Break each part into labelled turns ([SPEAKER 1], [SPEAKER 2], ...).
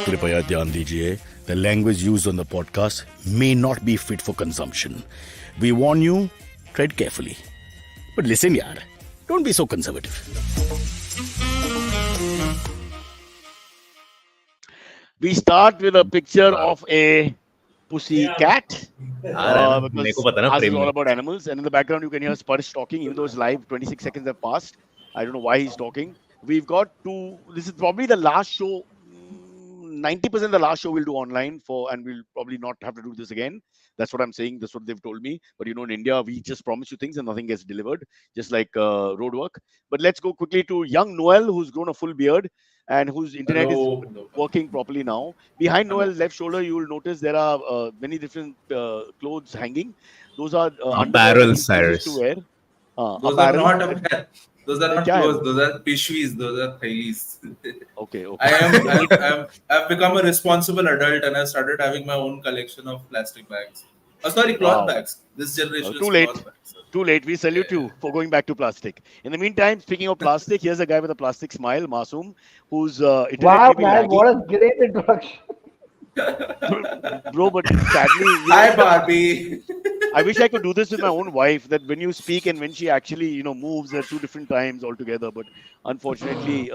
[SPEAKER 1] कृपया ध्यान दीजिए, the language used on the podcast may not be fit for consumption. We warn you, tread carefully. But listen, yaar, don't be so conservative. We start with a picture of a pussy cat.
[SPEAKER 2] मेरे को
[SPEAKER 1] Because
[SPEAKER 2] पता ना
[SPEAKER 1] ours is
[SPEAKER 2] frame
[SPEAKER 1] all
[SPEAKER 2] में.
[SPEAKER 1] about animals, and in the background you can hear Sparsh talking, even though it's live. 26 seconds have passed. I don't know why he's talking. We've got to. This is probably the last show. 90% the last show we'll do online and we'll probably not have to do this again. That's what I'm saying. That's what they've told me. But in India, we just promise you things and nothing gets delivered, just like road work. But let's go quickly to young Noel, who's grown a full beard and whose internet is
[SPEAKER 3] Hello.
[SPEAKER 1] working properly now. Behind
[SPEAKER 3] Hello.
[SPEAKER 1] Noel's left shoulder, you will notice there are many different clothes hanging. Those are underwear that
[SPEAKER 2] Apparel,
[SPEAKER 1] he chooses to
[SPEAKER 2] Cyrus.
[SPEAKER 1] wear.
[SPEAKER 3] Those
[SPEAKER 1] Apparel.
[SPEAKER 3] are not apparel. Those are not
[SPEAKER 1] क्या है
[SPEAKER 3] clothes.
[SPEAKER 1] वो?
[SPEAKER 3] Those are pishwis. Those are thailis.
[SPEAKER 1] Okay.
[SPEAKER 3] I've become a responsible adult and I've started having my own collection of plastic bags. Oh, sorry, cloth
[SPEAKER 1] Wow.
[SPEAKER 3] bags. This generation is
[SPEAKER 1] Too late.
[SPEAKER 3] cloth bags.
[SPEAKER 1] Too late. We salute you for going back to plastic. In the meantime, speaking of plastic, here's a guy with a plastic smile, Masoom, whose internet
[SPEAKER 4] Wow,
[SPEAKER 1] may be
[SPEAKER 4] man,
[SPEAKER 1] laggy.
[SPEAKER 4] what a great introduction.
[SPEAKER 1] Bro, but sadly,
[SPEAKER 3] Hi, Barbie.
[SPEAKER 1] I wish I could do this with my own wife, that when you speak and when she actually, moves, they're two different times altogether. But unfortunately,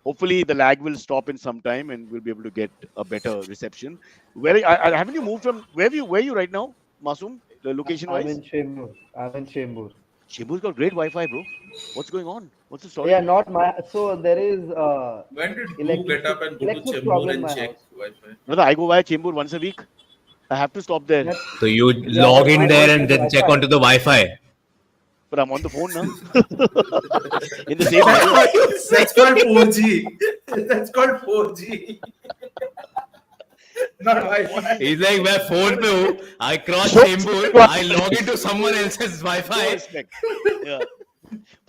[SPEAKER 1] hopefully the lag will stop in some time and we'll be able to get a better reception. Haven't you moved from, where are you right now, Masoom, the location
[SPEAKER 4] I'm
[SPEAKER 1] wise?
[SPEAKER 4] in Chembur.
[SPEAKER 1] Chembur's got great Wi-Fi, bro. What's going on? What's the story?
[SPEAKER 4] Yeah, not my. So there is
[SPEAKER 3] When did you
[SPEAKER 4] electric-
[SPEAKER 3] get up and go to
[SPEAKER 4] electric
[SPEAKER 3] Chembur
[SPEAKER 4] problem in
[SPEAKER 3] and
[SPEAKER 4] my
[SPEAKER 3] check
[SPEAKER 4] house.
[SPEAKER 3] Wi-Fi?
[SPEAKER 1] Brother, I go via Chembur once a week. I have to stop there.
[SPEAKER 4] That-
[SPEAKER 2] So you
[SPEAKER 4] Yeah,
[SPEAKER 2] log
[SPEAKER 4] but
[SPEAKER 2] in
[SPEAKER 4] my
[SPEAKER 2] there
[SPEAKER 4] wife
[SPEAKER 2] and
[SPEAKER 4] has
[SPEAKER 2] then check
[SPEAKER 4] Wi-Fi.
[SPEAKER 2] onto the Wi-Fi.
[SPEAKER 1] But I'm on the phone now. In the same area.
[SPEAKER 3] That's called 4G. That's called 4G. Not Wi-Fi.
[SPEAKER 2] He's like, मैं phone पे हूँ. I cross
[SPEAKER 1] So-
[SPEAKER 2] Chembur. I log into someone else's
[SPEAKER 1] No
[SPEAKER 2] Wi-Fi.
[SPEAKER 1] respect. Yeah.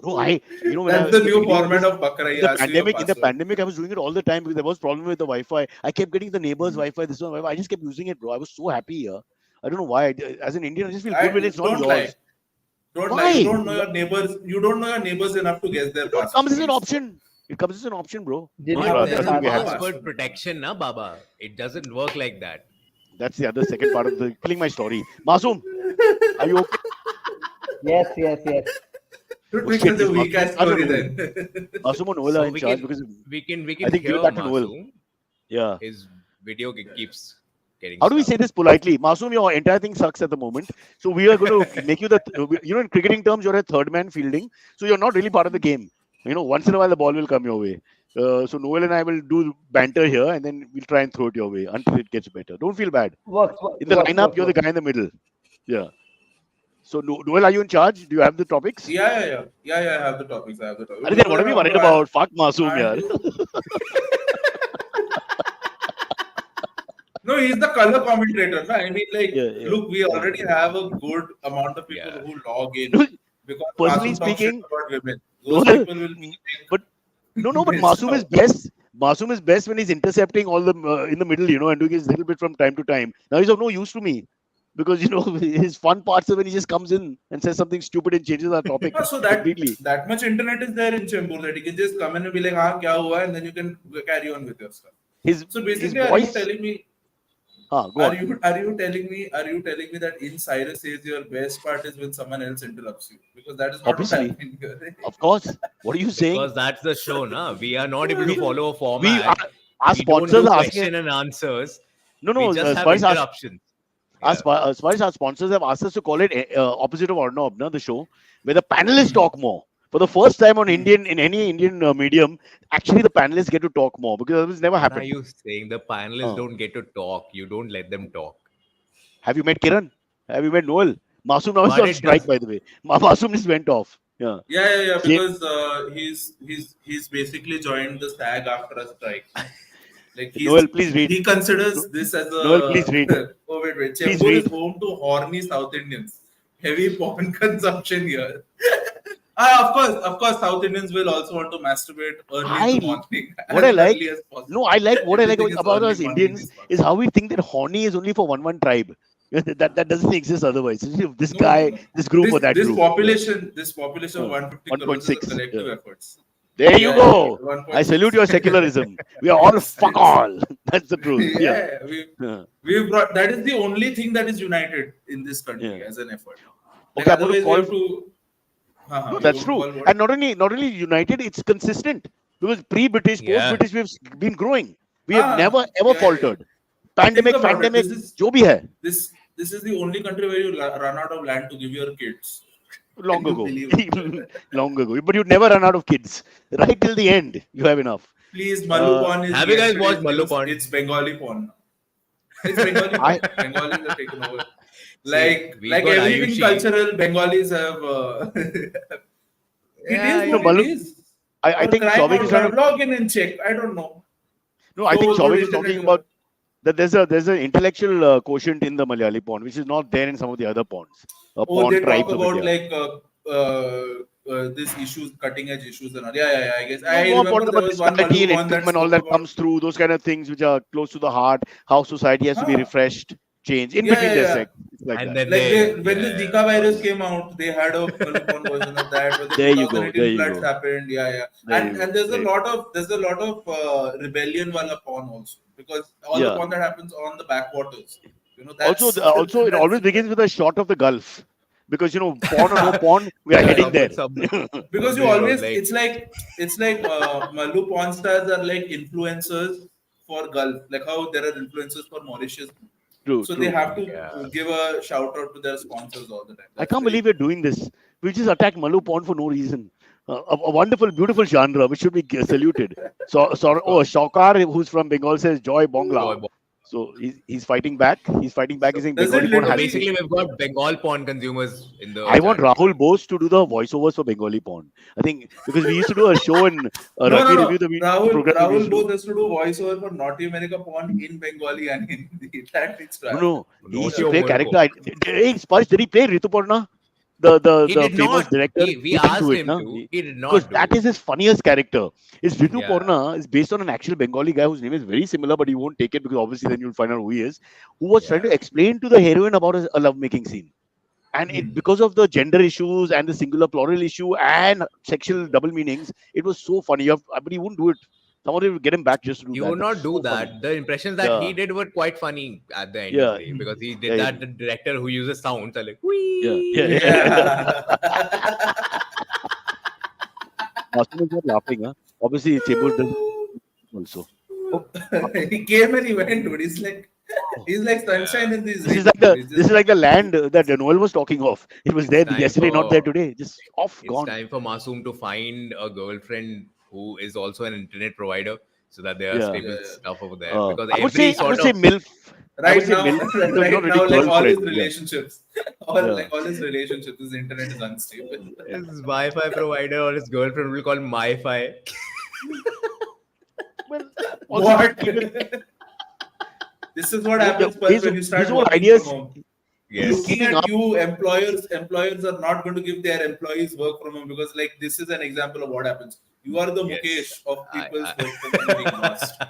[SPEAKER 1] Bro, when I
[SPEAKER 3] That's
[SPEAKER 1] was
[SPEAKER 3] the new
[SPEAKER 1] beginning of
[SPEAKER 3] format
[SPEAKER 1] this-
[SPEAKER 3] of Bakra.
[SPEAKER 1] in the pandemic, I was doing it all the time because there was problem with the Wi-Fi. I kept getting the neighbor's Wi-Fi, this one Wi-Fi. I just kept using it, bro. I was so happy here. I don't know why. As an Indian, I just feel good when it's not
[SPEAKER 3] Don't
[SPEAKER 1] yours.
[SPEAKER 3] lie. Don't
[SPEAKER 1] Why?
[SPEAKER 3] lie. You don't know your neighbors. You don't know your neighbors enough to guess their
[SPEAKER 1] It
[SPEAKER 3] password.
[SPEAKER 1] comes as an option. It comes as an option, bro.
[SPEAKER 4] Did
[SPEAKER 1] Not
[SPEAKER 4] you
[SPEAKER 1] for
[SPEAKER 4] know
[SPEAKER 1] us.
[SPEAKER 4] that
[SPEAKER 1] That's what we have.
[SPEAKER 3] password?
[SPEAKER 2] Password protection, na Baba. It doesn't work like that.
[SPEAKER 1] That's the other second part of the killing my story. Masoom, are you okay?
[SPEAKER 4] yes.
[SPEAKER 3] Don't
[SPEAKER 1] Oh,
[SPEAKER 3] make
[SPEAKER 1] shit,
[SPEAKER 3] such a
[SPEAKER 1] this
[SPEAKER 3] weak ass
[SPEAKER 1] Masoom- I don't
[SPEAKER 3] story
[SPEAKER 1] know.
[SPEAKER 3] then.
[SPEAKER 1] Masoom and Noel
[SPEAKER 2] So
[SPEAKER 1] are in
[SPEAKER 2] we
[SPEAKER 1] charge
[SPEAKER 2] can-
[SPEAKER 1] because
[SPEAKER 2] We can
[SPEAKER 1] I think give
[SPEAKER 2] hear
[SPEAKER 1] it back to Noel.
[SPEAKER 2] Masoom.
[SPEAKER 1] yeah.
[SPEAKER 2] His video keeps getting
[SPEAKER 1] How do we
[SPEAKER 2] stuck.
[SPEAKER 1] say this politely? Masoom, your entire thing sucks at the moment. So we are going to make you in cricketing terms, you're a third man fielding. So you're not really part of the game. Once in a while the ball will come your way. So Noel and I will do banter here and then we'll try and throw it your way until it gets better. Don't feel bad.
[SPEAKER 4] Works.
[SPEAKER 1] In the lineup, you're the guy in the middle. Yeah. So Noel, are you in charge? Do you have the topics?
[SPEAKER 3] Yeah. I have the topics.
[SPEAKER 1] Arey, then what are we worried about? Fuck Masoom, yaar.
[SPEAKER 3] No, he's the color commentator. No? I mean, like,
[SPEAKER 1] Yeah.
[SPEAKER 3] look, we already have a good amount of people
[SPEAKER 2] Yeah.
[SPEAKER 3] who log in
[SPEAKER 1] No,
[SPEAKER 3] because
[SPEAKER 1] personally
[SPEAKER 3] Masoom talks shit
[SPEAKER 1] speaking,
[SPEAKER 3] about women. Those
[SPEAKER 1] Noel,
[SPEAKER 3] people will be like,
[SPEAKER 1] but but
[SPEAKER 3] It's
[SPEAKER 1] Masoom is
[SPEAKER 3] tough.
[SPEAKER 1] best. Masoom is best when he's intercepting all the in the middle, and doing his little bit from time to time. Now he's of no use to me because his fun parts are when he just comes in and says something stupid and changes our topic
[SPEAKER 3] So
[SPEAKER 1] completely.
[SPEAKER 3] that much internet is there in Chembur that you can just come in and be like, "Haan, kya hua?" and then you can carry on with your stuff.
[SPEAKER 1] His
[SPEAKER 3] So
[SPEAKER 1] his
[SPEAKER 3] basically, are you
[SPEAKER 1] voice.
[SPEAKER 3] telling me?
[SPEAKER 1] Go
[SPEAKER 3] Are
[SPEAKER 1] on.
[SPEAKER 3] you telling me that in Cyrus says your best part is when someone else interrupts you? Because that is not
[SPEAKER 1] Obviously.
[SPEAKER 3] what happening here.
[SPEAKER 1] Of course. What are you saying?
[SPEAKER 2] Because that's the show, na. We are not able
[SPEAKER 1] We-
[SPEAKER 2] to follow a
[SPEAKER 1] We
[SPEAKER 2] format.
[SPEAKER 1] our
[SPEAKER 2] We don't
[SPEAKER 1] sponsors
[SPEAKER 2] do
[SPEAKER 1] are asking.
[SPEAKER 2] question and answers.
[SPEAKER 1] No,
[SPEAKER 2] We just have
[SPEAKER 1] Sparsh asked.
[SPEAKER 2] interruptions. Yeah.
[SPEAKER 1] Sparsh, our sponsors have asked us to call it opposite of Arnob, the show, where the panelists talk more. For the first time on in any Indian medium, actually the panelists get to talk more because that has never
[SPEAKER 2] What are
[SPEAKER 1] happened.
[SPEAKER 2] you saying? The panelists
[SPEAKER 1] Uh.
[SPEAKER 2] don't get to talk. You don't let them talk.
[SPEAKER 1] Have you met Kiran? Have you met Noel? Masoom now is
[SPEAKER 2] But
[SPEAKER 1] on
[SPEAKER 2] it
[SPEAKER 1] strike,
[SPEAKER 2] does-
[SPEAKER 1] by the way. Masoom just went off. Yeah.
[SPEAKER 3] Yeah.
[SPEAKER 1] Same.
[SPEAKER 3] Because he's basically joined the SAG after a strike. Like
[SPEAKER 1] Noel, please read.
[SPEAKER 3] he considers this as a
[SPEAKER 1] Noel, please read.
[SPEAKER 3] Oh wait.
[SPEAKER 1] Please
[SPEAKER 3] Chembur is
[SPEAKER 1] read.
[SPEAKER 3] home to horny South Indians. Heavy porn consumption here. Of course, South Indians will also want to masturbate early in the morning.
[SPEAKER 1] What I
[SPEAKER 3] as
[SPEAKER 1] like-
[SPEAKER 3] early as possible.
[SPEAKER 1] No, I like what I like
[SPEAKER 3] Everything is
[SPEAKER 1] about
[SPEAKER 3] early
[SPEAKER 1] us
[SPEAKER 3] morning
[SPEAKER 1] Indians
[SPEAKER 3] is fun.
[SPEAKER 1] is how we think that horny is only for one tribe. that doesn't exist otherwise. This
[SPEAKER 3] No,
[SPEAKER 1] guy,
[SPEAKER 3] no.
[SPEAKER 1] this group or that
[SPEAKER 3] this
[SPEAKER 1] group.
[SPEAKER 3] population of 150 crores is
[SPEAKER 1] 1.6,
[SPEAKER 3] a collective
[SPEAKER 1] yeah.
[SPEAKER 3] efforts.
[SPEAKER 1] There you
[SPEAKER 3] Yeah,
[SPEAKER 1] go.
[SPEAKER 3] 1.6.
[SPEAKER 1] I salute your secularism. We are all fuck all. That's the truth. Yeah.
[SPEAKER 3] Yeah,
[SPEAKER 1] Yeah.
[SPEAKER 3] we've brought, that is the only thing that is united in this country
[SPEAKER 1] Yeah.
[SPEAKER 3] as an effort. Like
[SPEAKER 1] Okay, I'm going to
[SPEAKER 3] otherwise we
[SPEAKER 1] call.
[SPEAKER 3] have to.
[SPEAKER 1] No,
[SPEAKER 3] You're
[SPEAKER 1] that's
[SPEAKER 3] going to
[SPEAKER 1] true.
[SPEAKER 3] call what?
[SPEAKER 1] And not only united, it's consistent. Because pre-British,
[SPEAKER 2] Yeah.
[SPEAKER 1] post-British, we've been growing. We have never ever
[SPEAKER 3] Yeah, yeah.
[SPEAKER 1] faltered.
[SPEAKER 3] Think
[SPEAKER 1] Pandemic,
[SPEAKER 3] about it.
[SPEAKER 1] pandemic, जो भी है,
[SPEAKER 3] This is the only country where you run out of land to give your kids. Can
[SPEAKER 1] long
[SPEAKER 3] you
[SPEAKER 1] ago,
[SPEAKER 3] believe it?
[SPEAKER 1] long ago. But you'd never run out of kids. Right till the end, you have enough.
[SPEAKER 3] Please, Malu porn is
[SPEAKER 2] Have you guys
[SPEAKER 3] yesterday's
[SPEAKER 2] watched Mallu
[SPEAKER 3] news.
[SPEAKER 2] porn?
[SPEAKER 3] It's Bengali porn now. It's Bengali
[SPEAKER 1] I
[SPEAKER 3] porn. Bengalis have taken over.
[SPEAKER 2] See, we've
[SPEAKER 3] Like
[SPEAKER 2] got
[SPEAKER 3] everything
[SPEAKER 2] Ayushi.
[SPEAKER 3] cultural, Bengalis have. It
[SPEAKER 2] Yeah,
[SPEAKER 3] is
[SPEAKER 1] no,
[SPEAKER 3] what it
[SPEAKER 1] Malu.
[SPEAKER 3] is.
[SPEAKER 1] I
[SPEAKER 3] For
[SPEAKER 1] think
[SPEAKER 3] crying
[SPEAKER 1] Chauvik
[SPEAKER 3] out
[SPEAKER 1] is trying
[SPEAKER 3] loud,
[SPEAKER 1] to.
[SPEAKER 3] log in and check. I don't know.
[SPEAKER 1] No, I think
[SPEAKER 3] So
[SPEAKER 1] Chauvik
[SPEAKER 3] good
[SPEAKER 1] is talking
[SPEAKER 3] internet.
[SPEAKER 1] about that there's an intellectual quotient in the Malayali porn, which is not there in some of the other porns.
[SPEAKER 3] Oh,
[SPEAKER 1] Porn
[SPEAKER 3] they talk
[SPEAKER 1] tribes of
[SPEAKER 3] about
[SPEAKER 1] India.
[SPEAKER 3] like these issues, cutting edge issues and all. Yeah. I guess
[SPEAKER 1] No,
[SPEAKER 3] I
[SPEAKER 1] more
[SPEAKER 3] remember
[SPEAKER 1] important
[SPEAKER 3] there
[SPEAKER 1] about
[SPEAKER 3] was one
[SPEAKER 1] disparity
[SPEAKER 3] Malu
[SPEAKER 1] and
[SPEAKER 3] one that
[SPEAKER 1] income and all
[SPEAKER 3] spoke
[SPEAKER 1] that
[SPEAKER 3] about.
[SPEAKER 1] comes through, those kind of things which are close to the heart, how society has to be
[SPEAKER 3] Huh.
[SPEAKER 1] refreshed, changed in
[SPEAKER 3] Yeah,
[SPEAKER 1] between
[SPEAKER 3] yeah,
[SPEAKER 1] their
[SPEAKER 3] yeah.
[SPEAKER 1] sex. It's like
[SPEAKER 2] And
[SPEAKER 1] that.
[SPEAKER 2] then
[SPEAKER 3] Like
[SPEAKER 2] they,
[SPEAKER 3] when the Zika virus came out, they had a Malucon version of that. When the
[SPEAKER 1] There you go. There
[SPEAKER 3] 2018
[SPEAKER 1] you
[SPEAKER 3] floods
[SPEAKER 1] go.
[SPEAKER 3] happened, yeah.
[SPEAKER 1] There you
[SPEAKER 3] And
[SPEAKER 1] go.
[SPEAKER 3] there's
[SPEAKER 1] There
[SPEAKER 3] a
[SPEAKER 1] you go.
[SPEAKER 3] lot of rebellion wala porn also, because all the
[SPEAKER 1] Yeah.
[SPEAKER 3] porn that happens on the backwaters,
[SPEAKER 1] Also,
[SPEAKER 3] that's
[SPEAKER 1] also, it
[SPEAKER 3] that's
[SPEAKER 1] always begins with a shot of the Gulf, because porn or no porn, we are heading there.
[SPEAKER 3] because you
[SPEAKER 2] Bro,
[SPEAKER 3] always
[SPEAKER 2] like,
[SPEAKER 3] it's like Malu porn stars are like influencers for Gulf, like how there are influencers for Mauritius.
[SPEAKER 1] True,
[SPEAKER 3] So they
[SPEAKER 1] true.
[SPEAKER 3] have to
[SPEAKER 2] yeah.
[SPEAKER 3] give a shout out to their sponsors all the time.
[SPEAKER 1] I
[SPEAKER 3] That's
[SPEAKER 1] can't
[SPEAKER 3] very
[SPEAKER 1] believe we're doing this. We just attack Malu porn for no reason. A wonderful, beautiful genre which should be saluted. Oh, Shaukar, who's from Bengal, says Joy Bongla.
[SPEAKER 2] Joy
[SPEAKER 1] So he's fighting back. He's fighting back. He's saying
[SPEAKER 3] Does it
[SPEAKER 1] Bengali porn
[SPEAKER 2] So
[SPEAKER 1] has to
[SPEAKER 3] literally?
[SPEAKER 1] be.
[SPEAKER 2] basically, we've got Bengal porn consumers in the
[SPEAKER 1] I want
[SPEAKER 2] chat as well.
[SPEAKER 1] Rahul Bose to do the voiceovers for Bengali porn. I think because we used to do a show in Rugby
[SPEAKER 3] No.
[SPEAKER 1] Review, the program we used
[SPEAKER 3] Rahul
[SPEAKER 1] to do.
[SPEAKER 3] both has to do voiceover for Naughty America porn in Bengali and in Hindi. That needs to
[SPEAKER 1] No,
[SPEAKER 3] happen.
[SPEAKER 1] no. He used
[SPEAKER 2] Naughty
[SPEAKER 1] to
[SPEAKER 2] or
[SPEAKER 1] play
[SPEAKER 2] Morocco.
[SPEAKER 1] character. Hey, Sparsh, did he play Rituparna?
[SPEAKER 2] He
[SPEAKER 1] The
[SPEAKER 2] did
[SPEAKER 1] famous
[SPEAKER 2] not.
[SPEAKER 1] director.
[SPEAKER 2] We
[SPEAKER 1] He didn't do
[SPEAKER 2] asked
[SPEAKER 1] it,
[SPEAKER 2] him
[SPEAKER 1] no?
[SPEAKER 2] to. He did
[SPEAKER 1] Because
[SPEAKER 2] not
[SPEAKER 1] that
[SPEAKER 2] do.
[SPEAKER 1] is his funniest character. His Ritu
[SPEAKER 2] Yeah.
[SPEAKER 1] Porna is based on an actual Bengali guy whose name is very similar, but he won't take it because obviously then you'll find out who he is. Who was trying to
[SPEAKER 2] Yeah.
[SPEAKER 1] explain to the heroine about a lovemaking scene. And
[SPEAKER 3] Hmm.
[SPEAKER 1] because of the gender issues and the singular plural issue and sexual double meanings, it was so funny. But he wouldn't do it. Somebody would get him back just to do
[SPEAKER 2] He
[SPEAKER 1] that.
[SPEAKER 2] would
[SPEAKER 1] That was
[SPEAKER 2] not do
[SPEAKER 1] so funny.
[SPEAKER 2] that. The impressions that he
[SPEAKER 1] Yeah,
[SPEAKER 2] did were quite funny at the end of
[SPEAKER 1] yeah,
[SPEAKER 2] the day because he did
[SPEAKER 1] yeah,
[SPEAKER 2] that. The director who uses sounds are like,
[SPEAKER 1] yeah,
[SPEAKER 2] wee.
[SPEAKER 1] yeah.
[SPEAKER 3] Yeah.
[SPEAKER 1] Masoom is not laughing, huh? Obviously, Chambers does also. Oh,
[SPEAKER 3] He came and he went, dude. He's like sunshine
[SPEAKER 2] Yeah.
[SPEAKER 3] in these
[SPEAKER 1] this is
[SPEAKER 3] rain.
[SPEAKER 1] like
[SPEAKER 3] He's
[SPEAKER 1] this is like the land that Noel was talking of. It was
[SPEAKER 2] It's
[SPEAKER 1] there
[SPEAKER 2] time
[SPEAKER 1] yesterday, not there
[SPEAKER 2] for
[SPEAKER 1] today. Just off,
[SPEAKER 2] it's
[SPEAKER 1] gone.
[SPEAKER 2] time for Masoom to find a girlfriend who is also an internet provider so that there are
[SPEAKER 1] Yeah.
[SPEAKER 2] stable
[SPEAKER 3] Yeah.
[SPEAKER 2] stuff over there because
[SPEAKER 1] I would
[SPEAKER 2] every
[SPEAKER 1] say
[SPEAKER 2] sort of
[SPEAKER 1] MILF. I would
[SPEAKER 3] Right
[SPEAKER 1] say
[SPEAKER 3] now,
[SPEAKER 1] MILF, because it's not
[SPEAKER 3] right
[SPEAKER 1] really
[SPEAKER 3] now, like all his
[SPEAKER 1] girlfriend. Yeah,
[SPEAKER 3] relationships,
[SPEAKER 1] yeah.
[SPEAKER 3] all his relationships, his internet is unstable.
[SPEAKER 2] his Wi-Fi provider or his girlfriend will call MiFi.
[SPEAKER 1] Well, also
[SPEAKER 3] What?
[SPEAKER 1] even
[SPEAKER 3] This is what happens
[SPEAKER 1] his,
[SPEAKER 3] when you start
[SPEAKER 1] his whole
[SPEAKER 3] working
[SPEAKER 1] ideas.
[SPEAKER 3] from home.
[SPEAKER 2] Yes.
[SPEAKER 3] Looking
[SPEAKER 1] Keeping
[SPEAKER 3] at
[SPEAKER 1] up.
[SPEAKER 3] you, employers are not going to give their employees work from home because, like, this is an example of what happens. You are the
[SPEAKER 2] Yes.
[SPEAKER 3] Mukesh of people's
[SPEAKER 2] I-
[SPEAKER 3] work from home being lost.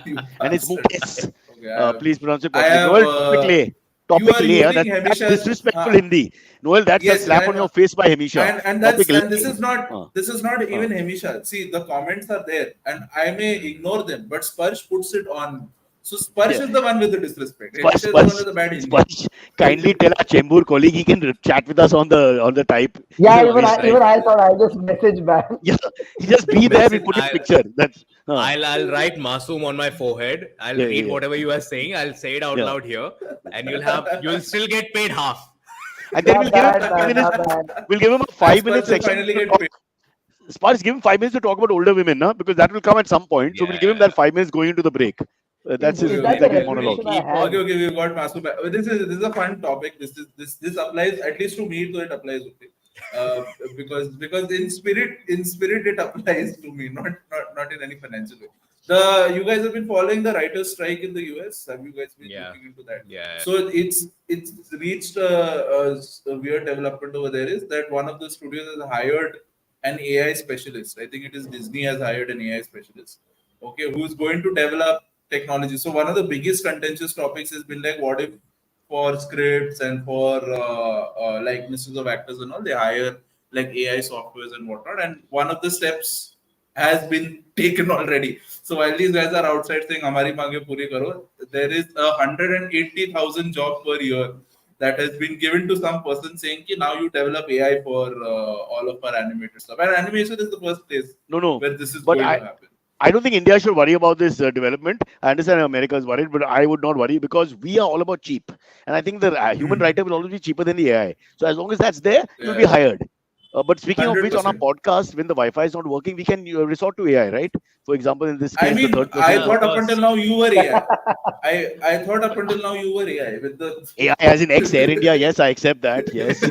[SPEAKER 3] You
[SPEAKER 1] And it's
[SPEAKER 3] bastard.
[SPEAKER 1] Mukesh.
[SPEAKER 3] Okay,
[SPEAKER 1] Please pronounce it
[SPEAKER 3] I
[SPEAKER 1] properly.
[SPEAKER 3] have.
[SPEAKER 1] Noel, topically.
[SPEAKER 3] You
[SPEAKER 1] Topic
[SPEAKER 3] are
[SPEAKER 1] lay.
[SPEAKER 3] using
[SPEAKER 1] That's
[SPEAKER 3] Hamisha's.
[SPEAKER 1] disrespectful Hindi. Noel, that's a
[SPEAKER 3] Yes,
[SPEAKER 1] slap on your face by Hamisha.
[SPEAKER 3] and
[SPEAKER 1] Topic
[SPEAKER 3] this
[SPEAKER 1] lay.
[SPEAKER 3] is not
[SPEAKER 1] Uh,
[SPEAKER 3] even Hemisha. See, the comments are there, and I may ignore them, but Sparsh puts it on. So Sparsh
[SPEAKER 1] yeah.
[SPEAKER 3] is the one with the disrespect.
[SPEAKER 1] Sparsh,
[SPEAKER 3] Hemisha is the one with
[SPEAKER 1] Sparsh,
[SPEAKER 3] the bad Hindi.
[SPEAKER 1] Sparsh, kindly tell our Chembur colleague he can chat with us on the type.
[SPEAKER 4] Yeah,
[SPEAKER 1] He can
[SPEAKER 4] even
[SPEAKER 1] waste time.
[SPEAKER 4] I thought I just message back.
[SPEAKER 1] Yeah, he just be there. We
[SPEAKER 2] Listen,
[SPEAKER 1] put his picture. That's
[SPEAKER 2] I'll write Masoom on my forehead. I'll
[SPEAKER 1] Yeah,
[SPEAKER 2] read
[SPEAKER 1] yeah.
[SPEAKER 2] whatever you are saying. I'll say it out
[SPEAKER 1] Yeah.
[SPEAKER 2] loud here, and you'll still get paid half.
[SPEAKER 1] And then
[SPEAKER 4] Not
[SPEAKER 1] we'll give him
[SPEAKER 4] bad,
[SPEAKER 1] 5
[SPEAKER 4] man,
[SPEAKER 1] minutes.
[SPEAKER 4] not bad.
[SPEAKER 1] We'll give him a
[SPEAKER 3] And
[SPEAKER 1] 5 minute
[SPEAKER 3] Sparsh will
[SPEAKER 1] section
[SPEAKER 3] finally
[SPEAKER 1] to
[SPEAKER 3] get
[SPEAKER 1] talk.
[SPEAKER 3] paid.
[SPEAKER 1] Sparsh, give him 5 minutes to talk about older women, na? Because that will come at some point. So we'll give him that
[SPEAKER 2] Yeah.
[SPEAKER 1] 5 minutes going into the break. That's his
[SPEAKER 3] Is
[SPEAKER 4] that the
[SPEAKER 1] like his
[SPEAKER 2] We'll
[SPEAKER 1] monologue.
[SPEAKER 4] reputation I
[SPEAKER 2] keep
[SPEAKER 4] have?
[SPEAKER 3] Okay, we've got Masoom. This is a fun topic. This applies at least to me. So it applies okay. Because in spirit it applies to me, not in any financial way. You guys have been following the writers' strike in the US. Have you guys been
[SPEAKER 2] Yeah.
[SPEAKER 3] looking into that?
[SPEAKER 2] Yeah.
[SPEAKER 3] So it's reached a weird development over there is that one of the studios has hired an AI specialist. I think it is Disney has hired an AI specialist. Okay, who's going to develop technology. So one of the biggest contentious topics has been like, what if for scripts and for likenesses of actors and all, they hire like AI softwares and whatnot. And one of the steps has been taken already. So while these guys are outside saying "Hamari मांगे पूरी करो," there is 180,000 job per year that has been given to some person saying कि now you develop AI for all of our animated stuff. And animation is the first place
[SPEAKER 1] No.
[SPEAKER 3] where this is
[SPEAKER 1] But
[SPEAKER 3] going to happen.
[SPEAKER 1] I don't think India should worry about this development. I understand America is worried, but I would not worry because we are all about cheap. And I think the human writer will always be cheaper than the AI. So as long as that's there, you'll be
[SPEAKER 3] Yeah,
[SPEAKER 1] hired. But speaking of which, on our
[SPEAKER 3] 100%.
[SPEAKER 1] podcast, when the Wi-Fi is not working, we can resort to AI, right? For example, in this
[SPEAKER 3] I
[SPEAKER 1] case, the
[SPEAKER 3] mean,
[SPEAKER 1] third
[SPEAKER 3] I
[SPEAKER 1] person.
[SPEAKER 2] Yeah,
[SPEAKER 3] thought
[SPEAKER 2] of
[SPEAKER 3] up
[SPEAKER 2] course.
[SPEAKER 3] until now you were AI. I thought up until now you were AI with the
[SPEAKER 1] AI as in ex Air India, yes, I accept that. Yes,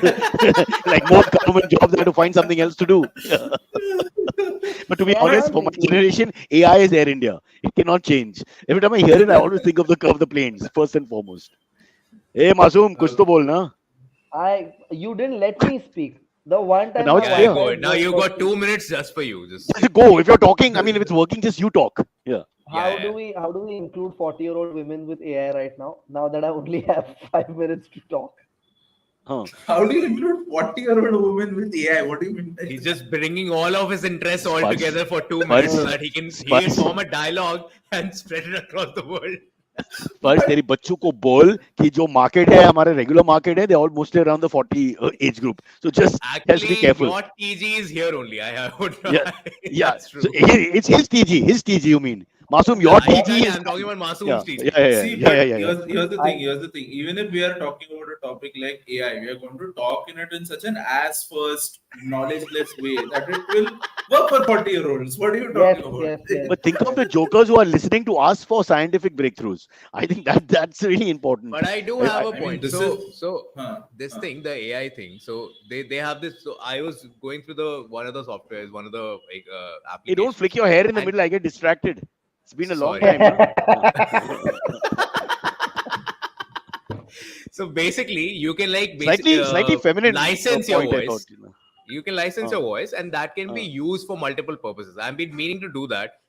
[SPEAKER 1] like most government jobs, I have to find something else to do. But to be
[SPEAKER 4] Yeah,
[SPEAKER 1] honest,
[SPEAKER 4] I'm
[SPEAKER 1] for my
[SPEAKER 4] thinking.
[SPEAKER 1] generation, AI is Air India. It cannot change. Every time I hear it, I always think of the planes first and foremost. Hey, Masoom, kuch to bol na?
[SPEAKER 4] You didn't let me speak. The one
[SPEAKER 1] And
[SPEAKER 4] time
[SPEAKER 1] now
[SPEAKER 4] my
[SPEAKER 1] it's
[SPEAKER 2] Yeah,
[SPEAKER 1] clear.
[SPEAKER 2] go
[SPEAKER 4] Wi-Fi
[SPEAKER 2] ahead.
[SPEAKER 4] is
[SPEAKER 2] Now
[SPEAKER 4] not
[SPEAKER 2] you got
[SPEAKER 4] working.
[SPEAKER 2] 2 minutes just for you. Just
[SPEAKER 1] Just go. If you're talking, I mean, if it's working, just you talk. Yeah.
[SPEAKER 2] yeah, yeah.
[SPEAKER 4] How do we include 40-year-old women with AI right now? Now that I only have 5 minutes to talk.
[SPEAKER 1] Huh.
[SPEAKER 3] how do you include 40-year-old woman with AI? What do you mean by
[SPEAKER 2] He's
[SPEAKER 3] that?
[SPEAKER 2] just bringing all of his interests all
[SPEAKER 1] Sparsh.
[SPEAKER 2] together for 2 minutes so
[SPEAKER 1] Sparsh.
[SPEAKER 2] that he can
[SPEAKER 1] Sparsh.
[SPEAKER 2] form a dialogue and spread it across the world.
[SPEAKER 1] स्पर्श तेरी बच्चों को बोल कि जो market है हमारे regular market है they all mostly around the 40 age group so just has to be
[SPEAKER 2] Actually,
[SPEAKER 1] careful
[SPEAKER 2] your TG is here only. I would
[SPEAKER 1] या या
[SPEAKER 2] That's
[SPEAKER 1] so
[SPEAKER 2] true.
[SPEAKER 1] it's his TG you mean Masoom your
[SPEAKER 2] Nah,
[SPEAKER 1] TG
[SPEAKER 2] exactly.
[SPEAKER 1] is
[SPEAKER 2] I'm talking about
[SPEAKER 1] yeah
[SPEAKER 2] Masoom's TG.
[SPEAKER 1] yeah yeah
[SPEAKER 3] See,
[SPEAKER 1] yeah
[SPEAKER 3] but
[SPEAKER 1] yeah yeah, yeah.
[SPEAKER 3] here's the
[SPEAKER 4] I
[SPEAKER 3] thing. Here's the thing. Even if we are talking about a topic like AI, we are going to talk in it in such an ass first, knowledgeless way that it will work for 40-year-olds. What are you
[SPEAKER 4] Yes,
[SPEAKER 3] talking about?
[SPEAKER 4] yes, yes.
[SPEAKER 1] But think of the jokers who are listening to us for scientific breakthroughs. I think that's really important.
[SPEAKER 2] But I do
[SPEAKER 1] I,
[SPEAKER 2] have
[SPEAKER 1] I,
[SPEAKER 2] a
[SPEAKER 3] I mean,
[SPEAKER 2] point.
[SPEAKER 3] this
[SPEAKER 2] So
[SPEAKER 3] is.
[SPEAKER 2] so
[SPEAKER 3] Huh,
[SPEAKER 2] this
[SPEAKER 3] huh.
[SPEAKER 2] thing, the AI thing. So they have this. So I was going through the one of the softwares, one of the like
[SPEAKER 1] hey, don't flick
[SPEAKER 2] applications,
[SPEAKER 1] your hair in the
[SPEAKER 2] and
[SPEAKER 1] middle. I get distracted. It's been a long
[SPEAKER 2] sorry.
[SPEAKER 1] time, huh?
[SPEAKER 2] So basically, you can like
[SPEAKER 1] Slightly feminine
[SPEAKER 2] license your
[SPEAKER 1] point. I thought.
[SPEAKER 2] voice. You can license
[SPEAKER 1] Uh,
[SPEAKER 2] your voice, and that can be
[SPEAKER 1] uh.
[SPEAKER 2] used for multiple purposes. I've been meaning to do that.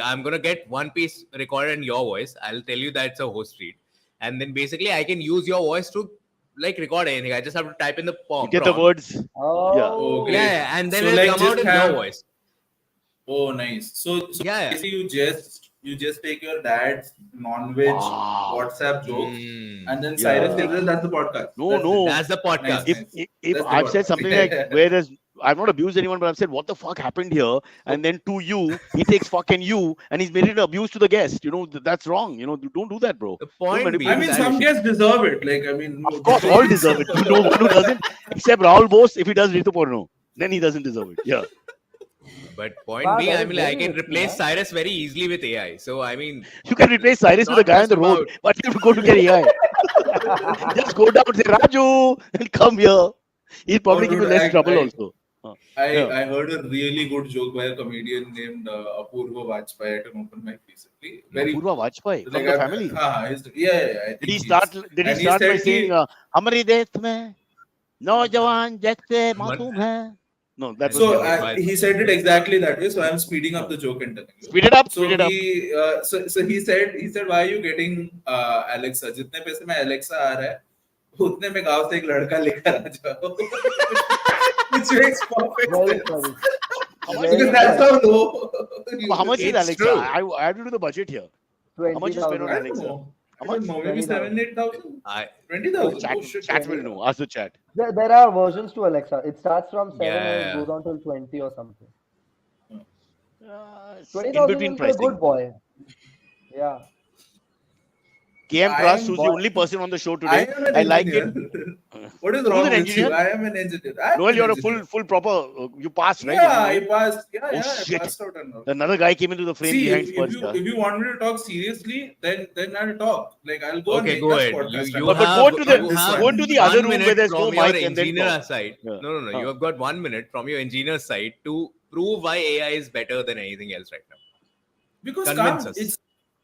[SPEAKER 2] I'm gonna get one piece recorded in your voice. I'll tell you that it's a host read, and then basically I can use your voice to like record anything. I just have to type in the
[SPEAKER 1] You get the
[SPEAKER 2] prompt.
[SPEAKER 1] words. Yeah.
[SPEAKER 3] Oh,
[SPEAKER 2] Yeah,
[SPEAKER 3] great.
[SPEAKER 4] Oh,
[SPEAKER 2] yeah, and then
[SPEAKER 3] So,
[SPEAKER 2] it'll
[SPEAKER 3] like,
[SPEAKER 2] come out
[SPEAKER 3] just
[SPEAKER 2] in your
[SPEAKER 3] have.
[SPEAKER 2] voice.
[SPEAKER 3] Oh, nice. So
[SPEAKER 2] Yeah, yeah.
[SPEAKER 3] basically, you just take your dad's non-veg
[SPEAKER 1] Wow.
[SPEAKER 3] WhatsApp joke,
[SPEAKER 2] Mm.
[SPEAKER 3] and then Cyrus
[SPEAKER 1] Yeah.
[SPEAKER 3] tells us that's the podcast.
[SPEAKER 1] No,
[SPEAKER 3] That's it.
[SPEAKER 1] no.
[SPEAKER 2] That's the
[SPEAKER 3] Nice,
[SPEAKER 2] podcast.
[SPEAKER 1] if
[SPEAKER 3] nice.
[SPEAKER 1] if
[SPEAKER 3] That's the
[SPEAKER 1] I've said
[SPEAKER 3] podcast.
[SPEAKER 1] something like
[SPEAKER 3] Yeah.
[SPEAKER 1] where there's I've not abused anyone, but I've said what the fuck happened here, and then to you he takes fucking you, and he's made it an abuse to the guest. That's wrong. Don't do that, bro.
[SPEAKER 2] The
[SPEAKER 1] Don't
[SPEAKER 2] point
[SPEAKER 3] I
[SPEAKER 1] manipulate the
[SPEAKER 2] being
[SPEAKER 3] mean,
[SPEAKER 2] that
[SPEAKER 3] some
[SPEAKER 1] situation.
[SPEAKER 3] guests deserve it. Like, I mean,
[SPEAKER 1] Of
[SPEAKER 3] no,
[SPEAKER 1] course,
[SPEAKER 3] don't
[SPEAKER 1] all
[SPEAKER 3] be
[SPEAKER 1] deserve
[SPEAKER 3] so.
[SPEAKER 1] it. You know one who doesn't, except Rahul Bose. If he does Ritu Porno, then he doesn't deserve it. Yeah,
[SPEAKER 2] But point
[SPEAKER 4] wow,
[SPEAKER 2] being,
[SPEAKER 4] that
[SPEAKER 2] I
[SPEAKER 4] is
[SPEAKER 2] mean, like, I
[SPEAKER 4] very
[SPEAKER 2] can
[SPEAKER 4] risky,
[SPEAKER 2] replace
[SPEAKER 4] huh?
[SPEAKER 2] Cyrus very easily with AI. So I mean,
[SPEAKER 1] you can replace
[SPEAKER 2] it's
[SPEAKER 1] Cyrus with a
[SPEAKER 2] not
[SPEAKER 1] guy on
[SPEAKER 2] just
[SPEAKER 1] the road,
[SPEAKER 2] about.
[SPEAKER 1] but you have to go to get AI. Just go down, say Raju, and come here. He'll
[SPEAKER 3] Oh,
[SPEAKER 1] probably give you
[SPEAKER 3] dude,
[SPEAKER 1] less trouble also. Yeah.
[SPEAKER 3] I heard a really good joke by a comedian named Apurva Vajpayee at an open mic recently. Very
[SPEAKER 1] Apurva Vajpayee
[SPEAKER 3] like
[SPEAKER 1] from the family.
[SPEAKER 3] I
[SPEAKER 1] Did he
[SPEAKER 3] think
[SPEAKER 1] start?
[SPEAKER 3] he's
[SPEAKER 1] Did he
[SPEAKER 3] and he
[SPEAKER 1] start by
[SPEAKER 3] said
[SPEAKER 1] saying,
[SPEAKER 3] ki,
[SPEAKER 1] "हमारे देश में नौजवान जैसे
[SPEAKER 2] But
[SPEAKER 1] मासूम हैं"? No, that
[SPEAKER 2] I
[SPEAKER 1] was
[SPEAKER 2] mean,
[SPEAKER 3] so
[SPEAKER 1] Cyrus.
[SPEAKER 3] he said it exactly that way. So I'm speeding up
[SPEAKER 1] Uh,
[SPEAKER 3] the joke and telling you.
[SPEAKER 1] speed it up, speed
[SPEAKER 3] So
[SPEAKER 1] it up.
[SPEAKER 3] he said why are you getting Alexa? जितने पैसे में Alexa आ रहा है उतने में गांव से एक लड़का लेकर आ जाओ. Which makes perfect
[SPEAKER 4] Very
[SPEAKER 3] sense.
[SPEAKER 4] funny.
[SPEAKER 1] How much is
[SPEAKER 3] Because
[SPEAKER 4] Very
[SPEAKER 3] that's
[SPEAKER 1] Alexa?
[SPEAKER 3] how low
[SPEAKER 1] How much is
[SPEAKER 2] it's
[SPEAKER 1] Alexa?
[SPEAKER 2] true.
[SPEAKER 1] I have to do the budget here. How much you spend on
[SPEAKER 3] I
[SPEAKER 4] 20,000.
[SPEAKER 3] don't
[SPEAKER 1] Alexa?
[SPEAKER 3] know.
[SPEAKER 1] How
[SPEAKER 3] I don't
[SPEAKER 1] much?
[SPEAKER 3] know. Maybe
[SPEAKER 4] 20,000.
[SPEAKER 3] 7,000, 8,000,
[SPEAKER 2] I
[SPEAKER 1] Oh,
[SPEAKER 3] 20,000.
[SPEAKER 1] chat,
[SPEAKER 3] Oh shit,
[SPEAKER 1] chat will
[SPEAKER 3] 20,000.
[SPEAKER 1] know. Ask the chat.
[SPEAKER 4] There are versions to Alexa. It starts from 7 and it
[SPEAKER 2] yeah.
[SPEAKER 4] goes on till 20 or something.
[SPEAKER 1] It's in
[SPEAKER 4] 20,000
[SPEAKER 1] between
[SPEAKER 4] will be a
[SPEAKER 1] pricing.
[SPEAKER 4] good boy. Yeah.
[SPEAKER 1] KM
[SPEAKER 3] I
[SPEAKER 1] Trust,
[SPEAKER 3] am
[SPEAKER 1] who's the
[SPEAKER 4] Boy.
[SPEAKER 1] only person on the show
[SPEAKER 3] I
[SPEAKER 1] today.
[SPEAKER 3] am an
[SPEAKER 1] I like it.
[SPEAKER 3] engineer. What is
[SPEAKER 1] Who's
[SPEAKER 3] wrong
[SPEAKER 1] an
[SPEAKER 3] with you?
[SPEAKER 1] engineer?
[SPEAKER 3] I am an engineer. I am
[SPEAKER 1] Noel,
[SPEAKER 3] an
[SPEAKER 1] you're a
[SPEAKER 3] engineer.
[SPEAKER 1] full proper. You passed, right?
[SPEAKER 3] Yeah, I
[SPEAKER 1] Engineering.
[SPEAKER 3] passed. Yeah,
[SPEAKER 1] Oh
[SPEAKER 3] I
[SPEAKER 1] shit!
[SPEAKER 3] passed out and all.
[SPEAKER 1] Another guy came into the frame
[SPEAKER 3] See,
[SPEAKER 1] behind
[SPEAKER 3] if
[SPEAKER 1] Spurs.
[SPEAKER 3] you if you want me to talk seriously, then I'll talk. Like I'll go on
[SPEAKER 2] Okay, go
[SPEAKER 3] Megna's
[SPEAKER 2] ahead. You
[SPEAKER 3] podcast.
[SPEAKER 2] you
[SPEAKER 1] But
[SPEAKER 2] have
[SPEAKER 1] go into
[SPEAKER 2] you
[SPEAKER 1] the
[SPEAKER 2] have
[SPEAKER 1] go into the other
[SPEAKER 2] 1
[SPEAKER 1] room where
[SPEAKER 2] minute
[SPEAKER 1] there's no
[SPEAKER 2] from your
[SPEAKER 1] mic and then
[SPEAKER 2] engineer
[SPEAKER 1] talk.
[SPEAKER 2] side.
[SPEAKER 1] Yeah.
[SPEAKER 2] No. You have got 1 minute from your engineer side to prove why AI is better than anything else right now.
[SPEAKER 3] Because
[SPEAKER 2] Convince us.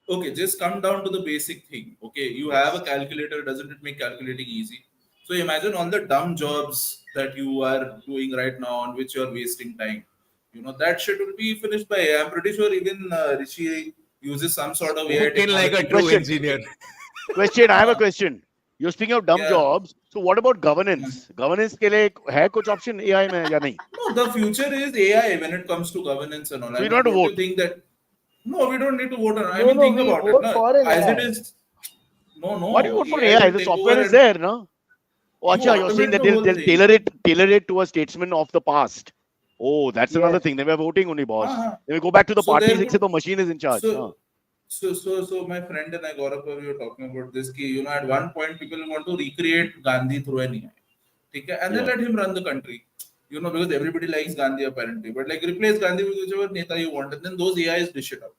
[SPEAKER 3] okay, just come down to the basic thing. Okay, you have a
[SPEAKER 2] Yes.
[SPEAKER 3] calculator, doesn't it make calculating easy? So imagine all the dumb jobs that you are doing right now on which you're wasting time. That shit will be finished by AI. I'm pretty sure even Rishi uses some sort of AI
[SPEAKER 2] Spoken like a
[SPEAKER 3] technology.
[SPEAKER 2] true
[SPEAKER 1] Question.
[SPEAKER 2] engineer.
[SPEAKER 1] Question. I have a question. You're speaking of dumb
[SPEAKER 3] Yeah.
[SPEAKER 1] jobs. So what about governance? Governance के लिए है कुछ option AI में या नहीं?
[SPEAKER 3] No, the future is AI when it comes to governance and all.
[SPEAKER 1] So
[SPEAKER 3] I
[SPEAKER 1] you don't
[SPEAKER 3] mean,
[SPEAKER 1] have to
[SPEAKER 3] don't you
[SPEAKER 1] vote.
[SPEAKER 3] think that? No, we don't need to vote on. I
[SPEAKER 4] No,
[SPEAKER 3] mean,
[SPEAKER 4] no,
[SPEAKER 3] think
[SPEAKER 4] we
[SPEAKER 3] about it.
[SPEAKER 4] vote
[SPEAKER 3] No,
[SPEAKER 4] for an
[SPEAKER 3] as it
[SPEAKER 4] AI.
[SPEAKER 3] is. No,
[SPEAKER 1] Why do you
[SPEAKER 3] no.
[SPEAKER 1] vote for
[SPEAKER 3] AI
[SPEAKER 1] AI?
[SPEAKER 3] will
[SPEAKER 1] The
[SPEAKER 3] take
[SPEAKER 1] software
[SPEAKER 3] over
[SPEAKER 1] is
[SPEAKER 3] and
[SPEAKER 1] there, no? Oh,
[SPEAKER 3] you
[SPEAKER 1] acha, you're saying
[SPEAKER 3] automate
[SPEAKER 1] that
[SPEAKER 3] the whole
[SPEAKER 1] they'll
[SPEAKER 3] thing.
[SPEAKER 1] tailor it to a statesman of the past. Oh, that's another
[SPEAKER 4] Yes.
[SPEAKER 1] thing. Then we're voting only, boss.
[SPEAKER 3] Uh-huh.
[SPEAKER 1] Then we go back to the
[SPEAKER 3] So there
[SPEAKER 1] parties,
[SPEAKER 3] would
[SPEAKER 1] except the machine is in charge.
[SPEAKER 3] so so my friend and I, Gaurav, we were talking about this. Ki, at one point people want to recreate Gandhi through an AI, okay? And then
[SPEAKER 1] Yeah.
[SPEAKER 3] let him run the country. Because everybody likes Gandhi apparently, but like replace Gandhi with whichever neta you want, and then those AIs dish it out.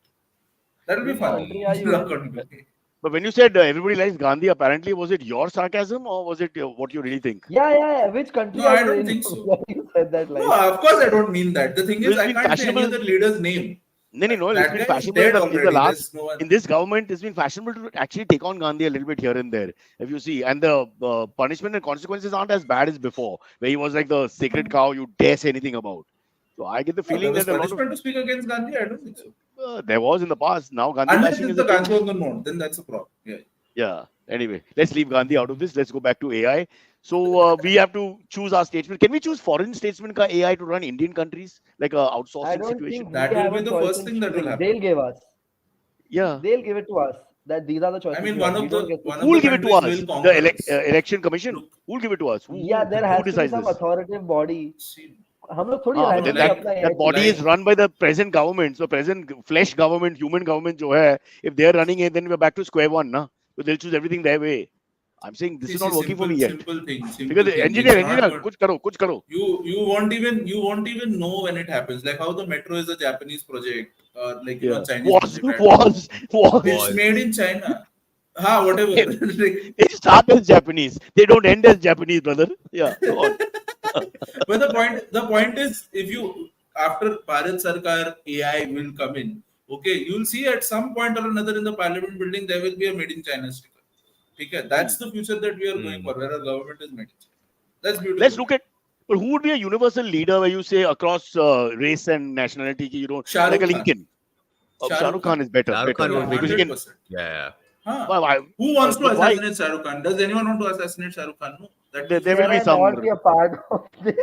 [SPEAKER 3] That'll be
[SPEAKER 4] Which
[SPEAKER 3] fun.
[SPEAKER 4] country are you in?
[SPEAKER 3] According to me.
[SPEAKER 1] But when you said everybody likes Gandhi, apparently, was it your sarcasm or was it what you really think?
[SPEAKER 4] Yeah. Which country
[SPEAKER 3] No,
[SPEAKER 4] are
[SPEAKER 3] I
[SPEAKER 4] you
[SPEAKER 3] don't
[SPEAKER 4] in?
[SPEAKER 3] think so.
[SPEAKER 4] When you said that
[SPEAKER 3] No,
[SPEAKER 4] line.
[SPEAKER 3] of course I don't mean that. The thing
[SPEAKER 1] Well,
[SPEAKER 3] is,
[SPEAKER 1] it's
[SPEAKER 3] I
[SPEAKER 1] been
[SPEAKER 3] can't say any
[SPEAKER 1] fashionable.
[SPEAKER 3] other leader's name.
[SPEAKER 1] No, it's
[SPEAKER 3] That
[SPEAKER 1] been
[SPEAKER 3] guy is
[SPEAKER 1] fashionable
[SPEAKER 3] dead
[SPEAKER 1] in the
[SPEAKER 3] already.
[SPEAKER 1] last,
[SPEAKER 3] There's no one.
[SPEAKER 1] in this government, it's been fashionable to actually take on Gandhi a little bit here and there, if you see. And the punishment and consequences aren't as bad as before, where he was like the sacred cow you dare say anything about. So I get the
[SPEAKER 3] No, there
[SPEAKER 1] feeling
[SPEAKER 3] was
[SPEAKER 1] that a lot of
[SPEAKER 3] punishment to speak against Gandhi. I don't think so.
[SPEAKER 1] there was in the past. Now Gandhi
[SPEAKER 3] Unless
[SPEAKER 1] bashing
[SPEAKER 3] it's
[SPEAKER 1] is
[SPEAKER 3] the
[SPEAKER 1] a thing.
[SPEAKER 3] Gandhi mode, then that's a problem. Yeah.
[SPEAKER 1] Yeah. Anyway, let's leave Gandhi out of this. Let's go back to AI. So we have to choose our statesmen. Can we choose foreign statesmen ka AI to run Indian countries, like a
[SPEAKER 4] I
[SPEAKER 1] outsourcing
[SPEAKER 4] don't
[SPEAKER 1] situation?
[SPEAKER 4] think we
[SPEAKER 3] That will
[SPEAKER 4] have
[SPEAKER 3] be
[SPEAKER 4] a
[SPEAKER 3] the
[SPEAKER 4] choice
[SPEAKER 3] first
[SPEAKER 4] in
[SPEAKER 3] thing that will
[SPEAKER 4] choosing.
[SPEAKER 3] happen.
[SPEAKER 4] They'll give us.
[SPEAKER 1] Yeah.
[SPEAKER 4] They'll give it to us. That these are the
[SPEAKER 3] I
[SPEAKER 4] choices
[SPEAKER 3] mean,
[SPEAKER 4] we have. We don't get to
[SPEAKER 1] Who
[SPEAKER 3] one
[SPEAKER 1] will
[SPEAKER 3] of the
[SPEAKER 1] give it to
[SPEAKER 3] countries
[SPEAKER 1] us?
[SPEAKER 3] will
[SPEAKER 1] The
[SPEAKER 3] conquer us.
[SPEAKER 1] election commission.
[SPEAKER 3] Look,
[SPEAKER 1] Who will give it to us?
[SPEAKER 4] Yeah, there
[SPEAKER 1] Who
[SPEAKER 4] has to be
[SPEAKER 1] decides
[SPEAKER 4] some
[SPEAKER 1] this?
[SPEAKER 4] authoritative body.
[SPEAKER 3] see,
[SPEAKER 4] हम लोग थोड़ी
[SPEAKER 1] हाँ, but then
[SPEAKER 4] randomly
[SPEAKER 3] like
[SPEAKER 4] अपना
[SPEAKER 1] that
[SPEAKER 4] AI
[SPEAKER 1] body
[SPEAKER 4] choose
[SPEAKER 1] is run by the present government. So present flesh government, human government, जो है, if they're running it, then we're back to square one, na? So they'll choose everything their way. I'm saying this is not working for me yet.
[SPEAKER 3] simple thing.
[SPEAKER 1] Because
[SPEAKER 3] Simple thing.
[SPEAKER 1] engineer,
[SPEAKER 3] It's not good.
[SPEAKER 1] कुछ करो.
[SPEAKER 3] You won't even know when it happens. Like how the metro is a Japanese project, or like
[SPEAKER 1] Yeah.
[SPEAKER 3] Chinese
[SPEAKER 1] Was.
[SPEAKER 3] project. I don't know. It's
[SPEAKER 2] Was.
[SPEAKER 3] made in China. Whatever. Like,
[SPEAKER 1] They start as Japanese. They don't end as Japanese, brother. Yeah, go on.
[SPEAKER 3] but the point is, if you after Bharat Sarkar AI will come in, okay, you'll see at some point or another in the Parliament building there will be a made in China sticker. Okay, that's the future that we are going for, where our government is made in China. That's beautiful.
[SPEAKER 1] Let's look at. But who would be a universal leader where you say across race and nationality, you don't
[SPEAKER 3] Shah
[SPEAKER 1] like a
[SPEAKER 3] Rukh Khan.
[SPEAKER 1] Lincoln? Shah Rukh Khan is better.
[SPEAKER 2] Shah Rukh Khan would be
[SPEAKER 1] Because he can.
[SPEAKER 3] 100%.
[SPEAKER 2] Yeah.
[SPEAKER 3] Who wants to
[SPEAKER 1] but why?
[SPEAKER 3] assassinate Shah Rukh Khan? Does anyone want to assassinate Shah Rukh Khan? No. That
[SPEAKER 1] There
[SPEAKER 3] will
[SPEAKER 1] will
[SPEAKER 4] Can
[SPEAKER 1] be
[SPEAKER 4] I
[SPEAKER 1] some.
[SPEAKER 4] not be a part of this?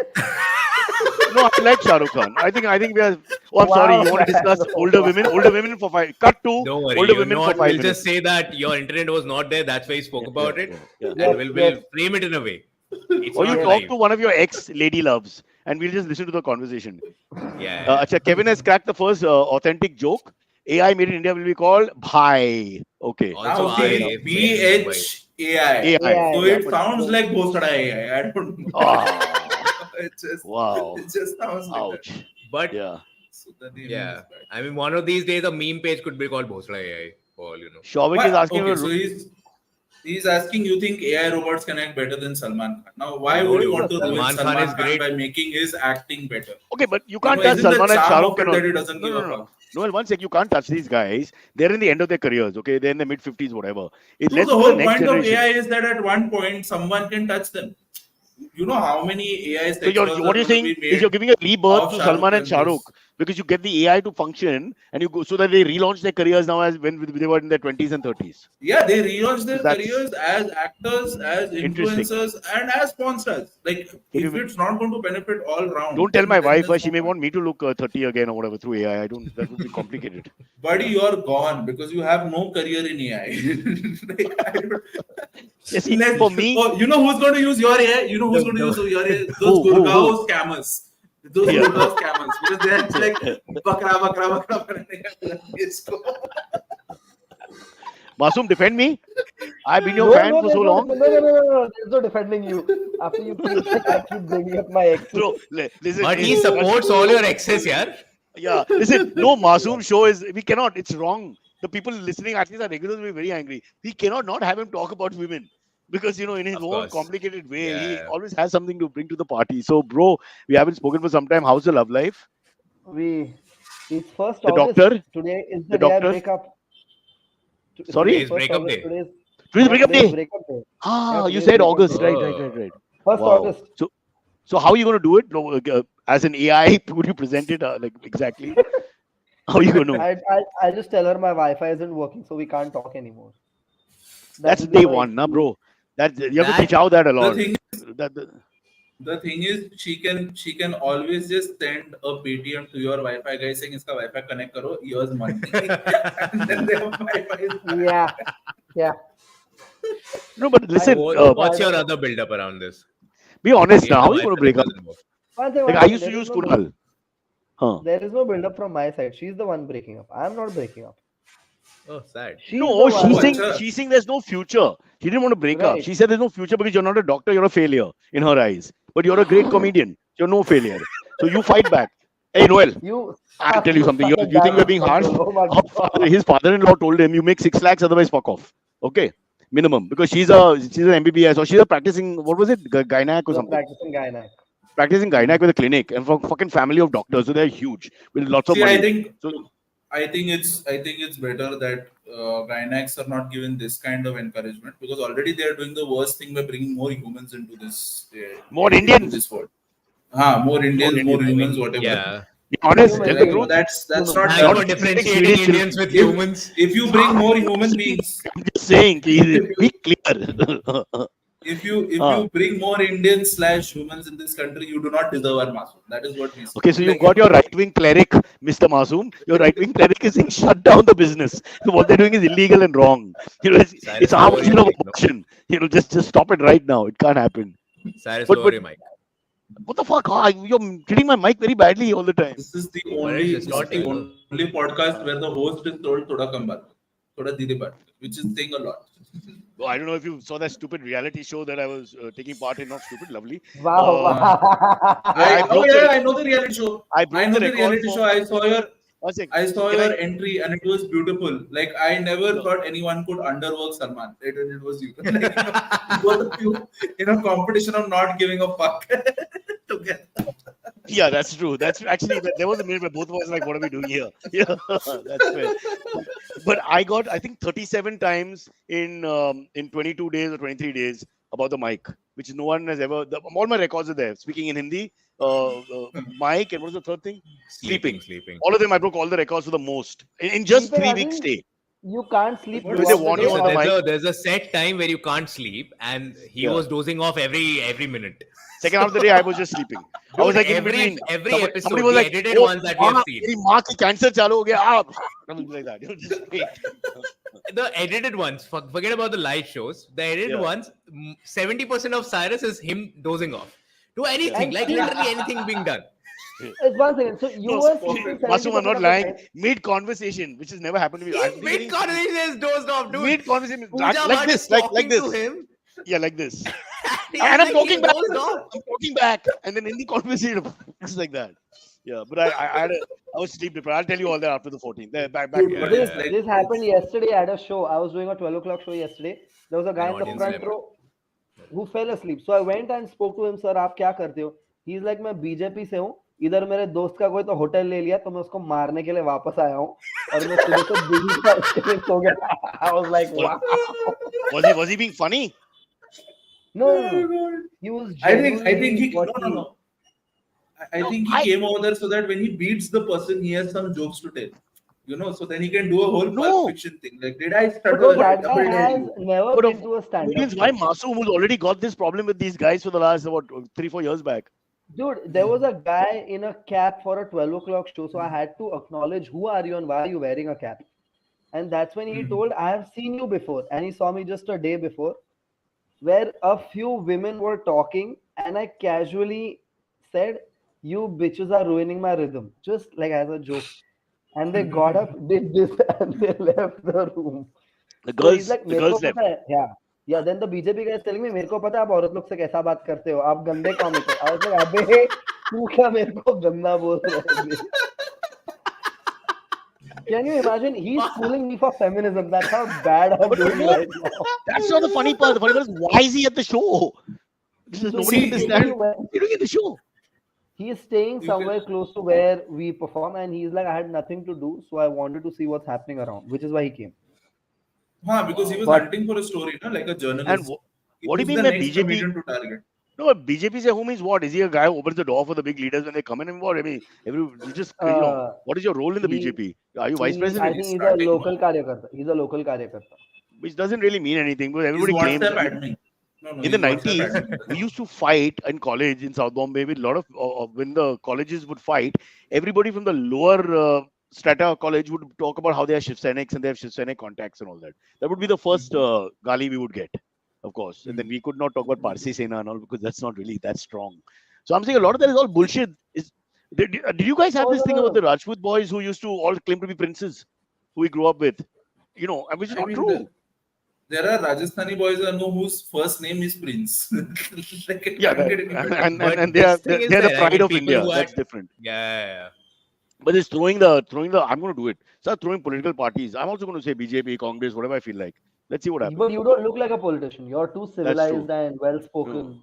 [SPEAKER 1] No, I like Shah Rukh Khan. I think we are. Oh, I'm sorry.
[SPEAKER 4] Wow,
[SPEAKER 1] You want to
[SPEAKER 4] man.
[SPEAKER 1] discuss
[SPEAKER 4] Oh,
[SPEAKER 1] older
[SPEAKER 4] wow.
[SPEAKER 1] women? Older women for 5. Cut to
[SPEAKER 2] Don't worry,
[SPEAKER 1] older
[SPEAKER 2] you
[SPEAKER 1] women
[SPEAKER 2] know
[SPEAKER 1] for
[SPEAKER 2] what?
[SPEAKER 1] 5
[SPEAKER 2] We'll
[SPEAKER 1] minutes.
[SPEAKER 2] just say that your internet was not there. That's why he spoke about it,
[SPEAKER 1] Yeah.
[SPEAKER 2] and
[SPEAKER 4] Yes,
[SPEAKER 2] we'll
[SPEAKER 4] yes.
[SPEAKER 2] frame it in a way. It's
[SPEAKER 1] Or you
[SPEAKER 2] not
[SPEAKER 1] talk
[SPEAKER 2] live.
[SPEAKER 1] to one of your ex lady loves, and we'll just listen to the conversation.
[SPEAKER 2] Yeah.
[SPEAKER 1] Acha, Kevin has cracked the first authentic joke. AI made in India will be called Bhai. Okay.
[SPEAKER 2] Also,
[SPEAKER 3] now
[SPEAKER 2] I
[SPEAKER 3] see BHAI.
[SPEAKER 1] AI.
[SPEAKER 3] So
[SPEAKER 1] Yeah,
[SPEAKER 3] it
[SPEAKER 1] but
[SPEAKER 3] sounds like Bhosada AI. I don't know.
[SPEAKER 1] ah,
[SPEAKER 3] it just
[SPEAKER 1] wow.
[SPEAKER 3] it just sounds like that.
[SPEAKER 1] Ouch.
[SPEAKER 2] But
[SPEAKER 1] Yeah.
[SPEAKER 3] So the name
[SPEAKER 2] yeah,
[SPEAKER 3] is bad.
[SPEAKER 2] I mean, one of these days a meme page could be called Bhosla AI. For all you know.
[SPEAKER 1] Shavik is
[SPEAKER 3] Why?
[SPEAKER 1] asking.
[SPEAKER 3] Okay, so he's asking, you think AI robots can act better than Salman Khan? Now, why
[SPEAKER 2] No,
[SPEAKER 3] would you
[SPEAKER 2] dude.
[SPEAKER 3] want to ruin
[SPEAKER 2] Salman Khan
[SPEAKER 3] Salman
[SPEAKER 2] is
[SPEAKER 3] Khan
[SPEAKER 2] great.
[SPEAKER 3] by making his acting better?
[SPEAKER 1] Okay, but you can't touch
[SPEAKER 3] Isn't the
[SPEAKER 1] Salman and Shah
[SPEAKER 3] charm
[SPEAKER 1] Rukh
[SPEAKER 3] of it
[SPEAKER 1] cannot.
[SPEAKER 3] that he doesn't give a
[SPEAKER 1] No.
[SPEAKER 3] fuck?
[SPEAKER 1] Noel, one sec, you can't touch these guys. They're in the end of their careers, okay? They're in the mid 50s, whatever.
[SPEAKER 3] No,
[SPEAKER 1] Let's
[SPEAKER 3] the
[SPEAKER 1] go to the
[SPEAKER 3] whole
[SPEAKER 1] next
[SPEAKER 3] point of
[SPEAKER 1] generation.
[SPEAKER 3] AI is that at one point someone can touch them. You know how many AI
[SPEAKER 1] So
[SPEAKER 3] textures
[SPEAKER 1] what
[SPEAKER 3] are
[SPEAKER 1] you're
[SPEAKER 3] going to
[SPEAKER 1] saying
[SPEAKER 3] be
[SPEAKER 1] is
[SPEAKER 3] made
[SPEAKER 1] you're giving a rebirth
[SPEAKER 3] of
[SPEAKER 1] to
[SPEAKER 3] Shah
[SPEAKER 1] Salman
[SPEAKER 3] Rukh
[SPEAKER 1] and Shah Rukh
[SPEAKER 3] this.
[SPEAKER 1] because you get the AI to function and you go so that they relaunch their careers now as when they were in their 20s and 30s.
[SPEAKER 3] Yeah, they relaunch
[SPEAKER 1] So
[SPEAKER 3] their
[SPEAKER 1] that's
[SPEAKER 3] careers as actors, as
[SPEAKER 1] interesting.
[SPEAKER 3] influencers, and as porn stars. Like,
[SPEAKER 1] Can
[SPEAKER 3] if
[SPEAKER 1] you
[SPEAKER 3] it's not going to benefit all round,
[SPEAKER 1] don't tell my
[SPEAKER 3] then
[SPEAKER 1] wife,
[SPEAKER 3] there's
[SPEAKER 1] she
[SPEAKER 3] no
[SPEAKER 1] may
[SPEAKER 3] point.
[SPEAKER 1] want me to look 30 again or whatever through AI. I don't. That would be complicated.
[SPEAKER 3] Buddy,
[SPEAKER 1] Yeah.
[SPEAKER 3] you're gone because you have no career in AI. Like, I don't-
[SPEAKER 1] Yeah, see, for me,
[SPEAKER 3] oh, you know who's going to use your AI? You know who's going to
[SPEAKER 2] No.
[SPEAKER 3] use your AI? Those
[SPEAKER 1] Who?
[SPEAKER 3] Gurgaon scammers. Those
[SPEAKER 1] Yeah.
[SPEAKER 3] Gurgaon scammers. Because they're just like, bakra. Isko.
[SPEAKER 1] Masoom, defend me. I've been your
[SPEAKER 4] No,
[SPEAKER 1] fan
[SPEAKER 4] no,
[SPEAKER 1] for
[SPEAKER 4] there's
[SPEAKER 1] so
[SPEAKER 4] no,
[SPEAKER 1] long.
[SPEAKER 4] no. There's no defending you. After you keep like, I keep bringing up my ex.
[SPEAKER 1] Bro, listen.
[SPEAKER 2] But he supports all your exes, yeah.
[SPEAKER 1] Yeah, listen, no Masoom show is, we cannot, it's wrong. The people listening, at least our regulars, will be very angry. We cannot not have him talk about women because, in his
[SPEAKER 2] Of
[SPEAKER 1] own
[SPEAKER 2] course.
[SPEAKER 1] complicated way, he
[SPEAKER 2] Yeah.
[SPEAKER 1] always has something to bring to the party. So, bro, we haven't spoken for some time. How's the love life?
[SPEAKER 4] It's 1st
[SPEAKER 1] The
[SPEAKER 4] August.
[SPEAKER 1] doctor?
[SPEAKER 4] Today is
[SPEAKER 1] The
[SPEAKER 4] the day I
[SPEAKER 1] doctor?
[SPEAKER 4] break up.
[SPEAKER 1] Sorry?
[SPEAKER 2] Today's breakup day.
[SPEAKER 1] Today's breakup
[SPEAKER 4] Today's
[SPEAKER 1] day.
[SPEAKER 4] breakup day.
[SPEAKER 1] Ah, you
[SPEAKER 4] today's
[SPEAKER 1] said
[SPEAKER 4] breakup
[SPEAKER 1] August.
[SPEAKER 4] day.
[SPEAKER 1] Right.
[SPEAKER 4] 1st
[SPEAKER 1] Wow.
[SPEAKER 4] August.
[SPEAKER 1] So how are you going to do it? No, as an AI, would you present it like exactly? How are you going to?
[SPEAKER 4] I just tell her my Wi-Fi isn't working, so we can't talk anymore.
[SPEAKER 1] That's
[SPEAKER 4] will be
[SPEAKER 1] day
[SPEAKER 4] my
[SPEAKER 1] one, na,
[SPEAKER 4] excuse.
[SPEAKER 1] bro. That you have to teach
[SPEAKER 2] That
[SPEAKER 1] out that a
[SPEAKER 3] The
[SPEAKER 1] lot.
[SPEAKER 3] thing
[SPEAKER 1] That,
[SPEAKER 3] the thing is, she can always just send a PTM to your Wi-Fi guy saying, "Iska Wi-Fi connect karo, here's money," and then their Wi-Fi is back.
[SPEAKER 4] Yeah, yeah.
[SPEAKER 1] no, but
[SPEAKER 4] I
[SPEAKER 2] so
[SPEAKER 1] listen,
[SPEAKER 2] so
[SPEAKER 4] I
[SPEAKER 2] what's your
[SPEAKER 4] don't know.
[SPEAKER 2] other build up around this?
[SPEAKER 1] be honest
[SPEAKER 2] If
[SPEAKER 1] now.
[SPEAKER 2] the
[SPEAKER 1] How are you going to
[SPEAKER 2] Wi-Fi
[SPEAKER 1] break
[SPEAKER 2] thing
[SPEAKER 1] up?
[SPEAKER 2] doesn't work.
[SPEAKER 1] Like
[SPEAKER 4] One
[SPEAKER 1] I
[SPEAKER 4] second.
[SPEAKER 1] used to use Kunal. Huh?
[SPEAKER 4] There is no build up from my side. She's the one breaking up. I'm not breaking up.
[SPEAKER 2] Oh, sad.
[SPEAKER 4] She's the
[SPEAKER 1] No,
[SPEAKER 3] Oh,
[SPEAKER 4] one.
[SPEAKER 3] acha.
[SPEAKER 1] she's saying there's no future. She didn't want to break up.
[SPEAKER 4] Right.
[SPEAKER 1] She said there's no future because you're not a doctor, you're a failure in her eyes. But you're a great comedian. You're no failure. So you fight back. Hey Noel,
[SPEAKER 4] You
[SPEAKER 1] I'll tell
[SPEAKER 4] suck.
[SPEAKER 1] you
[SPEAKER 4] You
[SPEAKER 1] something.
[SPEAKER 4] suck at
[SPEAKER 1] You think we're
[SPEAKER 4] damage
[SPEAKER 1] being harsh?
[SPEAKER 4] control. Oh my god.
[SPEAKER 1] His father-in-law told him, "You make 6 lakhs, otherwise fuck off." Okay, minimum, because she's an MBBS or she's a practicing, what was it, gynac or
[SPEAKER 4] You're
[SPEAKER 1] something.
[SPEAKER 4] practicing gynac.
[SPEAKER 1] Practicing gynac with a clinic and for fucking family of doctors, so they're huge with lots of
[SPEAKER 3] See, I
[SPEAKER 1] money.
[SPEAKER 3] think
[SPEAKER 1] So
[SPEAKER 3] I think it's better that gynacs are not given this kind of encouragement because already they are doing the worst thing by bringing more humans into this
[SPEAKER 1] more
[SPEAKER 3] into
[SPEAKER 1] Indians,
[SPEAKER 3] this world. More
[SPEAKER 1] more
[SPEAKER 3] Indians, more
[SPEAKER 1] Indians.
[SPEAKER 2] I
[SPEAKER 3] humans,
[SPEAKER 2] mean,
[SPEAKER 3] whatever.
[SPEAKER 2] yeah.
[SPEAKER 1] Be honest, tell
[SPEAKER 4] Humans,
[SPEAKER 1] the
[SPEAKER 3] Like
[SPEAKER 1] truth.
[SPEAKER 4] humans,
[SPEAKER 3] that's
[SPEAKER 4] humans.
[SPEAKER 3] not
[SPEAKER 2] Thanks
[SPEAKER 1] Not
[SPEAKER 2] for
[SPEAKER 3] done.
[SPEAKER 2] differentiating
[SPEAKER 1] Swedish
[SPEAKER 2] Indians with
[SPEAKER 3] If
[SPEAKER 2] humans.
[SPEAKER 3] if you bring more human beings,
[SPEAKER 1] I'm just saying,
[SPEAKER 3] if
[SPEAKER 1] be
[SPEAKER 3] you
[SPEAKER 1] clear.
[SPEAKER 3] if you bring more Indians slash humans in this country, you do not deserve our Masoom. That is what we say.
[SPEAKER 1] Okay, so you've
[SPEAKER 3] Like,
[SPEAKER 1] got your right wing cleric, Mr. Masoom. Your right wing cleric is saying shut down the business. So what they're doing is illegal and wrong. It's
[SPEAKER 2] Cyrus,
[SPEAKER 1] our
[SPEAKER 2] lower your
[SPEAKER 1] version of
[SPEAKER 2] mic. No?
[SPEAKER 1] abortion. Just stop it right now. It can't happen.
[SPEAKER 2] Cyrus,
[SPEAKER 1] But
[SPEAKER 2] lower your mic.
[SPEAKER 1] what the fuck? You're hitting my mic very badly all the time.
[SPEAKER 3] this is the
[SPEAKER 2] But it's
[SPEAKER 3] only this is the
[SPEAKER 2] distorting though.
[SPEAKER 3] only podcast where the host is told thoda kam baat, thoda dheere baat, which is saying a lot.
[SPEAKER 1] Oh, I don't know if you saw that stupid reality show that I was taking part in. Not stupid, lovely.
[SPEAKER 4] Wow.
[SPEAKER 1] Uh, I
[SPEAKER 3] Oh
[SPEAKER 1] broke
[SPEAKER 3] yeah,
[SPEAKER 1] the
[SPEAKER 3] I know the reality show.
[SPEAKER 1] I
[SPEAKER 3] I
[SPEAKER 1] broke
[SPEAKER 3] know
[SPEAKER 1] the
[SPEAKER 3] the
[SPEAKER 1] record
[SPEAKER 3] reality
[SPEAKER 1] for.
[SPEAKER 3] show.
[SPEAKER 1] One sec.
[SPEAKER 3] I saw
[SPEAKER 1] Can I?
[SPEAKER 3] your entry and it was beautiful. Like I never
[SPEAKER 1] No.
[SPEAKER 3] thought anyone could underwork Salman. It was you. Like, both of you in a competition of not giving a fuck together.
[SPEAKER 1] Yeah, that's true. That's actually there was a minute where both of us like, what are we doing here? Yeah, that's fair. But I got I think 37 times in 22 days or 23 days about the mic, which no one has ever. All my records are there. Speaking in Hindi, mic, and what was the third thing? Sleeping.
[SPEAKER 2] Sleeping.
[SPEAKER 1] All of them, I broke all the records for the most in just
[SPEAKER 4] Sleeping, I
[SPEAKER 1] 3 weeks
[SPEAKER 4] think
[SPEAKER 1] stay.
[SPEAKER 4] you can't sleep
[SPEAKER 3] What
[SPEAKER 1] When they
[SPEAKER 3] is
[SPEAKER 4] throughout the
[SPEAKER 1] warn
[SPEAKER 3] the
[SPEAKER 1] you
[SPEAKER 4] day.
[SPEAKER 1] on
[SPEAKER 2] So
[SPEAKER 1] the mic,
[SPEAKER 2] there's a set time where you can't sleep, and he
[SPEAKER 1] yeah.
[SPEAKER 2] was dozing off every minute.
[SPEAKER 1] Second half of the day, I was just sleeping. I was
[SPEAKER 2] Dude,
[SPEAKER 1] like in between.
[SPEAKER 2] every
[SPEAKER 1] Somebody
[SPEAKER 2] episode,
[SPEAKER 1] was
[SPEAKER 2] the
[SPEAKER 1] like,
[SPEAKER 2] edited
[SPEAKER 1] "Oh,
[SPEAKER 2] ones that we have seen.
[SPEAKER 1] मेरी माँ की cancer चालू हो गया." Something like that. Just wait.
[SPEAKER 2] The edited ones, forget about the live shows. The edited
[SPEAKER 1] Yeah.
[SPEAKER 2] ones, 70% of Cyrus is him dozing off. To anything,
[SPEAKER 4] And
[SPEAKER 2] like
[SPEAKER 4] see,
[SPEAKER 2] literally anything being done.
[SPEAKER 4] it's one second. So you
[SPEAKER 1] No,
[SPEAKER 4] were sleeping 70%
[SPEAKER 1] Masoom, I'm not
[SPEAKER 4] of the
[SPEAKER 1] lying.
[SPEAKER 4] time.
[SPEAKER 1] Mid conversation, which has never happened to me.
[SPEAKER 2] He mid conversation is dozed off, dude.
[SPEAKER 1] Mid conversation,
[SPEAKER 2] Pooja
[SPEAKER 1] like
[SPEAKER 2] Bhatt
[SPEAKER 1] this,
[SPEAKER 2] is
[SPEAKER 1] like
[SPEAKER 2] talking
[SPEAKER 1] this.
[SPEAKER 2] to him.
[SPEAKER 1] Yeah, like this.
[SPEAKER 2] He's
[SPEAKER 1] And I'm
[SPEAKER 2] like,
[SPEAKER 1] talking
[SPEAKER 2] he
[SPEAKER 1] back.
[SPEAKER 2] dozed off.
[SPEAKER 1] I'm talking back, and then in the conversation, it's like that. Yeah, but I was sleep deprived. I'll tell you all that after the 14th. Back.
[SPEAKER 3] Dude,
[SPEAKER 2] Yeah,
[SPEAKER 3] but
[SPEAKER 4] This
[SPEAKER 3] it's like
[SPEAKER 4] this happened yesterday at a show. I was doing a 12 o'clock show yesterday. There was a guy
[SPEAKER 2] An
[SPEAKER 4] in the
[SPEAKER 2] audience
[SPEAKER 4] front
[SPEAKER 2] member.
[SPEAKER 4] row who fell asleep. So I went and spoke to him, sir, आप क्या करते हो? He's like, मैं BJP से हूँ. इधर मेरे दोस्त का कोई तो होटल ले लिया तो मैं उसको मारने के लिए वापस आया हूँ और मैं सुबह को दिल्ली का escape हो गया. I was like, wow.
[SPEAKER 1] Was he being funny?
[SPEAKER 4] No.
[SPEAKER 3] oh god.
[SPEAKER 4] He was
[SPEAKER 3] I think
[SPEAKER 4] genuinely
[SPEAKER 3] he
[SPEAKER 4] what
[SPEAKER 3] no.
[SPEAKER 1] No,
[SPEAKER 3] I think he came over there so that when he beats the person, he has some jokes to tell. So then he can do a whole
[SPEAKER 1] No.
[SPEAKER 3] Pulp Fiction thing. Like, did I stutter?
[SPEAKER 4] Because
[SPEAKER 3] Did I
[SPEAKER 4] that guy
[SPEAKER 3] double dare
[SPEAKER 4] has
[SPEAKER 3] you?
[SPEAKER 4] never
[SPEAKER 1] But
[SPEAKER 4] been to a stand-up
[SPEAKER 1] audience,
[SPEAKER 4] show.
[SPEAKER 1] why Masoom, who's already got this problem with these guys for the last 3-4 years back?
[SPEAKER 4] Dude, there was a guy in a cap for a 12 o'clock show, so I had to acknowledge who are you and why are you wearing a cap? And that's when he told, I have seen you before. And he saw me just a day before, where a few women were talking, and I casually said, you bitches are ruining my rhythm, just like as a joke. And they got up, did this, and they left the room.
[SPEAKER 1] The
[SPEAKER 4] So he's
[SPEAKER 1] girls,
[SPEAKER 4] like,
[SPEAKER 1] the
[SPEAKER 4] मेरे को
[SPEAKER 1] girls left.
[SPEAKER 4] पता है, yeah. Yeah, then the BJP guy is telling me, मेरे को पता है आप औरत लोग से कैसा बात करते हो, आप गंदे कॉमिक हो. I was like, अबे तू क्या मेरे को गंदा बोल रहा है? Can you imagine? He's schooling me for feminism. That's how bad I'm doing right now.
[SPEAKER 1] That's not the funny part. The funny part is, why is he at the show?
[SPEAKER 4] So
[SPEAKER 1] Nobody
[SPEAKER 3] see,
[SPEAKER 1] understands.
[SPEAKER 4] where-
[SPEAKER 1] What are you doing at the show?
[SPEAKER 4] he is staying
[SPEAKER 3] You
[SPEAKER 4] somewhere close to where we perform, and he's like, I had nothing to do, so I wanted to see what's happening around, which is why he came.
[SPEAKER 3] Because he was
[SPEAKER 4] But-
[SPEAKER 3] hunting for a story, like a journalist.
[SPEAKER 1] And
[SPEAKER 3] He
[SPEAKER 1] what do you
[SPEAKER 3] was
[SPEAKER 1] mean
[SPEAKER 3] the
[SPEAKER 1] by
[SPEAKER 3] next
[SPEAKER 1] BJP?
[SPEAKER 3] comedian to target.
[SPEAKER 1] No, BJP say whom is what? Is he a guy who opens the door for the big leaders when they come in and what? I mean, you just what is your role in the
[SPEAKER 4] he-
[SPEAKER 1] BJP? Are you vice
[SPEAKER 4] I
[SPEAKER 1] president?
[SPEAKER 4] think he's a
[SPEAKER 3] starting
[SPEAKER 4] local karyakarta. He's a local karyakarta.
[SPEAKER 1] Which doesn't really mean anything because
[SPEAKER 3] He's
[SPEAKER 1] everybody claims.
[SPEAKER 3] WhatsApp admin. No, no,
[SPEAKER 1] In the
[SPEAKER 3] he's WhatsApp
[SPEAKER 1] 90s,
[SPEAKER 3] admin.
[SPEAKER 1] we used to fight in college in South Bombay with a lot of, when the colleges would fight, everybody from the lower strata college would talk about how they are Shiv Saiниks and they have Shiv Sainik contacts and all that. That would be the first gali we would get, of course. And then we could not talk about Parsi Sena and all because that's not really that strong. So I'm saying a lot of that is all bullshit. Did you guys have
[SPEAKER 4] No,
[SPEAKER 1] this
[SPEAKER 4] no,
[SPEAKER 1] thing
[SPEAKER 4] no,
[SPEAKER 1] about
[SPEAKER 4] no.
[SPEAKER 1] the Rajput boys who used to all claim to be princes who we grew up with? Which is
[SPEAKER 3] I
[SPEAKER 1] not
[SPEAKER 3] mean,
[SPEAKER 1] true.
[SPEAKER 3] there are Rajasthani boys I know whose first name is Prince. Like it
[SPEAKER 1] Yeah,
[SPEAKER 3] can't get any better.
[SPEAKER 2] But
[SPEAKER 1] they are
[SPEAKER 2] this thing is
[SPEAKER 1] they're the
[SPEAKER 2] there. I
[SPEAKER 1] pride
[SPEAKER 2] mean,
[SPEAKER 1] of
[SPEAKER 2] people
[SPEAKER 1] India.
[SPEAKER 2] who are
[SPEAKER 1] That's different.
[SPEAKER 2] yeah.
[SPEAKER 1] But it's throwing the. I'm going to do it. Start throwing political parties. I'm also going to say BJP, Congress, whatever I feel like. Let's see what happens.
[SPEAKER 4] But you don't look like a politician. You're too
[SPEAKER 1] That's true.
[SPEAKER 4] civilized and well
[SPEAKER 1] No,
[SPEAKER 4] spoken.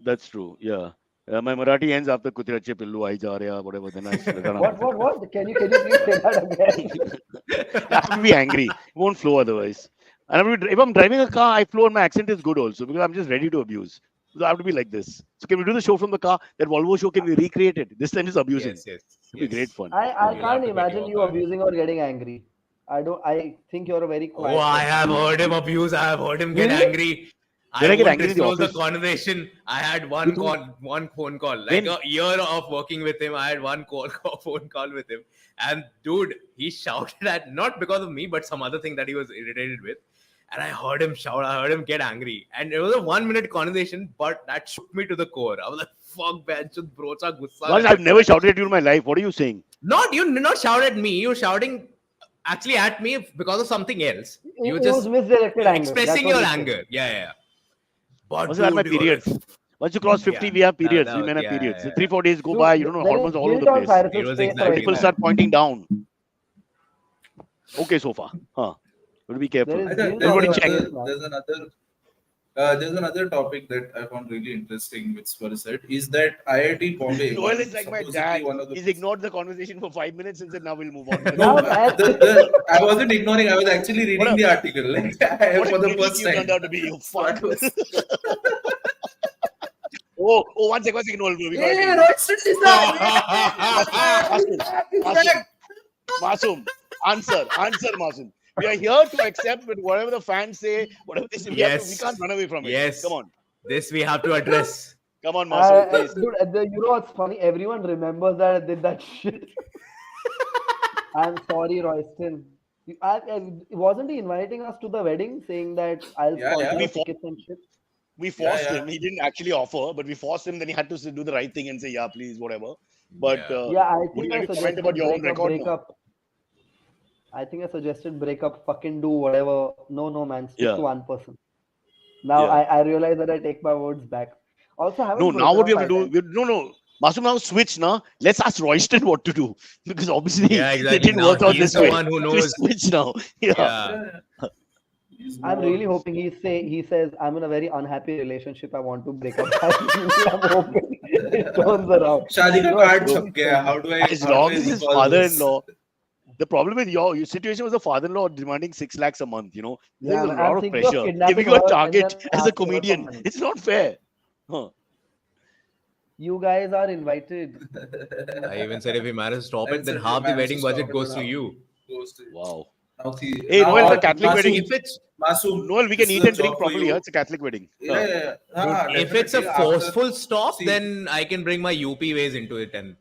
[SPEAKER 1] that's true. Yeah. My Marathi ends after Kutirache Pillu Ai Ja Raya, whatever. Then I run
[SPEAKER 4] What?
[SPEAKER 1] with
[SPEAKER 4] What? What? Can you please say that again?
[SPEAKER 1] it. I have to be angry. It won't flow otherwise. And if I'm driving a car, I flow and my accent is good also because I'm just ready to abuse. So I have to be like this. So can we do the show from the car? That Volvo show can be recreated. This time is abusing.
[SPEAKER 2] Yes, yes,
[SPEAKER 1] It'll be great
[SPEAKER 2] yes.
[SPEAKER 1] fun.
[SPEAKER 4] I
[SPEAKER 2] You'll
[SPEAKER 4] can't
[SPEAKER 2] have to get
[SPEAKER 4] imagine
[SPEAKER 2] your
[SPEAKER 4] you
[SPEAKER 2] card.
[SPEAKER 4] abusing or getting angry. I don't. I think you're a very
[SPEAKER 2] Oh,
[SPEAKER 4] quiet
[SPEAKER 2] I
[SPEAKER 4] person.
[SPEAKER 2] have heard him abuse. I have heard him get
[SPEAKER 4] Really?
[SPEAKER 2] angry.
[SPEAKER 1] When
[SPEAKER 2] I
[SPEAKER 1] I get
[SPEAKER 2] won't
[SPEAKER 1] angry in the
[SPEAKER 2] disclose the
[SPEAKER 1] office,
[SPEAKER 2] conversation. I had one
[SPEAKER 1] with who?
[SPEAKER 2] call, one phone call. Like
[SPEAKER 1] When?
[SPEAKER 2] a year of working with him, I had one phone call with him. And dude, he shouted at not because of me, but some other thing that he was irritated with. And I heard him shout. I heard him get angry. And it was a 1 minute conversation, but that shook me to the core. I was like, "Fuck, man, brocha gussa
[SPEAKER 1] Raj,
[SPEAKER 2] hai."
[SPEAKER 1] I've never shouted at you in my life. What are you saying?
[SPEAKER 2] Not you. Did not shout at me. You were shouting actually at me because of something else. You were
[SPEAKER 4] It was
[SPEAKER 2] just
[SPEAKER 4] misdirected anger. That's
[SPEAKER 2] expressing
[SPEAKER 4] what
[SPEAKER 2] your
[SPEAKER 4] he said.
[SPEAKER 2] anger. Yeah. But
[SPEAKER 1] Also, I had my
[SPEAKER 2] dude, you were like,
[SPEAKER 1] periods. Once you cross 50,
[SPEAKER 2] yeah,
[SPEAKER 1] we have
[SPEAKER 2] that
[SPEAKER 1] periods.
[SPEAKER 2] was,
[SPEAKER 1] We men have
[SPEAKER 2] yeah,
[SPEAKER 1] periods.
[SPEAKER 2] yeah.
[SPEAKER 1] 3-4 days go
[SPEAKER 4] Dude,
[SPEAKER 1] by,
[SPEAKER 4] there is
[SPEAKER 1] hormones all over
[SPEAKER 4] guilt
[SPEAKER 1] the
[SPEAKER 4] on
[SPEAKER 1] place.
[SPEAKER 2] It
[SPEAKER 4] Cyrus's
[SPEAKER 2] was
[SPEAKER 4] face
[SPEAKER 2] exactly
[SPEAKER 4] right
[SPEAKER 1] People
[SPEAKER 4] now.
[SPEAKER 1] start pointing down. Okay, so far. But be
[SPEAKER 4] There
[SPEAKER 1] careful.
[SPEAKER 4] is
[SPEAKER 3] I
[SPEAKER 4] guilt
[SPEAKER 3] thought
[SPEAKER 4] on
[SPEAKER 1] Everybody
[SPEAKER 4] your
[SPEAKER 1] check.
[SPEAKER 4] face now.
[SPEAKER 3] there's another topic that I found really interesting with Spurs said is that IIT Bombay
[SPEAKER 1] Noel is like my
[SPEAKER 3] supposedly
[SPEAKER 1] dad.
[SPEAKER 3] one of the
[SPEAKER 1] He's ignored the conversation for 5 minutes and said, now we'll move on to the
[SPEAKER 3] no,
[SPEAKER 1] next
[SPEAKER 4] Now, man.
[SPEAKER 3] I wasn't ignoring. I was actually
[SPEAKER 1] What
[SPEAKER 3] reading
[SPEAKER 1] a,
[SPEAKER 3] the article like
[SPEAKER 1] what
[SPEAKER 3] for
[SPEAKER 1] a
[SPEAKER 3] the
[SPEAKER 1] geek
[SPEAKER 3] first
[SPEAKER 1] you turned
[SPEAKER 3] time.
[SPEAKER 1] out to be, you
[SPEAKER 3] So I
[SPEAKER 1] fuck.
[SPEAKER 3] was,
[SPEAKER 1] Oh, 1 second, Noel. We got
[SPEAKER 3] hey,
[SPEAKER 1] to
[SPEAKER 3] Royston is back!
[SPEAKER 1] Masoom, answer, Masoom. We are here to accept with whatever the fans say, whatever they say. We
[SPEAKER 2] Yes.
[SPEAKER 1] can't run away from it.
[SPEAKER 2] Yes.
[SPEAKER 1] Come on.
[SPEAKER 2] This we have to address.
[SPEAKER 1] Come on, Masoom, please.
[SPEAKER 4] Dude, you know what's funny? Everyone remembers that I did that shit. I'm sorry, Royston. Wasn't he inviting us to the wedding, saying that I'll
[SPEAKER 3] Yeah,
[SPEAKER 4] sponsor
[SPEAKER 3] yeah.
[SPEAKER 4] the tickets and shit?
[SPEAKER 1] We forced
[SPEAKER 3] Yeah.
[SPEAKER 1] him. He didn't actually offer, but we forced him. Then he had to do the right thing and say, "Yeah, please, whatever." But
[SPEAKER 2] Yeah.
[SPEAKER 4] Yeah, I
[SPEAKER 1] would you
[SPEAKER 4] think I
[SPEAKER 1] like to comment
[SPEAKER 4] suggested
[SPEAKER 1] about your own record now?
[SPEAKER 4] breakup. I think I suggested breakup, fucking do whatever. No, man, stick
[SPEAKER 1] Yeah.
[SPEAKER 4] to one person. Now
[SPEAKER 1] Yeah.
[SPEAKER 4] I realize that I take my words back. Also, I
[SPEAKER 1] No,
[SPEAKER 4] haven't
[SPEAKER 1] now
[SPEAKER 4] broken
[SPEAKER 1] what we
[SPEAKER 4] up
[SPEAKER 1] have to
[SPEAKER 4] five
[SPEAKER 1] do?
[SPEAKER 4] times.
[SPEAKER 1] No. Masoom, now switch now. Let's ask Royston what to do because obviously
[SPEAKER 2] Yeah,
[SPEAKER 1] it
[SPEAKER 2] exactly.
[SPEAKER 1] didn't
[SPEAKER 2] Now
[SPEAKER 1] work out
[SPEAKER 2] he's
[SPEAKER 1] this
[SPEAKER 2] the
[SPEAKER 1] way.
[SPEAKER 2] one who
[SPEAKER 1] So we
[SPEAKER 2] knows.
[SPEAKER 1] switch now. Yeah.
[SPEAKER 2] Yeah.
[SPEAKER 4] I'm really hoping he says I'm in a very unhappy relationship. I want to break up. I'm hoping it turns around.
[SPEAKER 3] शादी का
[SPEAKER 4] No,
[SPEAKER 3] card
[SPEAKER 4] actually,
[SPEAKER 3] छप गया. How do
[SPEAKER 1] As
[SPEAKER 3] I
[SPEAKER 1] long as his
[SPEAKER 3] recall this?
[SPEAKER 1] father-in-law. The problem with your situation was the father-in-law demanding 6 lakhs a month. There's
[SPEAKER 4] Yeah,
[SPEAKER 1] a
[SPEAKER 4] man,
[SPEAKER 1] lot
[SPEAKER 4] I'm
[SPEAKER 1] of
[SPEAKER 4] thinking of
[SPEAKER 1] pressure.
[SPEAKER 4] kidnapping
[SPEAKER 1] Giving you a
[SPEAKER 4] her and
[SPEAKER 1] target
[SPEAKER 4] then
[SPEAKER 1] as a
[SPEAKER 4] asking her for
[SPEAKER 1] comedian.
[SPEAKER 4] money.
[SPEAKER 1] It's not fair. Huh.
[SPEAKER 4] You guys are invited.
[SPEAKER 2] I even said if we manage to stop
[SPEAKER 3] I
[SPEAKER 2] it, then
[SPEAKER 3] said,
[SPEAKER 2] half the
[SPEAKER 3] managed
[SPEAKER 2] wedding
[SPEAKER 3] to stop
[SPEAKER 2] budget
[SPEAKER 3] it,
[SPEAKER 2] goes
[SPEAKER 3] but
[SPEAKER 2] to
[SPEAKER 3] half
[SPEAKER 2] you.
[SPEAKER 3] goes to you.
[SPEAKER 1] Wow.
[SPEAKER 3] Now, see,
[SPEAKER 1] Hey,
[SPEAKER 3] now
[SPEAKER 1] Noel,
[SPEAKER 3] all-
[SPEAKER 1] the Catholic
[SPEAKER 3] Masoom,
[SPEAKER 1] wedding.
[SPEAKER 2] If it's
[SPEAKER 3] Masoom,
[SPEAKER 1] Noel, we
[SPEAKER 3] this
[SPEAKER 1] can
[SPEAKER 3] is
[SPEAKER 1] eat
[SPEAKER 3] a
[SPEAKER 1] and drink
[SPEAKER 3] job for
[SPEAKER 1] properly.
[SPEAKER 3] you.
[SPEAKER 1] Huh? It's a Catholic wedding.
[SPEAKER 3] Yeah.
[SPEAKER 2] if it's a
[SPEAKER 3] Definitely
[SPEAKER 2] forceful stop,
[SPEAKER 3] see,
[SPEAKER 2] then I can bring my UP ways into it and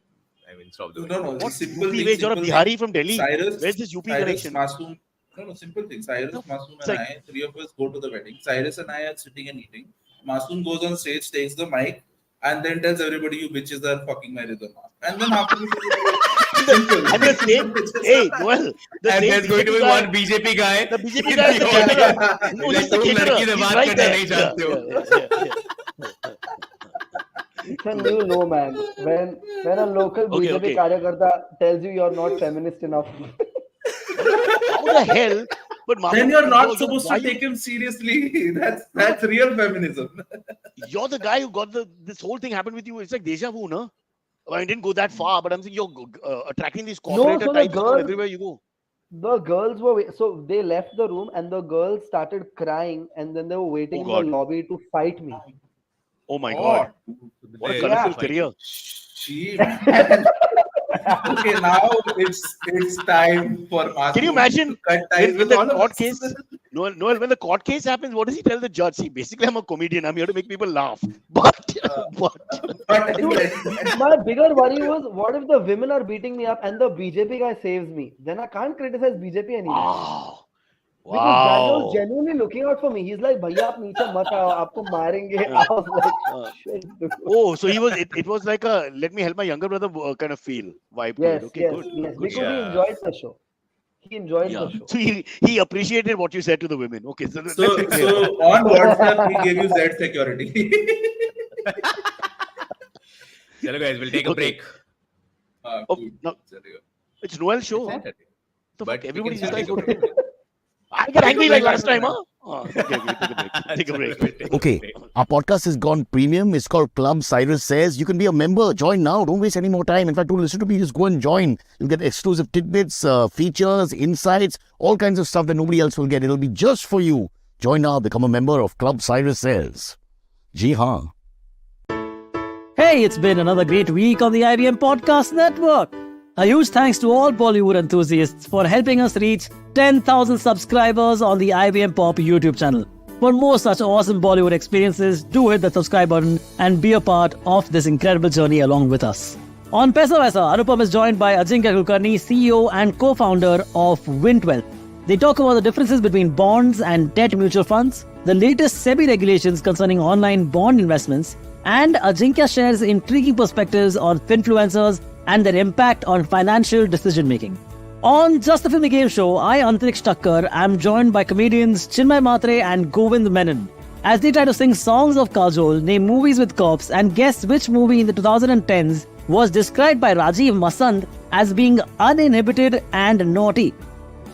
[SPEAKER 2] I mean stop the
[SPEAKER 3] No,
[SPEAKER 2] wedding.
[SPEAKER 3] no.
[SPEAKER 1] What?
[SPEAKER 3] Simple
[SPEAKER 1] UP
[SPEAKER 3] thing.
[SPEAKER 1] wage? You're a
[SPEAKER 3] Simple
[SPEAKER 1] Bihari
[SPEAKER 3] thing.
[SPEAKER 1] from Delhi.
[SPEAKER 3] Cyrus,
[SPEAKER 1] Where's this UP
[SPEAKER 3] Cyrus,
[SPEAKER 1] connection?
[SPEAKER 3] Masoom. No. Simple thing. Cyrus, Masoom,
[SPEAKER 1] It's
[SPEAKER 3] and
[SPEAKER 1] like,
[SPEAKER 3] I, three of us go to the wedding. Cyrus and I are sitting and eating. Masoom goes on stage, takes the mic, and then tells everybody, "You bitches are fucking my rhythm." And then after this, simple.
[SPEAKER 1] and the same, hey, Noel, the
[SPEAKER 2] And
[SPEAKER 1] same
[SPEAKER 2] there's going to
[SPEAKER 1] BJP
[SPEAKER 2] be
[SPEAKER 1] guy,
[SPEAKER 2] one BJP guy.
[SPEAKER 1] the BJP
[SPEAKER 2] in
[SPEAKER 1] guy is the
[SPEAKER 2] the
[SPEAKER 1] caterer.
[SPEAKER 2] audience.
[SPEAKER 1] No,
[SPEAKER 2] He's
[SPEAKER 1] he's
[SPEAKER 2] like,
[SPEAKER 1] the
[SPEAKER 2] "तुम
[SPEAKER 1] caterer.
[SPEAKER 2] लड़की से
[SPEAKER 1] He's
[SPEAKER 2] बात
[SPEAKER 1] right
[SPEAKER 2] करना
[SPEAKER 1] there.
[SPEAKER 2] नहीं
[SPEAKER 1] Yeah,
[SPEAKER 2] जानते हो."
[SPEAKER 4] It's a new low, man. When a local
[SPEAKER 1] Okay,
[SPEAKER 4] BJP
[SPEAKER 1] okay.
[SPEAKER 4] karyakarta tells you you're not feminist enough.
[SPEAKER 1] How the hell? But Masoom,
[SPEAKER 3] Then you're not supposed
[SPEAKER 1] why
[SPEAKER 3] to take him seriously. That's real feminism.
[SPEAKER 1] you're the guy who got this whole thing happened with you. It's like deja vu, no? I didn't go that far, but I'm saying you're attracting these corporate
[SPEAKER 4] so the
[SPEAKER 1] types and all
[SPEAKER 4] girls-
[SPEAKER 1] everywhere you go.
[SPEAKER 4] The girls were so they left the room and the girls started crying and then they were waiting
[SPEAKER 1] Oh,
[SPEAKER 4] in
[SPEAKER 1] God.
[SPEAKER 4] the lobby to fight me.
[SPEAKER 1] Oh my God. What a
[SPEAKER 2] They-
[SPEAKER 1] colorful
[SPEAKER 2] Yeah.
[SPEAKER 1] career.
[SPEAKER 3] She, man. Okay, now it's time for
[SPEAKER 1] Can you
[SPEAKER 3] Masoom
[SPEAKER 1] imagine
[SPEAKER 3] to cut ties
[SPEAKER 1] when
[SPEAKER 3] with
[SPEAKER 1] the
[SPEAKER 3] all of
[SPEAKER 1] court
[SPEAKER 3] us.
[SPEAKER 1] case, Noel, when the court case happens, what does he tell the judge? See, basically, I'm a comedian. I'm here to make people laugh. But, but,
[SPEAKER 3] But I
[SPEAKER 4] Dude,
[SPEAKER 3] said that.
[SPEAKER 4] my bigger worry was, what if the women are beating me up and the BJP guy saves me? Then I can't criticize BJP anymore.
[SPEAKER 1] wow,
[SPEAKER 4] Because that guy was
[SPEAKER 1] wow.
[SPEAKER 4] genuinely looking out for me. He's like, "Bhaiya, आप नीचे मत आओ, आपको मारेंगे."
[SPEAKER 1] Uh,
[SPEAKER 4] I was like,
[SPEAKER 1] uh,
[SPEAKER 4] "Shit, dude."
[SPEAKER 1] oh, so it was like a let me help my younger brother kind of feel vibe to it.
[SPEAKER 4] Yes,
[SPEAKER 1] Okay,
[SPEAKER 4] yes,
[SPEAKER 1] good,
[SPEAKER 4] yes.
[SPEAKER 1] good
[SPEAKER 4] Because
[SPEAKER 1] shit.
[SPEAKER 4] he
[SPEAKER 2] Yeah.
[SPEAKER 4] enjoyed the show. He enjoyed
[SPEAKER 1] Yeah.
[SPEAKER 4] the show.
[SPEAKER 1] So he appreciated what you said to the women. Okay, so let's
[SPEAKER 3] So
[SPEAKER 1] be clear.
[SPEAKER 3] on WhatsApp, he gave you Z security.
[SPEAKER 2] Chalo guys, we'll take a
[SPEAKER 1] Okay.
[SPEAKER 2] break.
[SPEAKER 1] Oh,
[SPEAKER 3] Cool.
[SPEAKER 1] no,
[SPEAKER 3] There you go.
[SPEAKER 1] it's Noel's show.
[SPEAKER 2] It's
[SPEAKER 1] Huh?
[SPEAKER 2] Saturday.
[SPEAKER 1] The
[SPEAKER 2] But
[SPEAKER 1] fuck?
[SPEAKER 2] we
[SPEAKER 1] Everybody's
[SPEAKER 2] can
[SPEAKER 1] this
[SPEAKER 2] still
[SPEAKER 1] guy's
[SPEAKER 2] take a
[SPEAKER 1] got to
[SPEAKER 2] break.
[SPEAKER 1] do. I get angry like last
[SPEAKER 3] Like
[SPEAKER 1] time, huh? Oh, okay, take a break. Take a break.
[SPEAKER 2] We'll take a
[SPEAKER 5] Okay,
[SPEAKER 2] break.
[SPEAKER 5] our podcast has gone premium. It's called Club Cyrus Says. You can be a member. Join now. Don't waste any more time. In fact, don't listen to me. Just go and join. You'll get exclusive tidbits, features, insights, all kinds of stuff that nobody else will get. It'll be just for you. Join now. Become a member of Club Cyrus Says. Ji haan.
[SPEAKER 6] Hey, it's been another great week on the IBM Podcast Network. A huge thanks to all Bollywood enthusiasts for helping us reach 10,000 subscribers on the IBM Pop YouTube channel. For more such awesome Bollywood experiences, do hit the subscribe button and be a part of this incredible journey along with us. On Paisa Vaisa, Anupam is joined by Ajinkya Kulkarni, CEO and co-founder of Wintwealth. They talk about the differences between bonds and debt mutual funds, the latest SEBI regulations concerning online bond investments, and Ajinkya shares intriguing perspectives on finfluencers and their impact on financial decision making. On Just the Film Game Show, I, Antriksh Thakkar, am joined by comedians Chinmay Matre and Govind Menon as they try to sing songs of Kajol, name movies with cops, and guess which movie in the 2010s was described by Rajiv Masand as being uninhibited and naughty.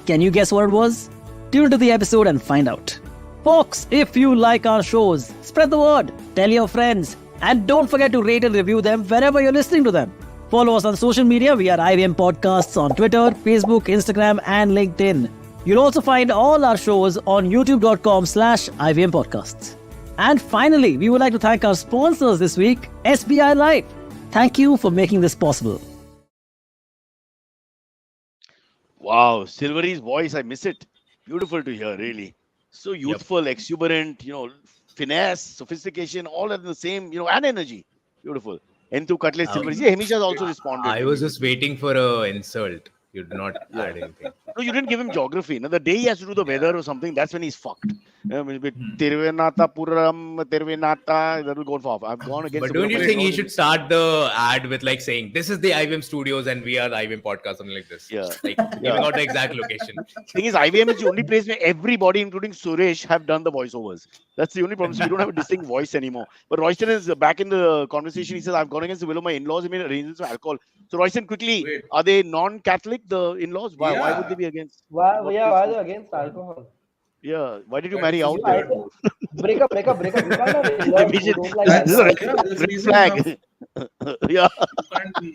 [SPEAKER 6] Can you guess what it was? Tune into the episode and find out. Folks, if you like our shows, spread the word, tell your friends, and don't forget to rate and review them wherever you're listening to them. Follow us on social media. We are IVM Podcasts on Twitter, Facebook, Instagram, and LinkedIn. You'll also find all our shows on youtube.com/IVM Podcasts. And finally, we would like to thank our sponsors this week, SBI Life. Thank you for making this possible.
[SPEAKER 1] Wow, Silvery's voice, I miss it. Beautiful to hear, really. So youthful, exuberant, finesse, sophistication, all at the same, and energy. Beautiful. Entu Cutlet Silvery. Yeah, Hemish has also responded.
[SPEAKER 2] I was just waiting for an insult. You did not
[SPEAKER 1] Yeah.
[SPEAKER 2] add anything.
[SPEAKER 1] No, you didn't give him geography. Now, the day he has to do the weather or something, that's when he's fucked. Tiruvananthapuram, Tiruvanantha, that will go for. I've gone against.
[SPEAKER 2] But
[SPEAKER 1] the will
[SPEAKER 2] don't
[SPEAKER 1] of
[SPEAKER 2] you
[SPEAKER 1] my
[SPEAKER 2] think he
[SPEAKER 1] in-laws
[SPEAKER 2] should
[SPEAKER 1] and-
[SPEAKER 2] start the ad with like saying, "This is the IVM Studios and we are the IVM Podcast," something like this?
[SPEAKER 1] Yeah.
[SPEAKER 2] Like giving out the exact location.
[SPEAKER 1] Thing is, IVM is the only place where everybody, including Suresh, have done the voiceovers. That's the only problem. So we don't have a distinct voice anymore. But Royston is back in the conversation. He says, I've gone against the will of my in-laws. I mean, arrangements for alcohol. So Royston, quickly,
[SPEAKER 3] Wait.
[SPEAKER 1] are they non-Catholic, the in-laws? Why would they be against?
[SPEAKER 4] Why?
[SPEAKER 1] What
[SPEAKER 4] Yeah,
[SPEAKER 1] is
[SPEAKER 4] why
[SPEAKER 1] this?
[SPEAKER 4] are they against alcohol?
[SPEAKER 1] Yeah. Why did you
[SPEAKER 3] That
[SPEAKER 1] marry
[SPEAKER 3] is
[SPEAKER 1] out
[SPEAKER 4] I
[SPEAKER 1] there?
[SPEAKER 3] weird.
[SPEAKER 4] said, break up. You can't have in-laws who don't like
[SPEAKER 1] This is a
[SPEAKER 4] alcohol.
[SPEAKER 3] That's
[SPEAKER 1] red
[SPEAKER 3] reason
[SPEAKER 1] flag. Yeah.
[SPEAKER 3] You can't be.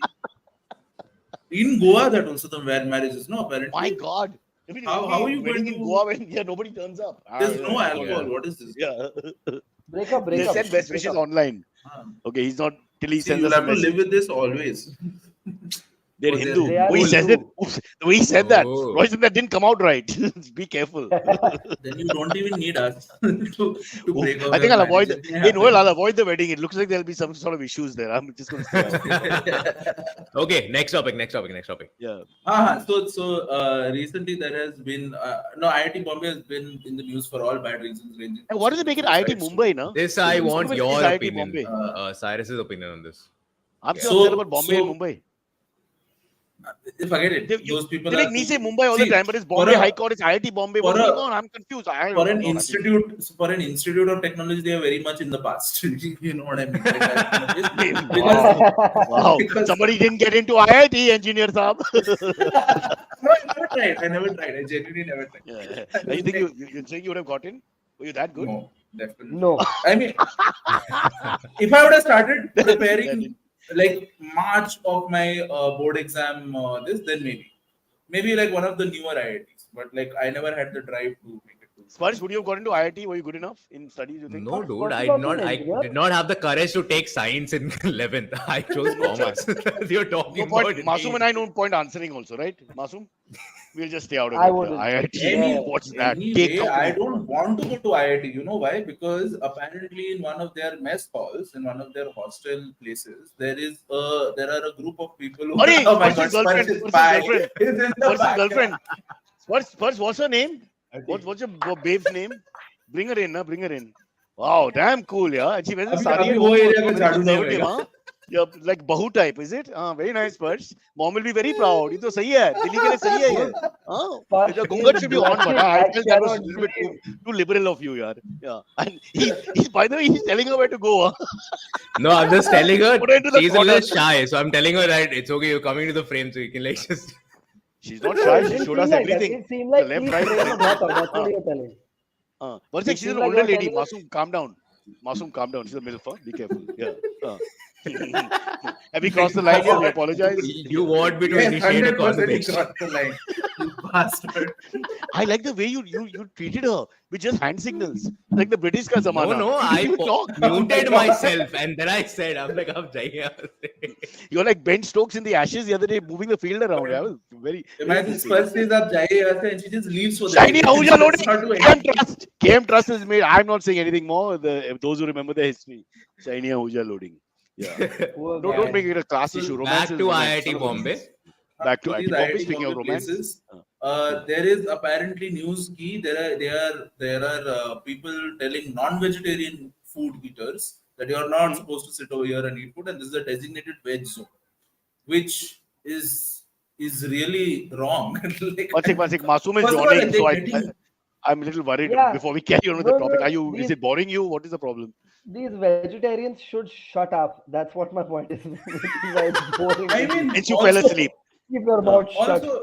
[SPEAKER 3] In Goa, that also the marriages, no, apparently.
[SPEAKER 1] My God. I mean,
[SPEAKER 3] How
[SPEAKER 1] it'll
[SPEAKER 3] are
[SPEAKER 1] be
[SPEAKER 3] you
[SPEAKER 1] wedding
[SPEAKER 3] going
[SPEAKER 1] in
[SPEAKER 3] to-
[SPEAKER 1] Goa when nobody turns up?
[SPEAKER 3] There's no alcohol.
[SPEAKER 2] Yeah.
[SPEAKER 3] What is this?
[SPEAKER 1] Yeah.
[SPEAKER 4] Break up.
[SPEAKER 1] They send best
[SPEAKER 4] break
[SPEAKER 1] wishes
[SPEAKER 4] up.
[SPEAKER 1] online.
[SPEAKER 3] Ah.
[SPEAKER 1] Okay, he's not till he
[SPEAKER 3] See,
[SPEAKER 1] sends
[SPEAKER 3] you'll
[SPEAKER 1] us a
[SPEAKER 3] have to
[SPEAKER 1] message.
[SPEAKER 3] live with this always.
[SPEAKER 1] They're
[SPEAKER 3] Oh, they're
[SPEAKER 1] Hindu.
[SPEAKER 4] They are
[SPEAKER 1] The way he says it,
[SPEAKER 4] Hindu.
[SPEAKER 1] oops, the way he said that,
[SPEAKER 2] Oh.
[SPEAKER 1] Royston, that didn't come out right. Be careful.
[SPEAKER 3] Then you don't even need us to break up.
[SPEAKER 1] I think
[SPEAKER 3] your
[SPEAKER 1] I'll avoid.
[SPEAKER 3] marriage. It may
[SPEAKER 1] Hey, Noel,
[SPEAKER 3] happen.
[SPEAKER 1] I'll avoid the wedding. It looks like there'll be some sort of issues there. I'm just going to stay out.
[SPEAKER 2] Okay, next topic.
[SPEAKER 1] Yeah.
[SPEAKER 3] Recently there has been IIT Bombay has been in the news for all bad reasons ranging.
[SPEAKER 1] And what do they make it IIT Mumbai, no?
[SPEAKER 2] This I
[SPEAKER 1] Which
[SPEAKER 2] want
[SPEAKER 1] school is
[SPEAKER 2] your
[SPEAKER 1] IIT
[SPEAKER 2] opinion.
[SPEAKER 1] Bombay?
[SPEAKER 2] Cyrus's opinion on this.
[SPEAKER 1] I'm so
[SPEAKER 3] So-
[SPEAKER 1] upset about Bombay
[SPEAKER 3] so-
[SPEAKER 1] and Mumbai.
[SPEAKER 3] Forget it.
[SPEAKER 1] Those
[SPEAKER 3] people
[SPEAKER 1] they make
[SPEAKER 3] are
[SPEAKER 1] me
[SPEAKER 3] too-
[SPEAKER 1] say Mumbai all
[SPEAKER 3] See,
[SPEAKER 1] the time, but it's
[SPEAKER 3] for
[SPEAKER 1] Bombay
[SPEAKER 3] a-
[SPEAKER 1] High Court, it's IIT Bombay.
[SPEAKER 3] for
[SPEAKER 1] What's
[SPEAKER 3] a-
[SPEAKER 1] going on? I'm confused.
[SPEAKER 3] For an institute of technology, they are very much in the past. You know what I mean?
[SPEAKER 1] Wow.
[SPEAKER 3] Because-
[SPEAKER 1] Somebody didn't get into IIT, engineer saab.
[SPEAKER 3] No, I never tried. I genuinely never tried.
[SPEAKER 1] Yeah. You think you think you would have gotten? Were you that good?
[SPEAKER 3] No, definitely.
[SPEAKER 4] No.
[SPEAKER 3] I mean, if I would have started preparing like March of my board exam, then maybe like one of the newer IITs. But like I never had the drive to make it to
[SPEAKER 1] Sparsh, would you have got into IIT? Were you good enough in studies, you think?
[SPEAKER 2] No, dude,
[SPEAKER 4] What
[SPEAKER 2] I
[SPEAKER 4] about
[SPEAKER 2] did not.
[SPEAKER 4] an
[SPEAKER 2] I
[SPEAKER 4] engineer?
[SPEAKER 2] did not have the courage to take science in 11th. I chose commerce. You're talking
[SPEAKER 1] No point.
[SPEAKER 2] about
[SPEAKER 1] Masoom and I no point answering also, right? Masoom? We'll just stay out of
[SPEAKER 4] I
[SPEAKER 1] it.
[SPEAKER 4] wouldn't.
[SPEAKER 1] IIT.
[SPEAKER 4] Yeah.
[SPEAKER 1] What's that? Cake
[SPEAKER 3] Anyway, I
[SPEAKER 1] company.
[SPEAKER 3] don't want to go to IIT. You know why? Because apparently in one of their mess halls, in one of their hostel places, there are a group of people who
[SPEAKER 1] Arey,
[SPEAKER 3] oh my
[SPEAKER 1] Sparsh's
[SPEAKER 3] god,
[SPEAKER 1] girlfriend.
[SPEAKER 3] Sparsh is
[SPEAKER 1] Sparsh's
[SPEAKER 3] back.
[SPEAKER 1] girlfriend.
[SPEAKER 3] He's in the
[SPEAKER 1] Sparsh's
[SPEAKER 3] back.
[SPEAKER 1] girlfriend. Sparsh, what's her name? What's your babe's name? Bring her in, na. Bring her in. Wow, damn cool, yeah. And she wears a sari
[SPEAKER 3] अभी
[SPEAKER 1] at
[SPEAKER 3] वो
[SPEAKER 1] home.
[SPEAKER 3] area
[SPEAKER 1] Also,
[SPEAKER 3] में
[SPEAKER 1] very
[SPEAKER 3] झाड़ू नहीं
[SPEAKER 1] conservative,
[SPEAKER 3] होएगा.
[SPEAKER 1] huh? You're like Bahu type, is it? Very nice, Sparsh. Mom will be very proud. ये तो सही है. दिल्ली के लिए सही है ये.
[SPEAKER 4] Sparsh
[SPEAKER 1] The
[SPEAKER 4] is
[SPEAKER 1] Gungat should be on, but I
[SPEAKER 4] blushing.
[SPEAKER 1] felt that was a
[SPEAKER 4] cannot
[SPEAKER 1] little bit
[SPEAKER 4] believe.
[SPEAKER 1] too liberal of you, yaar. Yeah. And he's by the way, he's telling her where to go, huh?
[SPEAKER 2] No, I'm just telling her
[SPEAKER 1] Put her into the
[SPEAKER 2] she's a
[SPEAKER 1] corner.
[SPEAKER 2] little shy. So I'm telling her that it's okay. You're coming to the frame, so you can like just.
[SPEAKER 1] She's not shy.
[SPEAKER 4] It
[SPEAKER 1] She
[SPEAKER 4] didn't
[SPEAKER 1] showed
[SPEAKER 4] seem
[SPEAKER 1] us
[SPEAKER 4] like that.
[SPEAKER 1] everything.
[SPEAKER 4] It seemed like
[SPEAKER 1] The left,
[SPEAKER 4] he's
[SPEAKER 1] right,
[SPEAKER 4] praying
[SPEAKER 1] left.
[SPEAKER 4] बहुत up. That's what you're telling.
[SPEAKER 1] But she's
[SPEAKER 4] seems
[SPEAKER 1] an
[SPEAKER 4] like
[SPEAKER 1] older
[SPEAKER 4] you're
[SPEAKER 1] lady.
[SPEAKER 4] telling us-
[SPEAKER 1] Masoom, calm down. Masoom, calm down. She's a MILF. Huh? Be careful. Yeah. Have we crossed the line here? We apologize.
[SPEAKER 2] You want me to
[SPEAKER 3] Yes,
[SPEAKER 2] initiate a
[SPEAKER 3] 100% he
[SPEAKER 2] conversation?
[SPEAKER 3] crossed the line. You bastard.
[SPEAKER 1] I like the way you treated her with just hand signals, like the British ka
[SPEAKER 2] No,
[SPEAKER 1] zamana.
[SPEAKER 2] no,
[SPEAKER 1] You
[SPEAKER 2] I
[SPEAKER 1] didn't even talk.
[SPEAKER 2] muted myself and then I said, I'm like, I'm
[SPEAKER 1] You're like Ben Stokes in the Ashes the other day, moving the field around. Yeah, very.
[SPEAKER 3] Imagine
[SPEAKER 1] interesting.
[SPEAKER 3] Sparsh says आप जाइए यहाँ से and she just leaves for the
[SPEAKER 1] Shiny
[SPEAKER 3] day.
[SPEAKER 1] Ahuja
[SPEAKER 3] She does
[SPEAKER 1] loading.
[SPEAKER 3] not do
[SPEAKER 1] KM
[SPEAKER 3] anything.
[SPEAKER 1] Trust. KM Trust is made. I'm not saying anything more. Those who remember the history. Shiny Ahuja loading. Yeah.
[SPEAKER 4] Poor
[SPEAKER 1] Don't
[SPEAKER 4] guy.
[SPEAKER 1] make it a class
[SPEAKER 3] So
[SPEAKER 1] issue.
[SPEAKER 2] Back
[SPEAKER 1] Romance is
[SPEAKER 2] to
[SPEAKER 1] romance.
[SPEAKER 2] IIT Bombay.
[SPEAKER 1] Back to
[SPEAKER 3] So
[SPEAKER 1] IIT
[SPEAKER 3] these
[SPEAKER 1] Bombay.
[SPEAKER 3] IIT
[SPEAKER 1] Speaking of
[SPEAKER 3] Bombay
[SPEAKER 1] romance.
[SPEAKER 3] places, there is apparently news key. There are people telling non-vegetarian food eaters that you are not supposed to sit over here and eat food, and this is a designated veg zone, which is really wrong. Like,
[SPEAKER 1] One sec. Masoom is
[SPEAKER 3] first of all,
[SPEAKER 1] joining, so
[SPEAKER 3] they're getting-
[SPEAKER 1] I'm a little worried
[SPEAKER 4] Yeah.
[SPEAKER 1] before we carry on with the
[SPEAKER 4] No,
[SPEAKER 1] topic.
[SPEAKER 4] no,
[SPEAKER 1] Is it boring you? What is the problem?
[SPEAKER 4] These vegetarians should shut up. That's what my point is. Which is why it's boring.
[SPEAKER 3] I mean,
[SPEAKER 1] Since you fell
[SPEAKER 3] also-
[SPEAKER 1] asleep.
[SPEAKER 4] keep your mouth shut.
[SPEAKER 3] Also,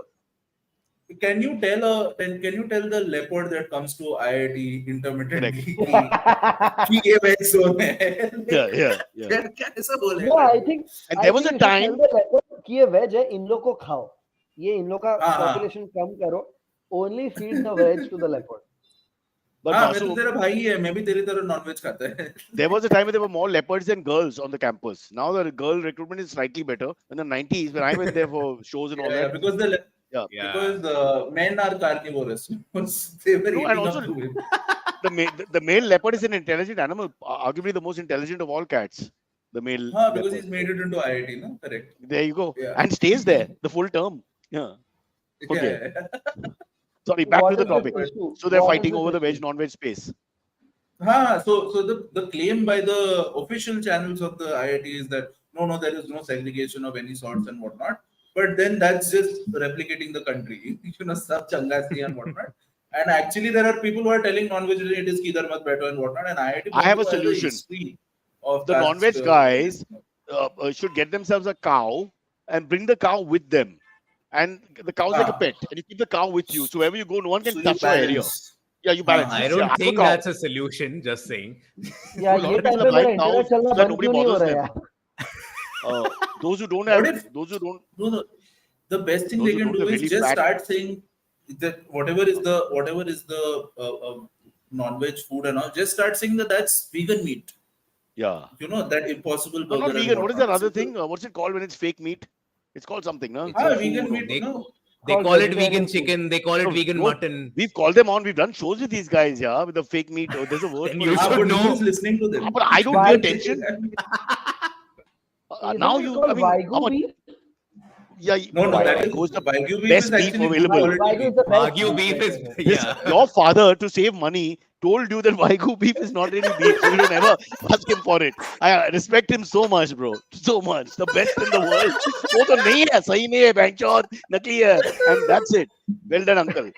[SPEAKER 3] can you tell the leopard that comes to IIT intermittently कि ये veg zone है?
[SPEAKER 1] Yeah.
[SPEAKER 3] क्या ऐसा बोलेगा?
[SPEAKER 4] No, I think.
[SPEAKER 1] And
[SPEAKER 4] I
[SPEAKER 1] there was
[SPEAKER 4] think
[SPEAKER 1] a
[SPEAKER 4] you should
[SPEAKER 1] time.
[SPEAKER 4] tell the leopard कि ये veg है, इन लोग को खाओ. ये इन लोग का
[SPEAKER 3] हाँ, हाँ.
[SPEAKER 4] population कम करो. Only feed the veg to the leopard.
[SPEAKER 1] But
[SPEAKER 3] हाँ, मैं तो
[SPEAKER 1] Masoom,
[SPEAKER 3] तेरा भाई ही है, मैं भी तेरी तरह non-veg खाता है.
[SPEAKER 1] there was a time when there were more leopards than girls on the campus. Now the girl recruitment is slightly better. In the 90s, when I went there for shows and all
[SPEAKER 3] Yeah,
[SPEAKER 1] that.
[SPEAKER 3] because
[SPEAKER 1] Yeah.
[SPEAKER 3] because men are carnivorous. They were
[SPEAKER 1] No,
[SPEAKER 3] eating
[SPEAKER 1] and
[SPEAKER 3] up
[SPEAKER 1] also-
[SPEAKER 3] to him.
[SPEAKER 1] The male leopard is an intelligent animal, arguably the most intelligent of all cats. The male.
[SPEAKER 3] Because
[SPEAKER 1] leopard.
[SPEAKER 3] he's made it into IIT, no? Correct.
[SPEAKER 1] There you go.
[SPEAKER 3] Yeah.
[SPEAKER 1] And stays there the full term. Yeah. Okay.
[SPEAKER 3] Yeah.
[SPEAKER 1] Sorry, back
[SPEAKER 4] What
[SPEAKER 1] to the
[SPEAKER 4] is the
[SPEAKER 1] topic.
[SPEAKER 4] issue?
[SPEAKER 1] So they're
[SPEAKER 4] What is
[SPEAKER 1] fighting
[SPEAKER 4] the
[SPEAKER 1] over the
[SPEAKER 4] issue?
[SPEAKER 1] veg non-veg space.
[SPEAKER 3] So the claim by the official channels of the IIT is that no, there is no segregation of any sorts and whatnot. But then that's just replicating the country, sub changasi and whatnot. And actually, there are people who are telling non-vegetarian it is ki idhar mat baito and whatnot. And IIT
[SPEAKER 1] I have a
[SPEAKER 3] Bombay has
[SPEAKER 1] solution.
[SPEAKER 3] history of
[SPEAKER 1] The
[SPEAKER 3] caste,
[SPEAKER 1] non-veg guys should get themselves a cow and bring the cow with them. And the cow's like a pet, and you keep the cow with you. So wherever you go, no one can
[SPEAKER 3] so you
[SPEAKER 1] touch your area.
[SPEAKER 3] balance.
[SPEAKER 1] Yeah, you balance.
[SPEAKER 2] I
[SPEAKER 1] Yeah,
[SPEAKER 2] don't
[SPEAKER 1] have a
[SPEAKER 2] think
[SPEAKER 1] cow.
[SPEAKER 2] that's a solution, just saying.
[SPEAKER 4] Yeah,
[SPEAKER 1] A lot
[SPEAKER 4] ये
[SPEAKER 1] of people
[SPEAKER 4] time पे
[SPEAKER 1] have
[SPEAKER 4] मेरा
[SPEAKER 1] light cows
[SPEAKER 4] internet चलना
[SPEAKER 1] so that
[SPEAKER 4] बंद
[SPEAKER 1] nobody
[SPEAKER 4] क्यों नहीं हो
[SPEAKER 1] bothers
[SPEAKER 4] रहा
[SPEAKER 1] them.
[SPEAKER 4] यार?
[SPEAKER 1] Those who don't
[SPEAKER 3] What
[SPEAKER 1] have,
[SPEAKER 3] if-
[SPEAKER 1] those who don't.
[SPEAKER 3] No. The best thing
[SPEAKER 1] Those
[SPEAKER 3] they
[SPEAKER 1] who
[SPEAKER 3] can
[SPEAKER 1] don't
[SPEAKER 3] do
[SPEAKER 1] have
[SPEAKER 3] is
[SPEAKER 1] really
[SPEAKER 3] just
[SPEAKER 1] fat-
[SPEAKER 3] start saying that whatever is the non-veg food and all, just start saying that that's vegan meat.
[SPEAKER 1] Yeah.
[SPEAKER 3] That impossible
[SPEAKER 1] No,
[SPEAKER 3] burger.
[SPEAKER 1] not
[SPEAKER 3] and
[SPEAKER 1] vegan. What is that
[SPEAKER 3] whatnot.
[SPEAKER 1] other thing? What's it called when it's fake meat? It's called something, no?
[SPEAKER 2] It's a
[SPEAKER 3] Vegan
[SPEAKER 2] food.
[SPEAKER 3] meat.
[SPEAKER 2] They,
[SPEAKER 3] No.
[SPEAKER 2] they
[SPEAKER 4] Called
[SPEAKER 2] call it
[SPEAKER 4] vegetarian
[SPEAKER 2] vegan
[SPEAKER 4] food.
[SPEAKER 2] chicken. They call it
[SPEAKER 1] No,
[SPEAKER 2] vegan
[SPEAKER 1] no.
[SPEAKER 2] mutton.
[SPEAKER 1] We've called them on. We've done shows with these guys, yeah, with the fake meat. Oh, there's a word
[SPEAKER 2] Then
[SPEAKER 1] for
[SPEAKER 2] you
[SPEAKER 1] it.
[SPEAKER 2] should
[SPEAKER 3] But
[SPEAKER 2] know.
[SPEAKER 3] who's listening to them?
[SPEAKER 1] But I don't
[SPEAKER 4] Why-
[SPEAKER 1] pay attention.
[SPEAKER 4] Isn't
[SPEAKER 1] Now
[SPEAKER 4] it
[SPEAKER 1] you,
[SPEAKER 4] called
[SPEAKER 1] I mean,
[SPEAKER 4] Wagyu
[SPEAKER 1] how much-
[SPEAKER 4] beef?
[SPEAKER 1] yeah,
[SPEAKER 3] No,
[SPEAKER 1] Wagyu
[SPEAKER 3] that
[SPEAKER 1] goes
[SPEAKER 3] is
[SPEAKER 1] the
[SPEAKER 3] Wagyu beef
[SPEAKER 1] best
[SPEAKER 3] is
[SPEAKER 1] beef
[SPEAKER 3] actually
[SPEAKER 1] available.
[SPEAKER 3] quality
[SPEAKER 4] Wagyu is the best
[SPEAKER 2] Wagyu beef is
[SPEAKER 1] This-
[SPEAKER 2] yeah.
[SPEAKER 1] Your father, to save money, told you that Wagyu beef is not really beef, so you don't ever ask him for it. I respect him so much, bro. So much. The best in the world. वो तो नहीं है, सही नहीं है, बैंचोद, नकली है. And that's it. Well done, uncle.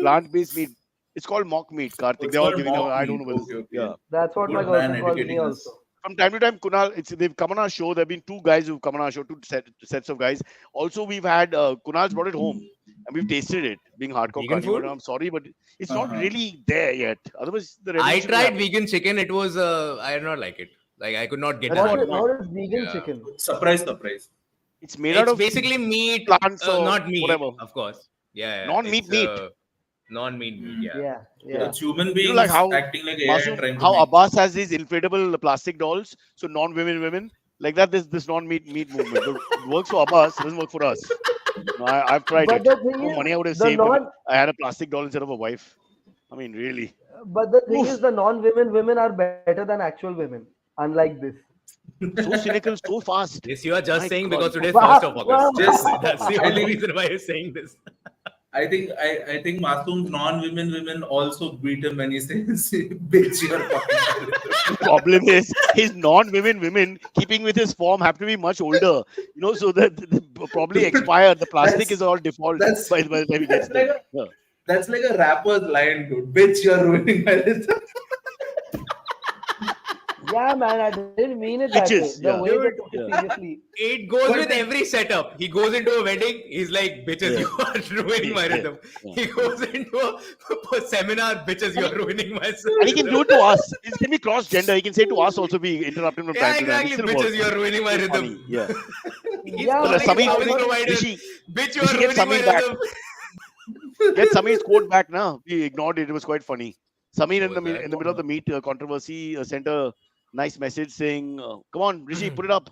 [SPEAKER 1] Plant-based meat. It's called mock meat, Karthik.
[SPEAKER 3] It's
[SPEAKER 1] They're all
[SPEAKER 3] called
[SPEAKER 1] giving
[SPEAKER 3] mock
[SPEAKER 1] I
[SPEAKER 3] meat.
[SPEAKER 1] don't know whether.
[SPEAKER 3] Okay.
[SPEAKER 1] Yeah.
[SPEAKER 4] That's what my
[SPEAKER 3] Good man
[SPEAKER 4] girlfriend calls me
[SPEAKER 3] educating us.
[SPEAKER 4] also.
[SPEAKER 1] From time to time, Kunal, they've come on our show. There have been two guys who've come on our show, two sets of guys. Also, we've had Kunal's brought it home and we've tasted it. Being hardcore
[SPEAKER 2] Vegan
[SPEAKER 1] carnivore,
[SPEAKER 2] food?
[SPEAKER 1] I'm sorry, but it's not
[SPEAKER 3] Uh-huh.
[SPEAKER 1] really there yet. Otherwise, the
[SPEAKER 2] I
[SPEAKER 1] revolution will
[SPEAKER 2] tried
[SPEAKER 1] happen.
[SPEAKER 2] vegan chicken. It was I did not like it. Like I could not get
[SPEAKER 1] That's
[SPEAKER 2] it.
[SPEAKER 1] what-
[SPEAKER 4] What is vegan
[SPEAKER 2] Yeah.
[SPEAKER 4] chicken?
[SPEAKER 3] Surprise.
[SPEAKER 1] It's made out
[SPEAKER 2] It's
[SPEAKER 1] of
[SPEAKER 2] basically meat,
[SPEAKER 1] plants or
[SPEAKER 2] not meat,
[SPEAKER 1] whatever.
[SPEAKER 2] of course. Yeah,
[SPEAKER 1] Non-meat
[SPEAKER 2] it's,
[SPEAKER 1] meat.
[SPEAKER 2] Non-mean meat, yeah.
[SPEAKER 4] Yeah.
[SPEAKER 3] It's human
[SPEAKER 1] You
[SPEAKER 3] beings
[SPEAKER 1] know, like how
[SPEAKER 3] acting like AI and
[SPEAKER 1] Masoom,
[SPEAKER 3] trying to
[SPEAKER 1] how
[SPEAKER 3] make.
[SPEAKER 1] Abbas has these inflatable plastic dolls, so non-women, like that. This non-meat movement. It works for Abbas, doesn't work for us. No, I've tried
[SPEAKER 4] But
[SPEAKER 1] it.
[SPEAKER 4] the thing
[SPEAKER 1] More
[SPEAKER 4] is,
[SPEAKER 1] money I would have
[SPEAKER 4] the
[SPEAKER 1] saved if
[SPEAKER 4] non
[SPEAKER 1] I had a plastic doll instead of a wife. I mean, really.
[SPEAKER 4] but the thing is
[SPEAKER 1] Oof,
[SPEAKER 4] the women are better than actual women. Unlike this.
[SPEAKER 1] so cynical, so fast.
[SPEAKER 2] This you are just
[SPEAKER 1] My
[SPEAKER 2] saying
[SPEAKER 1] God.
[SPEAKER 2] because today is
[SPEAKER 4] Wow,
[SPEAKER 2] 1st of
[SPEAKER 4] wow.
[SPEAKER 2] August.
[SPEAKER 3] Just,
[SPEAKER 2] That's the
[SPEAKER 3] I
[SPEAKER 2] only
[SPEAKER 3] think,
[SPEAKER 2] reason why you're saying this.
[SPEAKER 3] I think Masoom's non-women also beat him when he says, "Bitch, you're fucking."
[SPEAKER 1] The problem is his non-women keeping with his form have to be much older. So that probably expired. The plastic
[SPEAKER 3] That's
[SPEAKER 1] is all default
[SPEAKER 3] that's
[SPEAKER 1] by the time he gets
[SPEAKER 3] that's like
[SPEAKER 1] them.
[SPEAKER 3] a
[SPEAKER 1] Yeah.
[SPEAKER 3] that's like a rapper's line, dude. Bitch, you're ruining my rhythm.
[SPEAKER 4] Yeah, man, I didn't mean it that way.
[SPEAKER 1] Bitches,
[SPEAKER 4] The
[SPEAKER 1] yeah.
[SPEAKER 4] way they
[SPEAKER 2] Dude,
[SPEAKER 4] took it
[SPEAKER 1] Yeah.
[SPEAKER 4] seriously.
[SPEAKER 2] it goes
[SPEAKER 3] But
[SPEAKER 2] with
[SPEAKER 3] then,
[SPEAKER 2] every setup. He goes into a wedding, he's like, bitches,
[SPEAKER 1] Yeah.
[SPEAKER 2] you are ruining my
[SPEAKER 1] Yeah.
[SPEAKER 2] rhythm.
[SPEAKER 1] Yeah.
[SPEAKER 2] He goes into a seminar, bitches, you are ruining my
[SPEAKER 1] And he can do
[SPEAKER 2] rhythm.
[SPEAKER 1] it to us. It can be cross-gender. He can say to us also, be interrupting from
[SPEAKER 2] Yeah,
[SPEAKER 1] time to time. It
[SPEAKER 2] exactly.
[SPEAKER 1] still
[SPEAKER 2] Bitches,
[SPEAKER 1] works.
[SPEAKER 2] you are ruining my
[SPEAKER 1] Still
[SPEAKER 2] rhythm.
[SPEAKER 1] funny. Yeah.
[SPEAKER 2] He's
[SPEAKER 4] Yeah,
[SPEAKER 1] But
[SPEAKER 2] calling
[SPEAKER 4] man.
[SPEAKER 2] his
[SPEAKER 1] Samir,
[SPEAKER 2] service
[SPEAKER 4] But
[SPEAKER 2] provider,
[SPEAKER 1] Rishi,
[SPEAKER 2] bitch, you are
[SPEAKER 1] get
[SPEAKER 2] ruining my
[SPEAKER 1] Samir back.
[SPEAKER 2] rhythm.
[SPEAKER 1] Get Samir's quote back now. We ignored it. It was quite funny. Samir
[SPEAKER 2] What
[SPEAKER 1] in the
[SPEAKER 2] was that?
[SPEAKER 1] in the middle of the meet controversy sent a nice message saying, "Come on, Rishi, put it up.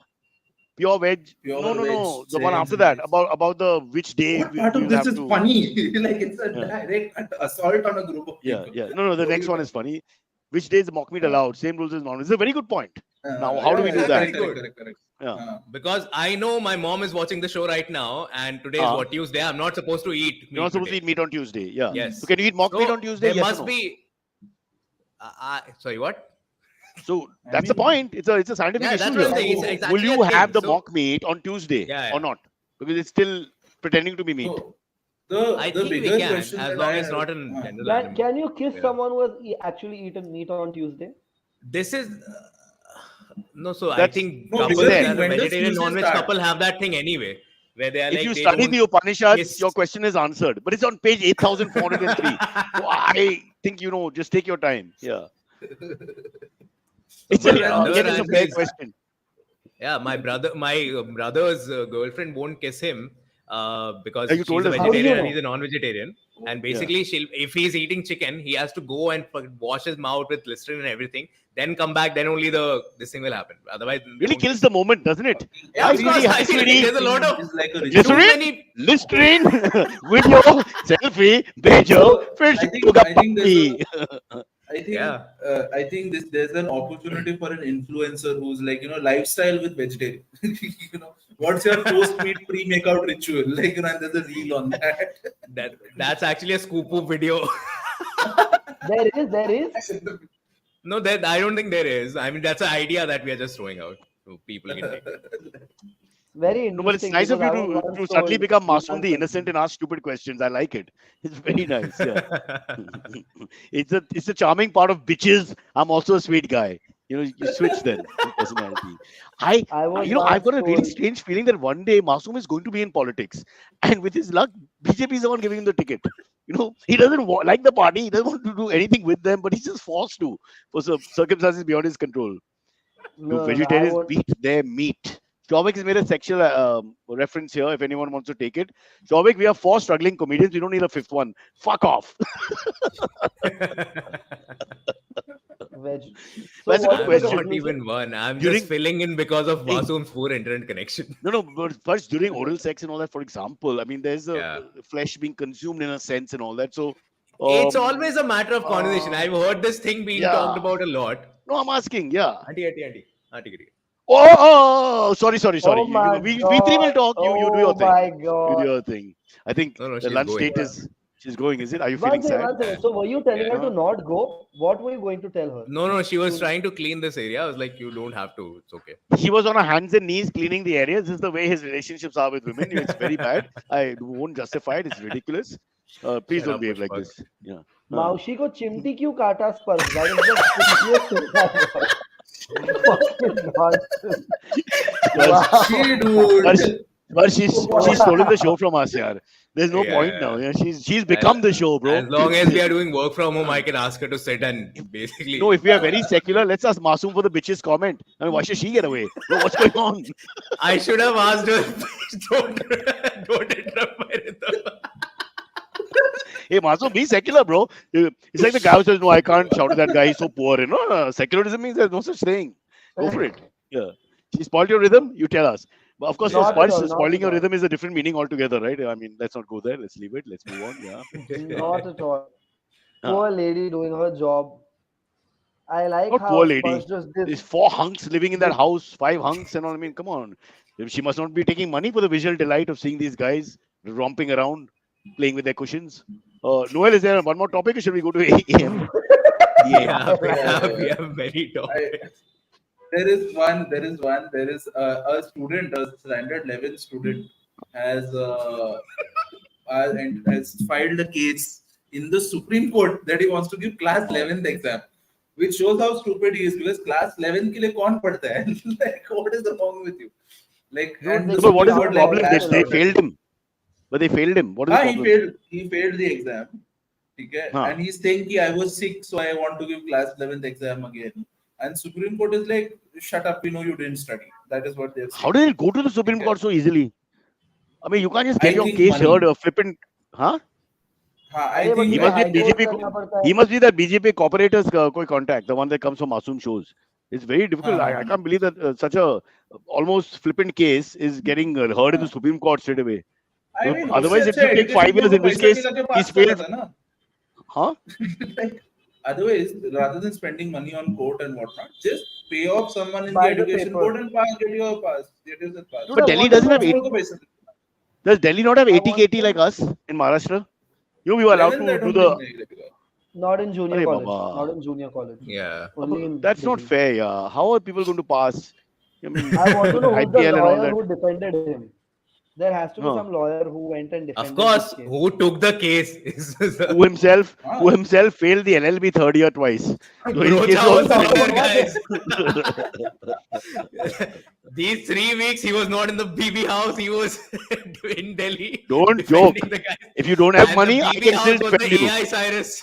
[SPEAKER 1] Pure veg." No,
[SPEAKER 3] pure
[SPEAKER 1] no,
[SPEAKER 3] veg
[SPEAKER 1] no. The one
[SPEAKER 3] sayings
[SPEAKER 1] after
[SPEAKER 3] and
[SPEAKER 1] that
[SPEAKER 3] like,
[SPEAKER 1] about the which day
[SPEAKER 3] what part
[SPEAKER 1] we
[SPEAKER 3] of
[SPEAKER 1] will
[SPEAKER 3] this
[SPEAKER 1] have
[SPEAKER 3] is
[SPEAKER 1] to.
[SPEAKER 3] funny? Like it's a
[SPEAKER 1] Yeah,
[SPEAKER 3] direct assault on a group of
[SPEAKER 1] yeah,
[SPEAKER 3] people.
[SPEAKER 1] yeah. No, no. The
[SPEAKER 3] What are
[SPEAKER 1] next
[SPEAKER 3] you
[SPEAKER 1] one is
[SPEAKER 3] talking?
[SPEAKER 1] funny. Which day is the mock meat allowed? Same rules as non. It's a very good point. Now, how do
[SPEAKER 3] Yeah,
[SPEAKER 1] we do
[SPEAKER 3] yeah,
[SPEAKER 2] That's
[SPEAKER 1] that?
[SPEAKER 2] very
[SPEAKER 3] correct, correct,
[SPEAKER 2] good.
[SPEAKER 3] correct, correct.
[SPEAKER 1] Yeah.
[SPEAKER 2] Because I know my mom is watching the show right now, and today is
[SPEAKER 1] Uh,
[SPEAKER 2] what, Tuesday. I'm not supposed to eat
[SPEAKER 1] you're not
[SPEAKER 2] meat
[SPEAKER 1] supposed to
[SPEAKER 2] today.
[SPEAKER 1] eat meat on Tuesday. Yeah. So
[SPEAKER 2] Yes.
[SPEAKER 1] can you eat mock meat on
[SPEAKER 2] So
[SPEAKER 1] Tuesday?
[SPEAKER 2] there
[SPEAKER 1] Yes or
[SPEAKER 2] must
[SPEAKER 1] no?
[SPEAKER 2] be. Sorry, what?
[SPEAKER 1] So
[SPEAKER 3] I
[SPEAKER 1] that's the
[SPEAKER 3] mean,
[SPEAKER 1] point. It's a scientific
[SPEAKER 2] Yeah,
[SPEAKER 1] issue
[SPEAKER 2] that's what I'm
[SPEAKER 1] here.
[SPEAKER 2] saying. It's
[SPEAKER 4] Oh,
[SPEAKER 1] Will
[SPEAKER 2] exactly a
[SPEAKER 1] you have
[SPEAKER 2] thing.
[SPEAKER 1] the
[SPEAKER 2] So
[SPEAKER 1] mock meat on Tuesday
[SPEAKER 2] yeah,
[SPEAKER 1] or
[SPEAKER 2] yeah.
[SPEAKER 1] not? Because it's still pretending to be meat.
[SPEAKER 3] so the
[SPEAKER 2] I
[SPEAKER 3] the
[SPEAKER 2] think we
[SPEAKER 3] bigger
[SPEAKER 2] can,
[SPEAKER 3] question
[SPEAKER 2] as
[SPEAKER 3] that
[SPEAKER 2] long
[SPEAKER 3] I
[SPEAKER 2] as
[SPEAKER 3] have,
[SPEAKER 2] not an
[SPEAKER 3] uh,
[SPEAKER 2] general
[SPEAKER 4] can
[SPEAKER 2] animal.
[SPEAKER 4] can you kiss
[SPEAKER 2] Yeah.
[SPEAKER 4] someone who has actually eaten meat on Tuesday?
[SPEAKER 2] This is no. So I
[SPEAKER 1] That's
[SPEAKER 2] think
[SPEAKER 3] no
[SPEAKER 1] it's
[SPEAKER 2] couples
[SPEAKER 3] bigger
[SPEAKER 1] there.
[SPEAKER 3] thing.
[SPEAKER 2] that are
[SPEAKER 3] When does
[SPEAKER 2] vegetarian,
[SPEAKER 3] Tuesday
[SPEAKER 2] non-veg
[SPEAKER 3] start?
[SPEAKER 2] couple have that thing anyway, where they are
[SPEAKER 1] If
[SPEAKER 2] like
[SPEAKER 1] you
[SPEAKER 2] they
[SPEAKER 1] study
[SPEAKER 2] don't
[SPEAKER 1] the Upanishads, your
[SPEAKER 2] kiss.
[SPEAKER 1] question is answered. But it's on page 8403. So I think just take your time. Yeah.
[SPEAKER 3] So
[SPEAKER 1] It's
[SPEAKER 2] My
[SPEAKER 3] but
[SPEAKER 1] a
[SPEAKER 3] when
[SPEAKER 2] brother
[SPEAKER 3] this
[SPEAKER 1] again it's a
[SPEAKER 2] and
[SPEAKER 1] fair
[SPEAKER 3] Tuesday
[SPEAKER 2] his
[SPEAKER 3] start?
[SPEAKER 1] question.
[SPEAKER 2] yeah, my brother's girlfriend won't kiss him
[SPEAKER 1] Yeah,
[SPEAKER 2] because
[SPEAKER 1] you
[SPEAKER 2] she's
[SPEAKER 1] told
[SPEAKER 2] a
[SPEAKER 1] us
[SPEAKER 4] How do
[SPEAKER 1] this.
[SPEAKER 4] you
[SPEAKER 2] vegetarian and
[SPEAKER 4] know?
[SPEAKER 2] he's a non-vegetarian. And
[SPEAKER 1] Yeah.
[SPEAKER 2] basically, if he's eating chicken, he has to go and wash his mouth with Listerine and everything. Then come back. Then only this thing will happen. Otherwise, they
[SPEAKER 1] Really
[SPEAKER 2] won't
[SPEAKER 1] kills
[SPEAKER 2] kiss.
[SPEAKER 1] the moment, doesn't it?
[SPEAKER 2] Yeah,
[SPEAKER 1] Hi,
[SPEAKER 2] of course.
[SPEAKER 1] sweetie. Hi,
[SPEAKER 2] I feel like
[SPEAKER 1] sweetie.
[SPEAKER 2] there's a lot
[SPEAKER 3] Everything
[SPEAKER 2] of
[SPEAKER 3] is like a
[SPEAKER 2] too
[SPEAKER 3] ritual.
[SPEAKER 1] Glycerin,
[SPEAKER 2] many.
[SPEAKER 1] Listerine, video, selfie, bejo,
[SPEAKER 3] So
[SPEAKER 1] fish,
[SPEAKER 3] I think
[SPEAKER 1] sugar
[SPEAKER 3] I think there's a
[SPEAKER 1] puppy.
[SPEAKER 2] Yeah.
[SPEAKER 3] I think there's an opportunity for an influencer who's like lifestyle with vegetarian. What's your post meet pre makeout ritual? And there's a reel on that.
[SPEAKER 2] That's actually a scoop up video.
[SPEAKER 4] There is.
[SPEAKER 2] No, that I don't think there is. I mean, that's an idea that we are just throwing out so people can take.
[SPEAKER 4] Very
[SPEAKER 1] No, but it's
[SPEAKER 4] interesting
[SPEAKER 1] nice of
[SPEAKER 4] because
[SPEAKER 1] you
[SPEAKER 4] I was
[SPEAKER 1] to
[SPEAKER 4] once
[SPEAKER 1] suddenly
[SPEAKER 4] told
[SPEAKER 1] become Masoom
[SPEAKER 4] man
[SPEAKER 1] the innocent
[SPEAKER 4] something.
[SPEAKER 1] and ask stupid questions. I like it. It's very nice. Yeah. It's a charming part of bitches. I'm also a sweet guy. You switch then in personality. I
[SPEAKER 4] I was
[SPEAKER 1] I've
[SPEAKER 4] once
[SPEAKER 1] got a really
[SPEAKER 4] told.
[SPEAKER 1] strange feeling that one day Masoom is going to be in politics, and with his luck, BJP is the one giving him the ticket. He doesn't like the party. He doesn't want to do anything with them, but he's just forced to for circumstances beyond his control. Do
[SPEAKER 4] No, I
[SPEAKER 1] vegetarians
[SPEAKER 4] won't.
[SPEAKER 1] beat their meat? Shobik has made a sexual reference here. If anyone wants to take it, Shobik, we have 4 struggling comedians. We don't need a 5th one. Fuck off.
[SPEAKER 4] Veg. So
[SPEAKER 1] That's a good
[SPEAKER 4] what is the
[SPEAKER 2] I'm
[SPEAKER 1] question.
[SPEAKER 2] not
[SPEAKER 4] conclusion?
[SPEAKER 2] even one. I'm just
[SPEAKER 1] During
[SPEAKER 2] filling in because of
[SPEAKER 1] hey,
[SPEAKER 2] Masoom's poor internet connection.
[SPEAKER 1] no, but first during oral sex and all that, for example, I mean, there's a
[SPEAKER 2] Yeah.
[SPEAKER 1] flesh being consumed in a sense and all that. So,
[SPEAKER 2] It's always a matter of conversation.
[SPEAKER 1] uh,
[SPEAKER 2] I've heard this thing being talked
[SPEAKER 1] yeah.
[SPEAKER 2] about a lot.
[SPEAKER 1] No, I'm asking. Yeah.
[SPEAKER 2] Auntie.
[SPEAKER 1] Sorry.
[SPEAKER 4] Oh
[SPEAKER 1] You,
[SPEAKER 4] my
[SPEAKER 1] we three will
[SPEAKER 4] God.
[SPEAKER 1] talk. You do your
[SPEAKER 4] Oh
[SPEAKER 1] thing.
[SPEAKER 4] my
[SPEAKER 1] You do
[SPEAKER 4] God.
[SPEAKER 1] your thing. I think
[SPEAKER 2] No,
[SPEAKER 1] the
[SPEAKER 2] she's
[SPEAKER 1] lunch
[SPEAKER 2] going.
[SPEAKER 1] date is she's going. Is it? Are you feeling sad?
[SPEAKER 4] One second.
[SPEAKER 2] Yeah.
[SPEAKER 4] So were you telling
[SPEAKER 2] Yeah.
[SPEAKER 4] her to
[SPEAKER 1] Huh?
[SPEAKER 4] not go? What were you going to tell her?
[SPEAKER 2] No, she was
[SPEAKER 4] To
[SPEAKER 2] trying to clean this area. I was like, you don't have to. It's okay.
[SPEAKER 1] He was on her hands and knees cleaning the areas. This is the way his relationships are with women. It's very bad. I won't justify it. It's ridiculous. Please
[SPEAKER 2] Shut
[SPEAKER 1] don't
[SPEAKER 2] up,
[SPEAKER 1] behave like
[SPEAKER 2] Pushpak.
[SPEAKER 1] this. Yeah.
[SPEAKER 4] Maushi ko chimti kyun kaata Sparsh? That is the creepiest thing I've heard. Fucking nonsense.
[SPEAKER 1] Sparsh,
[SPEAKER 3] She
[SPEAKER 4] Wow.
[SPEAKER 3] dude.
[SPEAKER 1] Sparsh, she's stolen the show from us, yaar. There's no point now.
[SPEAKER 2] Yeah.
[SPEAKER 1] Yeah, she's become the show, bro.
[SPEAKER 2] As long as we are doing work from home, I can ask her to sit and basically.
[SPEAKER 1] No, if we are very secular, let's ask Masoom for the bitches comment. I mean, why should she get away? Bro, what's going on?
[SPEAKER 2] I should have asked her. don't interrupt my rhythm.
[SPEAKER 1] Hey, Masoom, be secular, bro. It's like the guy who says, no, I can't shout at that guy. He's so poor. Secularism means there's no such thing. Go for it. Yeah. She spoiled your rhythm. You tell us. But of course, for
[SPEAKER 4] Not at
[SPEAKER 1] Sparsh,
[SPEAKER 4] all. Not
[SPEAKER 1] spoiling
[SPEAKER 4] at
[SPEAKER 1] your
[SPEAKER 4] all.
[SPEAKER 1] rhythm is a different meaning altogether, right? I mean, let's not go there. Let's leave it. Let's move on. Yeah.
[SPEAKER 4] Not at all.
[SPEAKER 1] Huh.
[SPEAKER 4] Poor lady doing her job. I like
[SPEAKER 1] Not
[SPEAKER 4] how
[SPEAKER 1] poor
[SPEAKER 4] Sparsh
[SPEAKER 1] lady.
[SPEAKER 4] just did.
[SPEAKER 1] There's 4 hunks living in that house, 5 hunks and all. I mean, come on. She must not be taking money for the visual delight of seeing these guys romping around, playing with their cushions. Noel, is there one more topic or should we go to AM?
[SPEAKER 2] Yeah, we
[SPEAKER 3] Yeah,
[SPEAKER 2] have
[SPEAKER 3] yeah,
[SPEAKER 2] we
[SPEAKER 3] yeah.
[SPEAKER 2] have many
[SPEAKER 3] I,
[SPEAKER 2] topics.
[SPEAKER 3] there is a student, a standard 11 student, has has filed a case in the Supreme Court that he wants to give class 11th exam, which shows how stupid he is because class 11 के लिए कौन पढ़ता है? Like, what is wrong with you? Like,
[SPEAKER 4] Dude,
[SPEAKER 3] and
[SPEAKER 4] they
[SPEAKER 3] the
[SPEAKER 1] No, but what
[SPEAKER 3] Supreme
[SPEAKER 1] is the
[SPEAKER 3] Court like
[SPEAKER 1] problem?
[SPEAKER 3] bashed
[SPEAKER 1] They
[SPEAKER 3] out that.
[SPEAKER 1] failed him. But they failed him. What is the
[SPEAKER 3] Ah,
[SPEAKER 1] problem?
[SPEAKER 3] he failed the exam. Okay?
[SPEAKER 1] Huh.
[SPEAKER 3] And he's saying कि I was sick, so I want to give class 11th exam again. And Supreme Court is like, shut up, we know you didn't study. That is what they're saying.
[SPEAKER 1] How did it go to the Supreme
[SPEAKER 3] Okay.
[SPEAKER 1] Court so easily? I mean, you can't just
[SPEAKER 3] I
[SPEAKER 1] get your
[SPEAKER 3] think
[SPEAKER 1] case
[SPEAKER 3] money.
[SPEAKER 1] heard or flippant. Huh?
[SPEAKER 3] I
[SPEAKER 4] अरे, but
[SPEAKER 3] think
[SPEAKER 1] He
[SPEAKER 4] ये
[SPEAKER 1] must be
[SPEAKER 4] high court
[SPEAKER 1] BJP.
[SPEAKER 4] करना पड़ता
[SPEAKER 1] He
[SPEAKER 4] है.
[SPEAKER 1] must be that BJP cooperator's koi contact, the one that comes from Masoom shows. It's very difficult. I can't believe that such a almost flippant case is getting heard in the Supreme Court straight away.
[SPEAKER 3] I mean,
[SPEAKER 1] Otherwise,
[SPEAKER 3] उससे
[SPEAKER 1] it should
[SPEAKER 3] अच्छा
[SPEAKER 1] take 5
[SPEAKER 3] education
[SPEAKER 1] years.
[SPEAKER 3] को
[SPEAKER 1] In which
[SPEAKER 3] पैसा
[SPEAKER 1] case,
[SPEAKER 3] खिला के
[SPEAKER 1] he's
[SPEAKER 3] pass करना
[SPEAKER 1] failed.
[SPEAKER 3] था ना.
[SPEAKER 1] Huh?
[SPEAKER 3] Like, otherwise, rather than spending money on court and whatnot, just pay off someone in the
[SPEAKER 4] Buy the
[SPEAKER 3] education
[SPEAKER 4] paper.
[SPEAKER 3] board and pass, get your pass, get yourself pass.
[SPEAKER 1] No,
[SPEAKER 4] Sir,
[SPEAKER 1] but Delhi
[SPEAKER 4] what is
[SPEAKER 1] doesn't
[SPEAKER 4] the
[SPEAKER 1] have
[SPEAKER 3] Principal
[SPEAKER 1] 80.
[SPEAKER 3] को पैसा.
[SPEAKER 1] Does Delhi not have
[SPEAKER 4] I
[SPEAKER 1] 80
[SPEAKER 4] want
[SPEAKER 1] KT
[SPEAKER 4] to-
[SPEAKER 1] like us in Maharashtra? You were allowed
[SPEAKER 3] 11th, I
[SPEAKER 1] to do
[SPEAKER 3] don't
[SPEAKER 1] the.
[SPEAKER 3] think they get.
[SPEAKER 4] Not in junior
[SPEAKER 1] Arey
[SPEAKER 4] college.
[SPEAKER 1] Baba.
[SPEAKER 4] Not in junior college.
[SPEAKER 2] Yeah.
[SPEAKER 4] Only in
[SPEAKER 1] That's not
[SPEAKER 4] degree.
[SPEAKER 1] fair. Yeah. How are people going to pass? I mean,
[SPEAKER 4] I want to know who's the
[SPEAKER 1] IPL and all
[SPEAKER 4] lawyer
[SPEAKER 1] that.
[SPEAKER 4] who defended him. There has to be
[SPEAKER 1] Huh.
[SPEAKER 4] some lawyer who went and defended
[SPEAKER 2] Of course,
[SPEAKER 4] this case.
[SPEAKER 2] who took the case?
[SPEAKER 1] Who himself failed the LLB third year twice. So his
[SPEAKER 2] Bro,
[SPEAKER 1] case
[SPEAKER 2] Chao was
[SPEAKER 1] was
[SPEAKER 2] there,
[SPEAKER 1] defended.
[SPEAKER 2] guys. These 3 weeks he was not in the BB house. He was in Delhi.
[SPEAKER 1] Don't
[SPEAKER 2] defending
[SPEAKER 1] joke.
[SPEAKER 2] the guys.
[SPEAKER 1] If you don't have
[SPEAKER 2] And
[SPEAKER 1] money,
[SPEAKER 2] the
[SPEAKER 1] I
[SPEAKER 2] BB
[SPEAKER 1] can
[SPEAKER 2] house
[SPEAKER 1] still
[SPEAKER 2] was
[SPEAKER 1] defend
[SPEAKER 2] the
[SPEAKER 1] you.
[SPEAKER 2] AI Cyrus.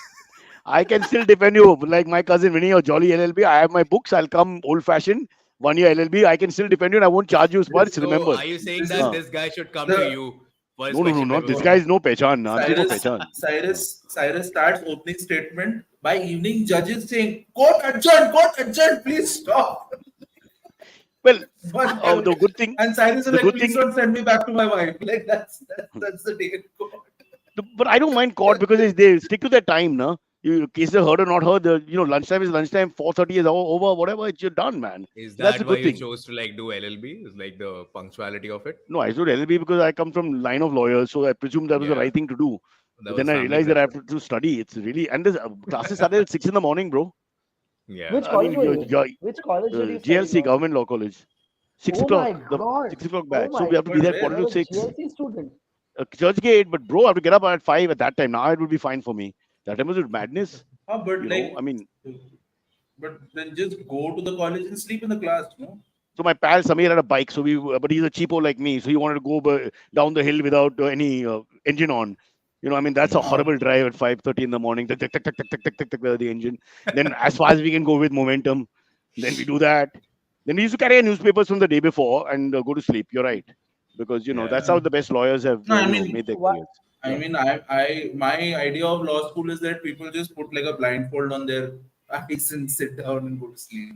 [SPEAKER 1] I can still defend you. Like my cousin Vinny or Jolly LLB, I have my books. I'll come old fashioned. 1 year LLB, I can still defend you and I won't charge you Sparsh.
[SPEAKER 2] So
[SPEAKER 1] Remember.
[SPEAKER 2] are you saying
[SPEAKER 3] This
[SPEAKER 2] that
[SPEAKER 1] is-
[SPEAKER 2] this guy should come
[SPEAKER 3] the-
[SPEAKER 2] to you for
[SPEAKER 1] No,
[SPEAKER 2] special
[SPEAKER 1] not this
[SPEAKER 2] favor?
[SPEAKER 1] guy is no pechan. Nah. This is no pechan.
[SPEAKER 3] Cyrus starts opening statement. By evening, judges saying, court adjourned, please stop.
[SPEAKER 1] Well,
[SPEAKER 3] But,
[SPEAKER 1] the good thing.
[SPEAKER 3] and Cyrus is
[SPEAKER 1] the
[SPEAKER 3] like,
[SPEAKER 1] good
[SPEAKER 3] please
[SPEAKER 1] thing-
[SPEAKER 3] don't send me back to my wife. Like, that's the day in court.
[SPEAKER 1] But I don't mind court because they stick to their time, no? You cases are heard or not heard. Lunchtime is lunchtime. 4:30 is over. Whatever, you're done, man.
[SPEAKER 2] Is
[SPEAKER 1] That's
[SPEAKER 2] that
[SPEAKER 1] a
[SPEAKER 2] why
[SPEAKER 1] good
[SPEAKER 2] you
[SPEAKER 1] thing.
[SPEAKER 2] chose to like do LLB? Is like the punctuality of it?
[SPEAKER 1] No, I chose LLB because I come from line of lawyers, so I presume that was the
[SPEAKER 2] Yeah.
[SPEAKER 1] right thing to do.
[SPEAKER 2] That
[SPEAKER 1] But
[SPEAKER 2] was
[SPEAKER 1] then I
[SPEAKER 2] family
[SPEAKER 1] realized that I have
[SPEAKER 2] preference.
[SPEAKER 1] to study. It's really and this classes started at 6 in the morning, bro.
[SPEAKER 2] Yeah.
[SPEAKER 4] Which
[SPEAKER 1] I
[SPEAKER 4] college
[SPEAKER 1] mean,
[SPEAKER 4] were
[SPEAKER 1] you're-
[SPEAKER 4] you?
[SPEAKER 1] you're-
[SPEAKER 4] Which college did you study?
[SPEAKER 1] GLC,
[SPEAKER 4] now?
[SPEAKER 1] Government Law College. 6
[SPEAKER 4] Oh
[SPEAKER 1] o'clock.
[SPEAKER 4] my
[SPEAKER 1] The
[SPEAKER 4] God.
[SPEAKER 1] 6 o'clock
[SPEAKER 4] Oh
[SPEAKER 1] batch. So
[SPEAKER 4] my
[SPEAKER 1] we have to be
[SPEAKER 3] God.
[SPEAKER 1] there quarter
[SPEAKER 4] You're
[SPEAKER 1] to
[SPEAKER 4] a
[SPEAKER 1] 6.
[SPEAKER 4] GLC student.
[SPEAKER 1] Church gate, but bro, I have to get up at 5 at that time. Now it would be fine for me. That time was madness.
[SPEAKER 3] But like,
[SPEAKER 1] I mean,
[SPEAKER 3] but then just go to the college and sleep in the class, no?
[SPEAKER 1] so my pal Samir had a bike, but he's a cheapo like me, so he wanted to go down the hill without any engine on. I mean that's a horrible drive at 5:30 in the morning. Tick, tick, tick, tick, tick, tick, tick, tick, tick, with the engine. Then as far as we can go with momentum, then we do that. Then we used to carry our newspapers from the day before and go to sleep. You're right, because that's how the best lawyers have
[SPEAKER 3] No, I mean,
[SPEAKER 1] made their
[SPEAKER 4] wha-
[SPEAKER 1] careers.
[SPEAKER 3] I mean, my idea of law school is that people just put like a blindfold on their eyes and sit down and go to sleep.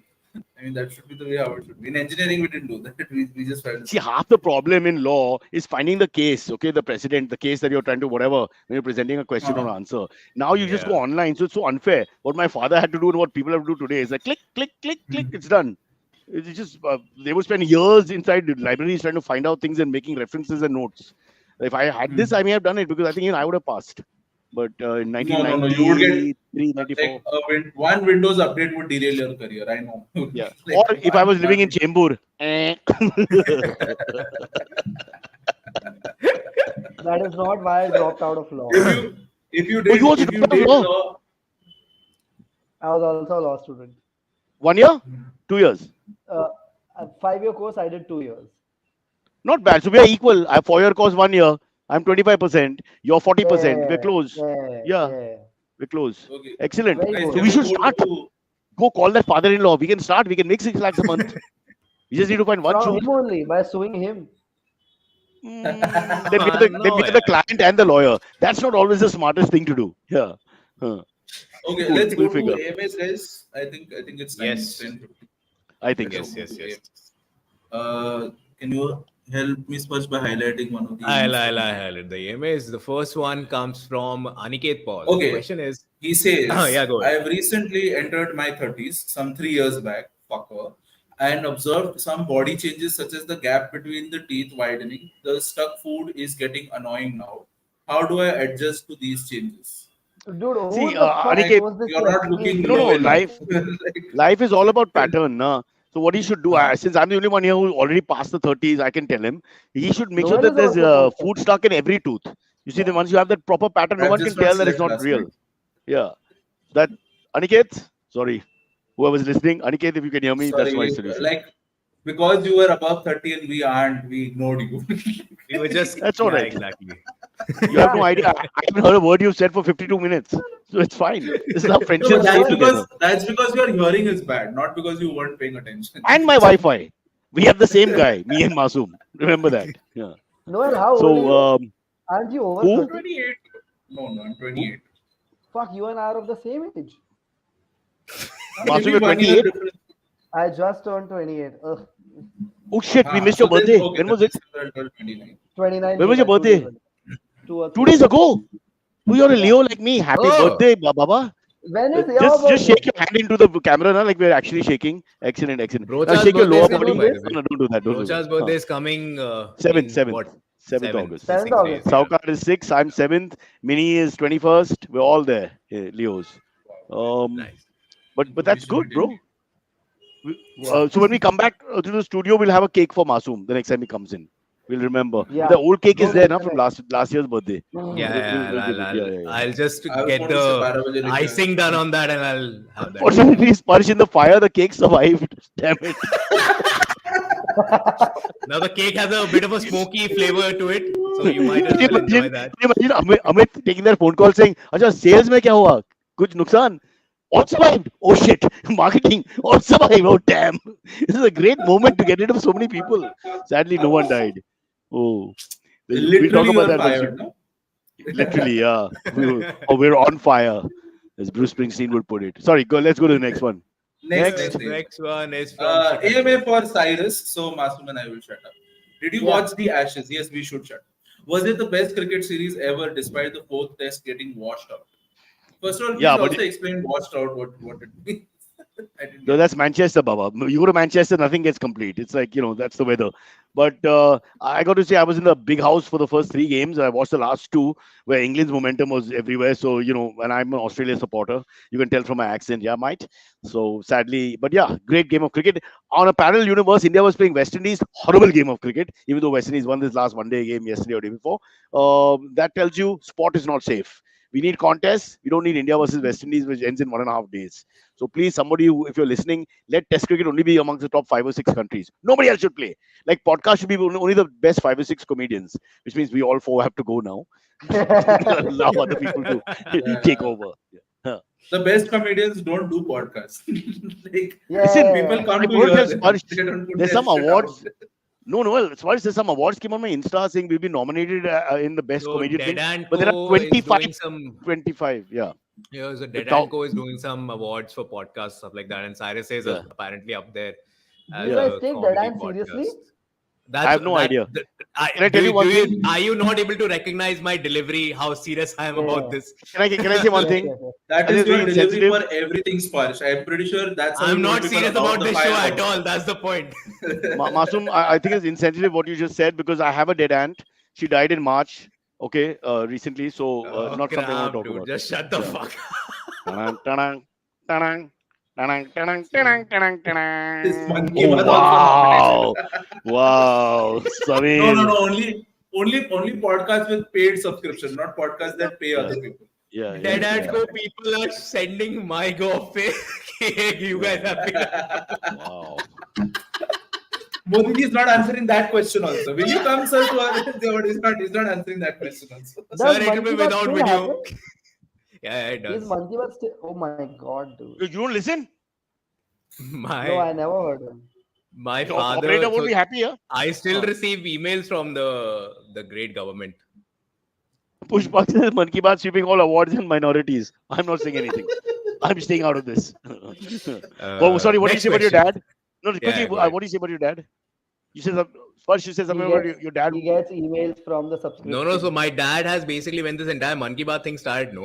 [SPEAKER 3] I mean, that should be the way how it should be. In engineering, we didn't do that. We just felt.
[SPEAKER 1] See, half the problem in law is finding the case, okay, the precedent, the case that you're trying to whatever when you're presenting a question or answer. Now you just go
[SPEAKER 2] Yeah.
[SPEAKER 1] online, so it's so unfair. What my father had to do and what people have to do today is like click, click, click, click, it's done. It's just they would spend years inside the libraries trying to find out things and making references and notes. If I had this, I may have done it because I think I would have passed. But in
[SPEAKER 3] No, you would get
[SPEAKER 1] 1993, 94,
[SPEAKER 3] like one Windows update would derail your career. I know.
[SPEAKER 1] yeah.
[SPEAKER 3] Like,
[SPEAKER 1] Or if I was living in Chembur,
[SPEAKER 4] That is not why I dropped out of law.
[SPEAKER 3] if you did,
[SPEAKER 1] you also
[SPEAKER 3] if you
[SPEAKER 1] dropped out of
[SPEAKER 3] did
[SPEAKER 1] law?
[SPEAKER 3] law,
[SPEAKER 4] I was also a law student.
[SPEAKER 1] 1 year, 2 years.
[SPEAKER 4] A 5-year course, I did 2 years.
[SPEAKER 1] Not bad. So we are equal. I have 4-year course 1 year. I'm 25%. You're 40%. We're close. Yeah. We're close.
[SPEAKER 3] okay.
[SPEAKER 1] Excellent.
[SPEAKER 4] Very
[SPEAKER 3] Guys,
[SPEAKER 4] good.
[SPEAKER 1] So
[SPEAKER 3] can
[SPEAKER 1] we should
[SPEAKER 3] go
[SPEAKER 1] start.
[SPEAKER 3] to-
[SPEAKER 1] Go call that father-in-law. We can start. We can make 6 lakhs a month. We just need to find one
[SPEAKER 4] From
[SPEAKER 1] truth.
[SPEAKER 4] him only, by suing him.
[SPEAKER 1] Then we are the client and the lawyer. That's not always the smartest thing to do. Yeah. Huh.
[SPEAKER 3] Okay,
[SPEAKER 1] Cool.
[SPEAKER 3] let's
[SPEAKER 1] We'll
[SPEAKER 3] go to
[SPEAKER 1] figure.
[SPEAKER 3] AMAs, guys. I think it's time. It's
[SPEAKER 2] Yes.
[SPEAKER 3] 10:50.
[SPEAKER 1] I think so.
[SPEAKER 3] Let's
[SPEAKER 2] Yes,
[SPEAKER 3] move to
[SPEAKER 2] yes, yes.
[SPEAKER 3] AMAs. Can you help me first by highlighting one of the
[SPEAKER 2] I'll,
[SPEAKER 3] AMAs for
[SPEAKER 2] I'll,
[SPEAKER 3] me?
[SPEAKER 2] I'll highlight the EMAs. The first one comes from Aniket Paul. The
[SPEAKER 3] Okay,
[SPEAKER 2] question is,
[SPEAKER 3] he says,
[SPEAKER 2] yeah, go
[SPEAKER 3] I
[SPEAKER 2] ahead.
[SPEAKER 3] have recently entered my 30s, some 3 years back, fucker, and observed some body changes such as the gap between the teeth widening. The stuck food is getting annoying now. How do I adjust to these changes?
[SPEAKER 4] Dude, who
[SPEAKER 1] See,
[SPEAKER 4] the fuck
[SPEAKER 3] Like,
[SPEAKER 1] Aniket,
[SPEAKER 4] knows this
[SPEAKER 3] you're not looking
[SPEAKER 1] no,
[SPEAKER 3] low
[SPEAKER 1] no,
[SPEAKER 3] enough.
[SPEAKER 1] life,
[SPEAKER 3] Like,
[SPEAKER 1] life is all about pattern. Nah. So what he should do, since I'm the only one here who already passed the 30s, I can tell him, he should make sure
[SPEAKER 4] Noel
[SPEAKER 1] that
[SPEAKER 4] is
[SPEAKER 1] there's
[SPEAKER 4] also posted.
[SPEAKER 1] food stuck in every tooth. You see, then once you have that proper pattern, no
[SPEAKER 3] I've
[SPEAKER 1] one
[SPEAKER 3] just
[SPEAKER 1] can
[SPEAKER 3] not
[SPEAKER 1] tell that it's
[SPEAKER 3] slept
[SPEAKER 1] not
[SPEAKER 3] last
[SPEAKER 1] real.
[SPEAKER 3] night.
[SPEAKER 1] Yeah. That, Aniket, sorry, whoever's listening, Aniket, if you can hear me, that's my
[SPEAKER 3] Sorry,
[SPEAKER 1] solution.
[SPEAKER 3] like, because you were above 30 and we aren't, we ignored you.
[SPEAKER 2] We were just,
[SPEAKER 1] That's all
[SPEAKER 2] yeah,
[SPEAKER 1] right.
[SPEAKER 2] exactly.
[SPEAKER 1] You have no idea. I haven't heard a word you've said for 52 minutes. So it's fine. This is how
[SPEAKER 3] No,
[SPEAKER 1] friendships
[SPEAKER 3] but
[SPEAKER 1] stay
[SPEAKER 3] that's
[SPEAKER 1] together.
[SPEAKER 3] because your hearing is bad, not because you weren't paying attention.
[SPEAKER 1] And my Wi-Fi. We have the same guy, me and Masoom. Remember that. Yeah.
[SPEAKER 4] Noel, how old are
[SPEAKER 1] So,
[SPEAKER 4] you? Aren't you over
[SPEAKER 1] who?
[SPEAKER 4] 30?
[SPEAKER 3] 28. No, I'm
[SPEAKER 1] Who?
[SPEAKER 3] 28.
[SPEAKER 4] Fuck, you and I are of the same age.
[SPEAKER 1] Masoom,
[SPEAKER 3] Maybe
[SPEAKER 1] you're
[SPEAKER 3] 1 year
[SPEAKER 1] 28?
[SPEAKER 3] difference.
[SPEAKER 4] I just turned 28. Ugh.
[SPEAKER 1] Oh shit, we missed
[SPEAKER 3] So
[SPEAKER 1] your
[SPEAKER 3] then,
[SPEAKER 1] birthday.
[SPEAKER 3] okay,
[SPEAKER 1] When
[SPEAKER 3] then
[SPEAKER 1] was it?
[SPEAKER 3] I'll tell 29.
[SPEAKER 4] 29
[SPEAKER 1] When was your
[SPEAKER 4] July, 2 days
[SPEAKER 1] birthday?
[SPEAKER 4] ago. 2 or
[SPEAKER 1] 2
[SPEAKER 4] 3
[SPEAKER 1] days
[SPEAKER 4] days ago.
[SPEAKER 1] ago. Oh, you're a
[SPEAKER 4] Yeah.
[SPEAKER 1] Leo like me. Happy
[SPEAKER 2] Oh,
[SPEAKER 1] birthday, Baba.
[SPEAKER 4] When is your
[SPEAKER 1] Just
[SPEAKER 4] birthday?
[SPEAKER 1] shake your hand into the camera now, like we're actually shaking. Excellent, excellent. Now
[SPEAKER 2] Brocha's
[SPEAKER 1] shake your
[SPEAKER 2] birthday
[SPEAKER 1] lower
[SPEAKER 2] is
[SPEAKER 4] Can we
[SPEAKER 1] body.
[SPEAKER 4] do
[SPEAKER 2] coming, by
[SPEAKER 4] this?
[SPEAKER 2] the
[SPEAKER 1] No,
[SPEAKER 2] way.
[SPEAKER 1] no, don't do that. Don't do
[SPEAKER 2] Brocha's
[SPEAKER 1] that.
[SPEAKER 2] birthday is coming
[SPEAKER 1] 7th,
[SPEAKER 2] in
[SPEAKER 1] 7th,
[SPEAKER 2] what?
[SPEAKER 1] 7th
[SPEAKER 2] 7th,
[SPEAKER 1] August.
[SPEAKER 2] in
[SPEAKER 4] 7th
[SPEAKER 2] 6 days.
[SPEAKER 4] August.
[SPEAKER 2] Yeah.
[SPEAKER 1] Saukar is 6th. I'm 7th. Mini is 21st. We're all there, Leos. Um,
[SPEAKER 2] Nice.
[SPEAKER 1] but that's
[SPEAKER 3] Information
[SPEAKER 1] good,
[SPEAKER 3] retained.
[SPEAKER 1] bro. So when we come back to the studio, we'll have a cake for Masoom the next time he comes in. We'll remember.
[SPEAKER 4] Yeah.
[SPEAKER 1] The old cake is
[SPEAKER 4] No,
[SPEAKER 1] there now from
[SPEAKER 4] definitely.
[SPEAKER 1] last year's birthday.
[SPEAKER 2] Yeah,
[SPEAKER 1] We'll give it. Yeah, yeah, yeah.
[SPEAKER 2] I'll just
[SPEAKER 3] I was
[SPEAKER 2] get
[SPEAKER 3] going to say
[SPEAKER 2] the
[SPEAKER 3] Paravali
[SPEAKER 2] icing done on that and I'll have that.
[SPEAKER 1] Unfortunately, Sparsh in the fire, the cake survived. Damn it.
[SPEAKER 2] Now the cake has a bit of a smoky flavor to it, so you might as
[SPEAKER 1] Can you
[SPEAKER 2] well enjoy
[SPEAKER 1] imagine?
[SPEAKER 2] that.
[SPEAKER 1] Can you imagine Amit taking that phone call saying, "अच्छा sales में क्या हुआ? कुछ नुकसान? All survived. Oh shit! Marketing all survived. Oh damn! This is a great moment to get rid of so many people. Sadly, no one died. Oh, we'll talk
[SPEAKER 3] Literally,
[SPEAKER 1] about
[SPEAKER 3] you're
[SPEAKER 1] that once.
[SPEAKER 3] fired, no?
[SPEAKER 1] Literally, yeah. We're on fire, as Bruce Springsteen would put it. Sorry, go. Let's go to the next one.
[SPEAKER 3] Next.
[SPEAKER 2] Next one is from
[SPEAKER 3] AMA for Cyrus. So Masoom and I will shut up. Did you
[SPEAKER 4] Yeah.
[SPEAKER 3] watch the Ashes? Yes, we should shut up. Was it the best cricket series ever, despite the fourth test getting washed out? First of all, please
[SPEAKER 1] Yeah, but
[SPEAKER 3] also explain washed out what it means. I didn't
[SPEAKER 1] no,
[SPEAKER 3] get
[SPEAKER 1] that's Manchester, Baba. You go to Manchester, nothing gets complete. It's like, that's the weather. But I got to say, I was in the big house for the first 3 games. I watched the last two where England's momentum was everywhere. So, and I'm an Australia supporter. You can tell from my accent, yeah, mate. So sadly, but yeah, great game of cricket. On a parallel universe, India was playing West Indies. Horrible game of cricket, even though West Indies won this last one-day game yesterday or day before. That tells you sport is not safe. We need contests. We don't need India versus West Indies, which ends in 1.5 days. So please, somebody who, if you're listening, let Test cricket only be amongst the top 5 or 6 countries. Nobody else should play. Like podcast should be only the best 5 or 6 comedians, which means we all 4 have to go now. Allow other people to take over. Yeah.
[SPEAKER 3] The best comedians don't do podcasts. Like,
[SPEAKER 1] Listen,
[SPEAKER 3] people
[SPEAKER 4] Yeah.
[SPEAKER 3] come
[SPEAKER 1] I
[SPEAKER 3] to
[SPEAKER 1] won't
[SPEAKER 3] hear
[SPEAKER 1] tell
[SPEAKER 3] them.
[SPEAKER 1] Sparsh.
[SPEAKER 3] They don't put
[SPEAKER 1] There's
[SPEAKER 3] their
[SPEAKER 1] some
[SPEAKER 3] shit
[SPEAKER 1] awards.
[SPEAKER 3] out.
[SPEAKER 1] No, as far as there's some awards came on my Insta saying we've been nominated in the best
[SPEAKER 2] So
[SPEAKER 1] comedian
[SPEAKER 2] Dead
[SPEAKER 1] thing.
[SPEAKER 2] and
[SPEAKER 1] But there are
[SPEAKER 2] Co is
[SPEAKER 1] 25,
[SPEAKER 2] doing some
[SPEAKER 1] 25. Yeah.
[SPEAKER 2] Yeah, so
[SPEAKER 1] The
[SPEAKER 2] Dead
[SPEAKER 1] top.
[SPEAKER 2] and Co is doing some awards for podcasts, stuff like that, and Cyrus is
[SPEAKER 1] Yeah.
[SPEAKER 2] apparently up there
[SPEAKER 4] Do
[SPEAKER 2] as
[SPEAKER 4] you guys
[SPEAKER 2] a
[SPEAKER 4] take
[SPEAKER 2] comedy
[SPEAKER 4] Dead End seriously?
[SPEAKER 2] podcast.
[SPEAKER 1] I have no idea. Can I tell you one thing?
[SPEAKER 2] Are you not able to recognize my delivery? How serious I am about
[SPEAKER 4] Yeah.
[SPEAKER 2] this?
[SPEAKER 1] Can I say one
[SPEAKER 4] Yes,
[SPEAKER 1] thing?
[SPEAKER 4] yes, yes.
[SPEAKER 3] That
[SPEAKER 1] I
[SPEAKER 3] is
[SPEAKER 1] think it's
[SPEAKER 3] your
[SPEAKER 1] very
[SPEAKER 3] delivery
[SPEAKER 1] insensitive.
[SPEAKER 3] for everything, Sparsh. I'm pretty sure that's how
[SPEAKER 2] I'm
[SPEAKER 3] you
[SPEAKER 2] not
[SPEAKER 3] told people
[SPEAKER 2] serious
[SPEAKER 3] about
[SPEAKER 2] about
[SPEAKER 3] the
[SPEAKER 2] this show
[SPEAKER 3] fire
[SPEAKER 2] at
[SPEAKER 3] hose.
[SPEAKER 2] all. That's the point.
[SPEAKER 1] Masoom, I think it's insensitive what you just said because I have a dead aunt. She died in March. Okay, recently. So
[SPEAKER 2] Oh,
[SPEAKER 1] not something I want to
[SPEAKER 2] crap,
[SPEAKER 1] talk
[SPEAKER 2] dude.
[SPEAKER 1] about.
[SPEAKER 2] Just shut the
[SPEAKER 1] Yeah.
[SPEAKER 2] fuck
[SPEAKER 1] Ta-dang, ta-dang, ta-dang, ta-dang, ta-dang, ta-dang, ta-dang,
[SPEAKER 3] This
[SPEAKER 1] ta-dang.
[SPEAKER 3] monkey
[SPEAKER 1] Oh,
[SPEAKER 3] was also
[SPEAKER 1] wow.
[SPEAKER 3] nominated.
[SPEAKER 1] Wow.
[SPEAKER 3] No,
[SPEAKER 1] Samir.
[SPEAKER 3] only podcasts with paid subscription, not podcasts that pay
[SPEAKER 1] Yeah.
[SPEAKER 3] other people.
[SPEAKER 1] Yeah.
[SPEAKER 2] Dead and
[SPEAKER 1] Yeah.
[SPEAKER 2] Co people are sending my go cake. You guys have been.
[SPEAKER 1] Wow.
[SPEAKER 3] Modi is not answering that question also. Will you come, sir, to our he's not answering that question also.
[SPEAKER 4] Does
[SPEAKER 2] Sir, it will be
[SPEAKER 4] Monkey Bar
[SPEAKER 2] without
[SPEAKER 4] still
[SPEAKER 2] video.
[SPEAKER 4] happen?
[SPEAKER 2] Yeah, it
[SPEAKER 4] Is
[SPEAKER 2] does.
[SPEAKER 4] Monkey Bar still? Oh my god, dude.
[SPEAKER 1] You don't listen?
[SPEAKER 4] No,
[SPEAKER 2] My
[SPEAKER 4] I never heard him.
[SPEAKER 2] My
[SPEAKER 1] Your
[SPEAKER 2] father.
[SPEAKER 1] operator won't
[SPEAKER 2] so
[SPEAKER 1] be happy, yeah?
[SPEAKER 2] I still
[SPEAKER 1] Huh.
[SPEAKER 2] receive emails from the great government.
[SPEAKER 1] Pushpak says Man Ki Baat sweeping all awards and minorities. I'm not saying anything. I'm staying out of this. Oh, sorry, what do you
[SPEAKER 2] Next
[SPEAKER 1] say about your
[SPEAKER 2] question.
[SPEAKER 1] dad? No, quickly,
[SPEAKER 2] Yeah, go ahead.
[SPEAKER 1] what do you say about your dad? You said first you said something
[SPEAKER 4] He
[SPEAKER 1] about
[SPEAKER 4] gets,
[SPEAKER 1] your dad.
[SPEAKER 4] he gets emails from the
[SPEAKER 2] No,
[SPEAKER 4] subscription.
[SPEAKER 2] so my dad has basically, when this entire Man Ki Baat thing started,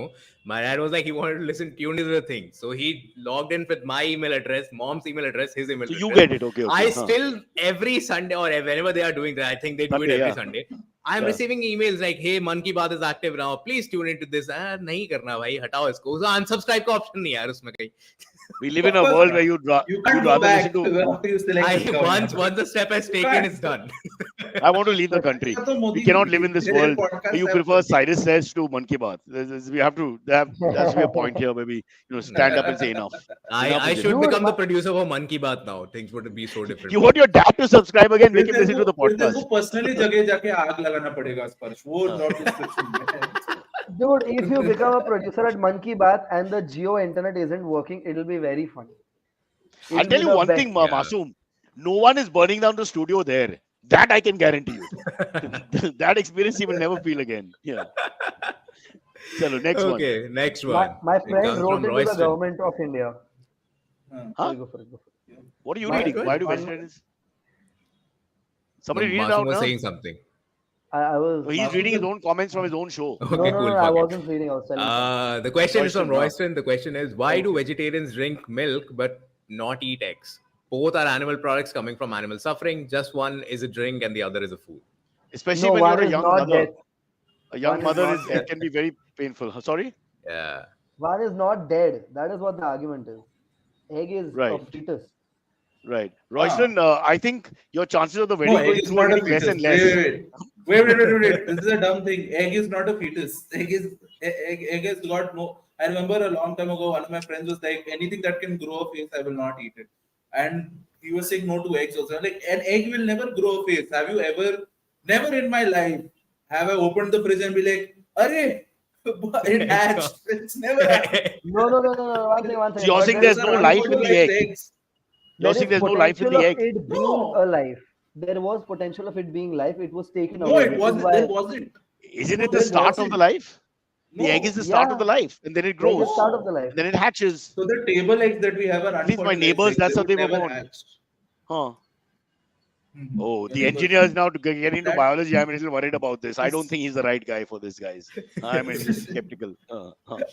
[SPEAKER 2] my dad was like, he wanted to tune into the thing. So he logged in with my email address, mom's email address, his email
[SPEAKER 1] So you
[SPEAKER 2] address.
[SPEAKER 1] get it, okay.
[SPEAKER 2] I
[SPEAKER 1] Huh.
[SPEAKER 2] still, every Sunday or whenever they are doing that, I think they do it
[SPEAKER 1] Sunday,
[SPEAKER 2] every
[SPEAKER 1] yeah.
[SPEAKER 2] Sunday. I'm
[SPEAKER 1] Yeah.
[SPEAKER 2] receiving emails like, hey, Man Ki Baat is active now. Please tune into this. नहीं करना भाई, हटाओ इसको. So unsubscribe का option नहीं है यार उसमें कहीं.
[SPEAKER 1] We live in a world where
[SPEAKER 3] you can't
[SPEAKER 1] you'd
[SPEAKER 3] go
[SPEAKER 1] rather
[SPEAKER 3] back.
[SPEAKER 1] listen to.
[SPEAKER 3] You select this government.
[SPEAKER 2] Once the step has taken, it's done.
[SPEAKER 1] I want to leave the country.
[SPEAKER 3] Yeah, तो
[SPEAKER 1] We
[SPEAKER 3] Modi
[SPEAKER 1] cannot
[SPEAKER 3] ji,
[SPEAKER 1] live in this
[SPEAKER 3] मेरे
[SPEAKER 1] world.
[SPEAKER 3] podcast
[SPEAKER 1] You
[SPEAKER 3] है
[SPEAKER 1] prefer
[SPEAKER 3] वो.
[SPEAKER 1] Cyrus says to Man Ki Baat. We have to. There has to be a point here where we, stand up and say enough. Enough
[SPEAKER 2] I
[SPEAKER 1] is
[SPEAKER 2] should
[SPEAKER 1] enough.
[SPEAKER 2] become the producer for Man Ki Baat now. Things would be so different.
[SPEAKER 1] You want your dad to subscribe again? Make
[SPEAKER 3] फिर
[SPEAKER 1] him listen to the
[SPEAKER 3] तेरे
[SPEAKER 1] podcast.
[SPEAKER 3] को personally जगह जाके आग लगाना पड़ेगा स्पर्श वो जॉब डिस्क्रिप्शन में.
[SPEAKER 4] Dude, if you become a producer at Monkey Bath and the Geo internet isn't working, it'll be very fun.
[SPEAKER 1] I'll
[SPEAKER 4] It'll
[SPEAKER 1] tell
[SPEAKER 4] be
[SPEAKER 1] you
[SPEAKER 4] the
[SPEAKER 1] one
[SPEAKER 4] best.
[SPEAKER 1] thing, Masoom. No one is burning down the studio there. That I can guarantee you. That experience you will never feel again. Yeah. Chalo, next one.
[SPEAKER 2] Okay, next one.
[SPEAKER 4] My
[SPEAKER 2] It
[SPEAKER 4] friend
[SPEAKER 2] comes
[SPEAKER 4] wrote
[SPEAKER 2] from
[SPEAKER 4] into the
[SPEAKER 2] Royston.
[SPEAKER 4] government of India.
[SPEAKER 1] Huh?
[SPEAKER 4] Sorry, go for it.
[SPEAKER 1] What are you
[SPEAKER 4] My
[SPEAKER 1] reading?
[SPEAKER 4] friend-
[SPEAKER 1] Why do
[SPEAKER 4] one-
[SPEAKER 1] vegetarians? Somebody read it
[SPEAKER 2] Masoom
[SPEAKER 1] out
[SPEAKER 2] was
[SPEAKER 1] now.
[SPEAKER 2] saying something.
[SPEAKER 4] I was.
[SPEAKER 1] Oh, he's reading his own comments from his own show.
[SPEAKER 2] Okay,
[SPEAKER 4] No,
[SPEAKER 2] cool.
[SPEAKER 4] I
[SPEAKER 2] Fuck it.
[SPEAKER 4] wasn't reading. I was telling.
[SPEAKER 2] The question is from
[SPEAKER 1] Royston,
[SPEAKER 2] Royston. The question is, why do vegetarians drink milk but not eat eggs? Both are animal products coming from animal suffering. Just one is a drink and the other is a food.
[SPEAKER 1] Especially
[SPEAKER 4] No,
[SPEAKER 1] when
[SPEAKER 4] one
[SPEAKER 1] you're a
[SPEAKER 4] is
[SPEAKER 1] young
[SPEAKER 4] not
[SPEAKER 1] mother.
[SPEAKER 4] dead.
[SPEAKER 1] A young
[SPEAKER 4] One is
[SPEAKER 1] mother
[SPEAKER 4] not
[SPEAKER 1] it
[SPEAKER 4] dead.
[SPEAKER 1] can be very painful. Sorry?
[SPEAKER 2] Yeah.
[SPEAKER 4] One is not dead. That is what the argument is. Egg is a
[SPEAKER 1] Right.
[SPEAKER 4] fetus.
[SPEAKER 1] Right. Royston, I think your chances of the
[SPEAKER 3] No,
[SPEAKER 1] wedding
[SPEAKER 3] egg
[SPEAKER 1] going
[SPEAKER 3] is
[SPEAKER 1] through are
[SPEAKER 3] not a
[SPEAKER 1] getting less
[SPEAKER 3] fetus.
[SPEAKER 1] and less.
[SPEAKER 3] Wait. This is a dumb thing. Egg is not a fetus. Egg has got no. I remember a long time ago, one of my friends was like, anything that can grow a face, I will not eat it. And he was saying no to eggs also. I'm like, an egg will never grow a face. Have you ever? Never in my life have I opened the fridge and be like, "Arey, it hatched." It's never happened.
[SPEAKER 4] No. One
[SPEAKER 1] So
[SPEAKER 4] second.
[SPEAKER 1] you're
[SPEAKER 4] But
[SPEAKER 1] saying
[SPEAKER 4] there
[SPEAKER 1] there's
[SPEAKER 4] is-
[SPEAKER 1] no life in the egg.
[SPEAKER 3] Eggs.
[SPEAKER 1] You're
[SPEAKER 4] there
[SPEAKER 1] saying
[SPEAKER 4] is
[SPEAKER 1] there's no life in
[SPEAKER 4] potential
[SPEAKER 1] the
[SPEAKER 4] of
[SPEAKER 1] egg.
[SPEAKER 4] it being
[SPEAKER 3] No.
[SPEAKER 4] alive. There was potential of it being life. It was taken
[SPEAKER 3] No,
[SPEAKER 4] away.
[SPEAKER 3] it
[SPEAKER 4] which is
[SPEAKER 3] wasn't.
[SPEAKER 4] why-
[SPEAKER 3] There wasn't.
[SPEAKER 1] Isn't
[SPEAKER 3] No,
[SPEAKER 1] it the
[SPEAKER 3] there
[SPEAKER 1] start of the
[SPEAKER 3] wasn't.
[SPEAKER 1] life? The
[SPEAKER 3] No.
[SPEAKER 1] egg is the start of the
[SPEAKER 4] Yeah.
[SPEAKER 1] life, and then it
[SPEAKER 4] Egg is
[SPEAKER 1] grows,
[SPEAKER 4] the start of the life.
[SPEAKER 1] and then it hatches.
[SPEAKER 3] So the table eggs that we have are
[SPEAKER 1] At least my
[SPEAKER 3] unfertilized
[SPEAKER 1] neighbors,
[SPEAKER 3] eggs.
[SPEAKER 1] that's how
[SPEAKER 3] would
[SPEAKER 1] they were
[SPEAKER 3] never
[SPEAKER 1] born.
[SPEAKER 3] hatch.
[SPEAKER 1] Huh.
[SPEAKER 3] Mhm.
[SPEAKER 1] Oh, the
[SPEAKER 3] Yeah,
[SPEAKER 1] engineer is now to get into
[SPEAKER 3] That-
[SPEAKER 1] biology. I'm a little worried about this. I don't
[SPEAKER 3] Yes.
[SPEAKER 1] think he's the right guy for this, guys. I'm a little skeptical.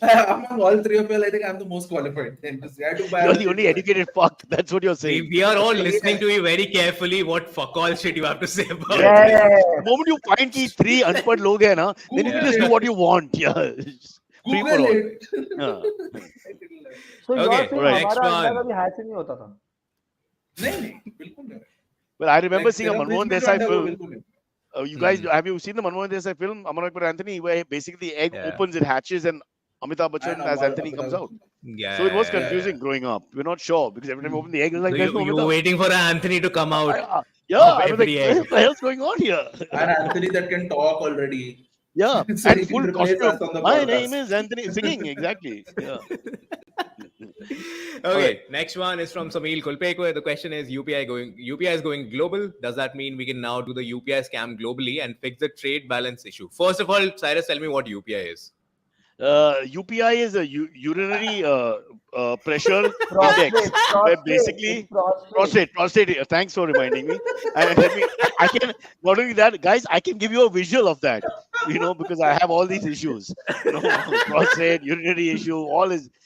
[SPEAKER 3] Among all three of you, I think I'm the most qualified. Then to say I do
[SPEAKER 1] You're
[SPEAKER 3] biology.
[SPEAKER 1] the only educated fuck. That's what you're
[SPEAKER 2] We,
[SPEAKER 1] saying.
[SPEAKER 2] we are all listening to you very carefully. What fuck all shit you have to say about
[SPEAKER 4] Yeah.
[SPEAKER 2] it.
[SPEAKER 1] The moment you find ki three unpad log hai na, then you can just do what you want. Yeah. Free for
[SPEAKER 3] Google
[SPEAKER 1] all.
[SPEAKER 3] it.
[SPEAKER 1] Yeah.
[SPEAKER 4] So
[SPEAKER 2] Okay,
[SPEAKER 4] you're saying
[SPEAKER 2] next
[SPEAKER 4] हमारा
[SPEAKER 2] one.
[SPEAKER 4] अंडा कभी hatch ही नहीं होता था?
[SPEAKER 3] नहीं, बिल्कुल नहीं.
[SPEAKER 1] Well, I remember
[SPEAKER 3] Like,
[SPEAKER 1] seeing a
[SPEAKER 3] तेरा
[SPEAKER 1] Manmohan
[SPEAKER 3] fridge में जो
[SPEAKER 1] Desai
[SPEAKER 3] अंडा है, वो
[SPEAKER 1] film.
[SPEAKER 3] बिल्कुल नहीं.
[SPEAKER 1] You guys, have you seen the Manmohan Desai film, Amar Akbar Anthony, where basically the egg
[SPEAKER 2] Yeah.
[SPEAKER 1] opens, it hatches, and Amitabh
[SPEAKER 3] I
[SPEAKER 1] Bachchan
[SPEAKER 3] know
[SPEAKER 1] as
[SPEAKER 3] about
[SPEAKER 1] Anthony
[SPEAKER 3] Amitabh
[SPEAKER 1] comes out.
[SPEAKER 3] Bachchan.
[SPEAKER 2] Yeah.
[SPEAKER 1] So it was
[SPEAKER 3] yeah,
[SPEAKER 1] confusing growing up. We're not sure because every time we open the egg, it's like,
[SPEAKER 2] So
[SPEAKER 1] there's no
[SPEAKER 2] you were
[SPEAKER 1] Amitabh.
[SPEAKER 2] waiting for Anthony to come out.
[SPEAKER 1] Yeah,
[SPEAKER 2] of
[SPEAKER 1] I was like,
[SPEAKER 2] every egg.
[SPEAKER 1] what the hell's going on here?
[SPEAKER 3] And Anthony that can talk already.
[SPEAKER 1] Yeah,
[SPEAKER 3] So
[SPEAKER 1] and
[SPEAKER 3] he can
[SPEAKER 1] full
[SPEAKER 3] replace
[SPEAKER 1] costume.
[SPEAKER 3] us on the
[SPEAKER 1] My
[SPEAKER 3] podcast.
[SPEAKER 1] name is Anthony. Singing, exactly. Yeah.
[SPEAKER 2] Okay, next one is from Samil Kulpekwe. The question is UPI is going global. Does that mean we can now do the UPI scam globally and fix the trade balance issue? First of all, Cyrus, tell me what UPI is.
[SPEAKER 1] UPI is a urinary pressure
[SPEAKER 4] Prostate,
[SPEAKER 1] index, where
[SPEAKER 4] prostate,
[SPEAKER 1] basically
[SPEAKER 4] it's prostate.
[SPEAKER 1] prostate. Thanks for reminding me. And I can not only that, guys, I can give you a visual of that. Because I have all these issues. Prostate, urinary issue,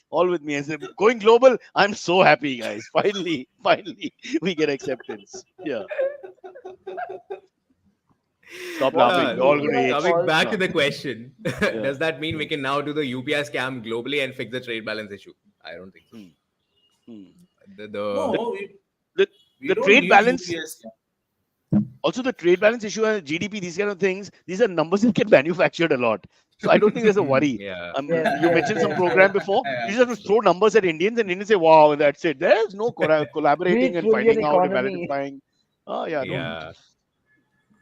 [SPEAKER 1] all with me. And so going global, I'm so happy, guys. Finally, we get acceptance. Yeah. Stop laughing. We're all going to hate.
[SPEAKER 2] Coming back to
[SPEAKER 1] No.
[SPEAKER 2] the question, does that mean we can now do the UPI scam globally and fix the trade balance issue? I don't think so.
[SPEAKER 1] Hmm.
[SPEAKER 3] No,
[SPEAKER 1] the
[SPEAKER 3] we don't
[SPEAKER 1] trade
[SPEAKER 3] need
[SPEAKER 1] balance-
[SPEAKER 3] UPS.
[SPEAKER 1] Also, the trade balance issue and GDP, these kind of things, these are numbers that get manufactured a lot. So I don't think there's a worry.
[SPEAKER 2] Yeah.
[SPEAKER 4] Yeah,
[SPEAKER 1] You
[SPEAKER 4] yeah,
[SPEAKER 1] mentioned some
[SPEAKER 4] yeah.
[SPEAKER 1] program before.
[SPEAKER 3] Yeah.
[SPEAKER 1] You just have to throw numbers at Indians, and Indians say, "Wow, that's it." There's no collaborating
[SPEAKER 4] Three
[SPEAKER 1] and finding
[SPEAKER 4] trillion
[SPEAKER 1] out and
[SPEAKER 4] economy.
[SPEAKER 1] verifying. Oh yeah, no.
[SPEAKER 2] Yeah.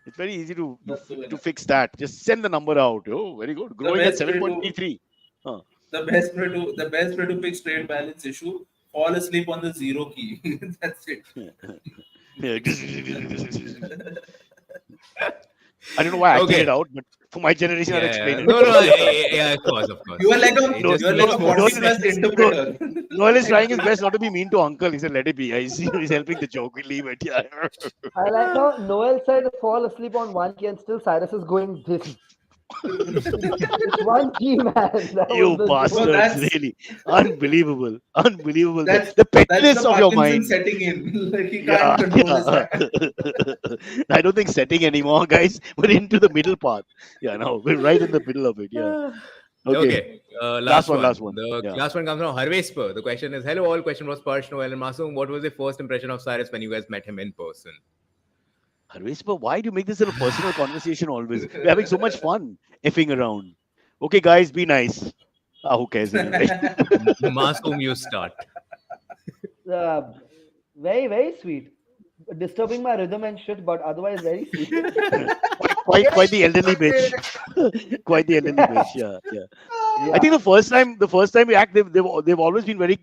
[SPEAKER 1] It's very easy to
[SPEAKER 3] That's the winner.
[SPEAKER 1] fix that. Just send the number out. Oh, very good. Growing at
[SPEAKER 3] best way to-
[SPEAKER 1] 7.33.
[SPEAKER 3] The best way to fix trade balance issue: fall asleep on the zero key. That's it.
[SPEAKER 1] Yeah. I don't know why I acted
[SPEAKER 2] Okay.
[SPEAKER 1] it out, but for my generation, I'll explain it.
[SPEAKER 2] No, yeah, of course.
[SPEAKER 3] You are like a
[SPEAKER 2] It just
[SPEAKER 3] you are
[SPEAKER 2] makes
[SPEAKER 3] like a
[SPEAKER 2] more
[SPEAKER 3] 40
[SPEAKER 2] sense.
[SPEAKER 3] plus interpreter.
[SPEAKER 1] Noel is trying his best not to be mean to uncle. He said, let it be. He's helping the joke. We leave it. Yeah.
[SPEAKER 4] I like how Noel said fall asleep on one key and still Cyrus is going this. It's one key, man. That was
[SPEAKER 1] You
[SPEAKER 4] the joke.
[SPEAKER 1] bastards,
[SPEAKER 3] that's-
[SPEAKER 1] really. Unbelievable. Unbelievable.
[SPEAKER 3] That's
[SPEAKER 1] The
[SPEAKER 3] that's
[SPEAKER 1] pettiness
[SPEAKER 3] the
[SPEAKER 1] of your
[SPEAKER 3] Parkinson
[SPEAKER 1] mind.
[SPEAKER 3] setting in. Like he
[SPEAKER 1] Yeah,
[SPEAKER 3] can't control his
[SPEAKER 1] yeah.
[SPEAKER 3] hand.
[SPEAKER 1] I don't think setting anymore, guys. We're into the middle part. Yeah, no, we're right in the middle of it. Yeah. Okay.
[SPEAKER 2] Okay.
[SPEAKER 1] Last
[SPEAKER 2] Last
[SPEAKER 1] one,
[SPEAKER 2] one.
[SPEAKER 1] last one.
[SPEAKER 2] The
[SPEAKER 1] Yeah.
[SPEAKER 2] last one comes from Harvesper. The question is, hello all. Question was Sparsh, Noel, and Masoom. What was the first impression of Cyrus when you guys met him in person?
[SPEAKER 1] Harvesper, why do you make this a personal conversation always? We're having so much fun effing around. Okay, guys, be nice. Who cares anyway?
[SPEAKER 2] Masoom, you start.
[SPEAKER 4] Uh, very, very sweet. Disturbing my rhythm and shit, but otherwise very sweet.
[SPEAKER 1] quite the elderly bitch. Quite the elderly bitch. Yeah, yeah. I
[SPEAKER 4] Yeah.
[SPEAKER 1] think the first time we act, they've always been very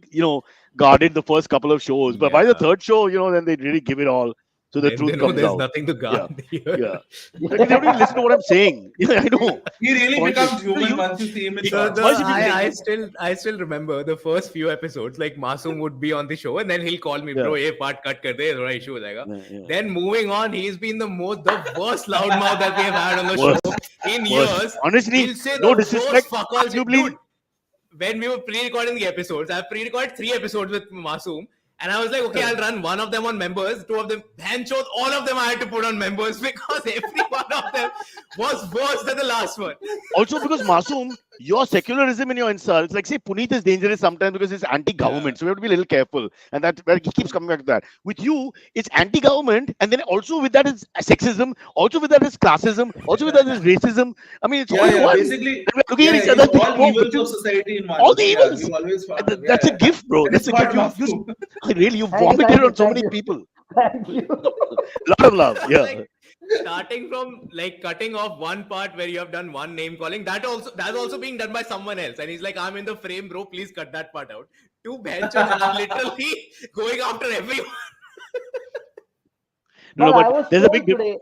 [SPEAKER 1] guarded the first couple of shows, but by the
[SPEAKER 2] Yeah.
[SPEAKER 1] third show, then they really give it all, so the
[SPEAKER 2] Then
[SPEAKER 1] truth
[SPEAKER 2] they know
[SPEAKER 1] comes
[SPEAKER 2] there's
[SPEAKER 1] out.
[SPEAKER 2] nothing to guard here.
[SPEAKER 1] Yeah, like, they don't even listen to what I'm saying. I know.
[SPEAKER 3] He really
[SPEAKER 1] Point
[SPEAKER 3] becomes
[SPEAKER 1] is- no,
[SPEAKER 3] human
[SPEAKER 1] you-
[SPEAKER 3] once you see him in
[SPEAKER 1] The-
[SPEAKER 3] shorts.
[SPEAKER 1] Why is he being
[SPEAKER 2] I still remember the first few episodes. Like Masoom would be on the show, and then he'll call me,
[SPEAKER 1] Yeah.
[SPEAKER 2] bro, ये part cut कर दे, थोड़ा issue हो जाएगा.
[SPEAKER 1] Yeah, yeah.
[SPEAKER 2] Then moving on, he's been the worst loudmouth that we have had on the
[SPEAKER 1] Worst.
[SPEAKER 2] show in
[SPEAKER 1] Worst.
[SPEAKER 2] years.
[SPEAKER 1] Honestly,
[SPEAKER 2] He'll say
[SPEAKER 1] no
[SPEAKER 2] the
[SPEAKER 1] disrespect.
[SPEAKER 2] most fuck all shit.
[SPEAKER 1] Arguably,
[SPEAKER 2] Dude, when we were pre-recording the episodes, I've pre-recorded 3 episodes with Masoom. And I was like, okay, I'll run one of them on members, 2 of them handshows, all of them I had to put on members because every one of them was worse than the last one.
[SPEAKER 1] also because Masoom, your secularism and your insults, like say Puneet is dangerous sometimes because it's anti-government, so we have to be a little careful, and that he keeps coming back to that. With you, it's anti-government, and then also with that is sexism, also with that is classism, also with that is racism. I mean, it's all in one.
[SPEAKER 3] basically,
[SPEAKER 1] And we're looking at each
[SPEAKER 3] it's
[SPEAKER 1] other.
[SPEAKER 3] all
[SPEAKER 1] thinking,
[SPEAKER 3] evils
[SPEAKER 1] "Whoa,
[SPEAKER 3] of society in one.
[SPEAKER 1] all the
[SPEAKER 3] Yeah,
[SPEAKER 1] evils.
[SPEAKER 3] we've always found them.
[SPEAKER 1] That's a gift, bro.
[SPEAKER 3] And
[SPEAKER 1] That's
[SPEAKER 3] it's
[SPEAKER 1] a
[SPEAKER 3] not
[SPEAKER 1] gift.
[SPEAKER 3] enough to-
[SPEAKER 1] Really, you
[SPEAKER 4] Thank you,
[SPEAKER 1] vomited
[SPEAKER 4] thank you,
[SPEAKER 1] on so
[SPEAKER 4] thank
[SPEAKER 1] many
[SPEAKER 4] you.
[SPEAKER 1] people.
[SPEAKER 4] Thank you.
[SPEAKER 1] Lot of love. Yeah.
[SPEAKER 2] Like, starting from like cutting off one part where you have done one name calling, that's also being done by someone else, and he's like, I'm in the frame, bro, please cut that part out. 2 benches literally going after everyone.
[SPEAKER 1] No,
[SPEAKER 4] But I
[SPEAKER 1] but
[SPEAKER 4] was
[SPEAKER 1] there's a
[SPEAKER 4] told
[SPEAKER 1] big difference.
[SPEAKER 4] today.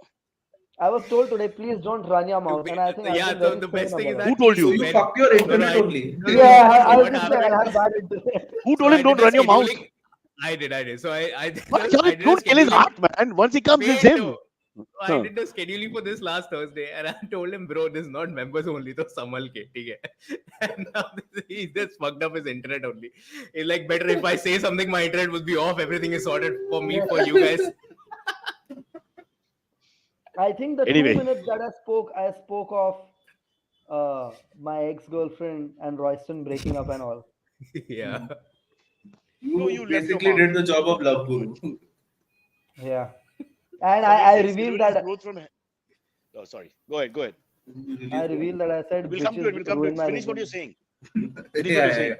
[SPEAKER 4] I was told today, please don't run your mouth, and I think I've
[SPEAKER 2] Yeah,
[SPEAKER 4] been very
[SPEAKER 2] the best
[SPEAKER 4] sane
[SPEAKER 2] thing is
[SPEAKER 4] about
[SPEAKER 2] that
[SPEAKER 1] Who told
[SPEAKER 3] So
[SPEAKER 1] you?
[SPEAKER 3] you fuck your internet
[SPEAKER 2] Right.
[SPEAKER 3] only.
[SPEAKER 2] No,
[SPEAKER 4] it.
[SPEAKER 2] no,
[SPEAKER 4] Yeah,
[SPEAKER 2] no,
[SPEAKER 4] I was
[SPEAKER 2] what
[SPEAKER 4] just saying, I
[SPEAKER 2] happened-
[SPEAKER 4] have bad internet.
[SPEAKER 1] Who
[SPEAKER 2] So
[SPEAKER 1] told
[SPEAKER 2] I
[SPEAKER 1] him don't
[SPEAKER 2] did a
[SPEAKER 1] run your mouth?
[SPEAKER 2] scheduling- I did. So I did.
[SPEAKER 1] Why
[SPEAKER 2] I
[SPEAKER 1] don't
[SPEAKER 2] did a
[SPEAKER 1] don't kill his
[SPEAKER 2] scheduling-
[SPEAKER 1] heart, man. Once he comes, it's
[SPEAKER 2] Wait,
[SPEAKER 1] him.
[SPEAKER 2] no. I
[SPEAKER 1] Huh.
[SPEAKER 2] did the scheduling for this last Thursday, and I told him, bro, this is not members only, so samal ke, theek hai. And now he's just fucked up his internet only. It's like better if I say something, my internet will be off. Everything is sorted for me, for you guys.
[SPEAKER 4] I think the
[SPEAKER 1] Anyway.
[SPEAKER 4] 2 minutes that I spoke of my ex-girlfriend and Royston breaking up and all.
[SPEAKER 2] Yeah.
[SPEAKER 1] No, you
[SPEAKER 3] You
[SPEAKER 1] left your
[SPEAKER 3] basically
[SPEAKER 1] mark.
[SPEAKER 3] did the job of love guru.
[SPEAKER 4] Yeah. And I revealed that
[SPEAKER 1] Oh, sorry. Go ahead.
[SPEAKER 4] I revealed that I said
[SPEAKER 1] We'll come to it. We'll
[SPEAKER 4] bitches
[SPEAKER 1] come to
[SPEAKER 4] ruin
[SPEAKER 1] it.
[SPEAKER 4] my
[SPEAKER 1] Finish what you're
[SPEAKER 4] rhythm.
[SPEAKER 1] saying.
[SPEAKER 3] Yeah.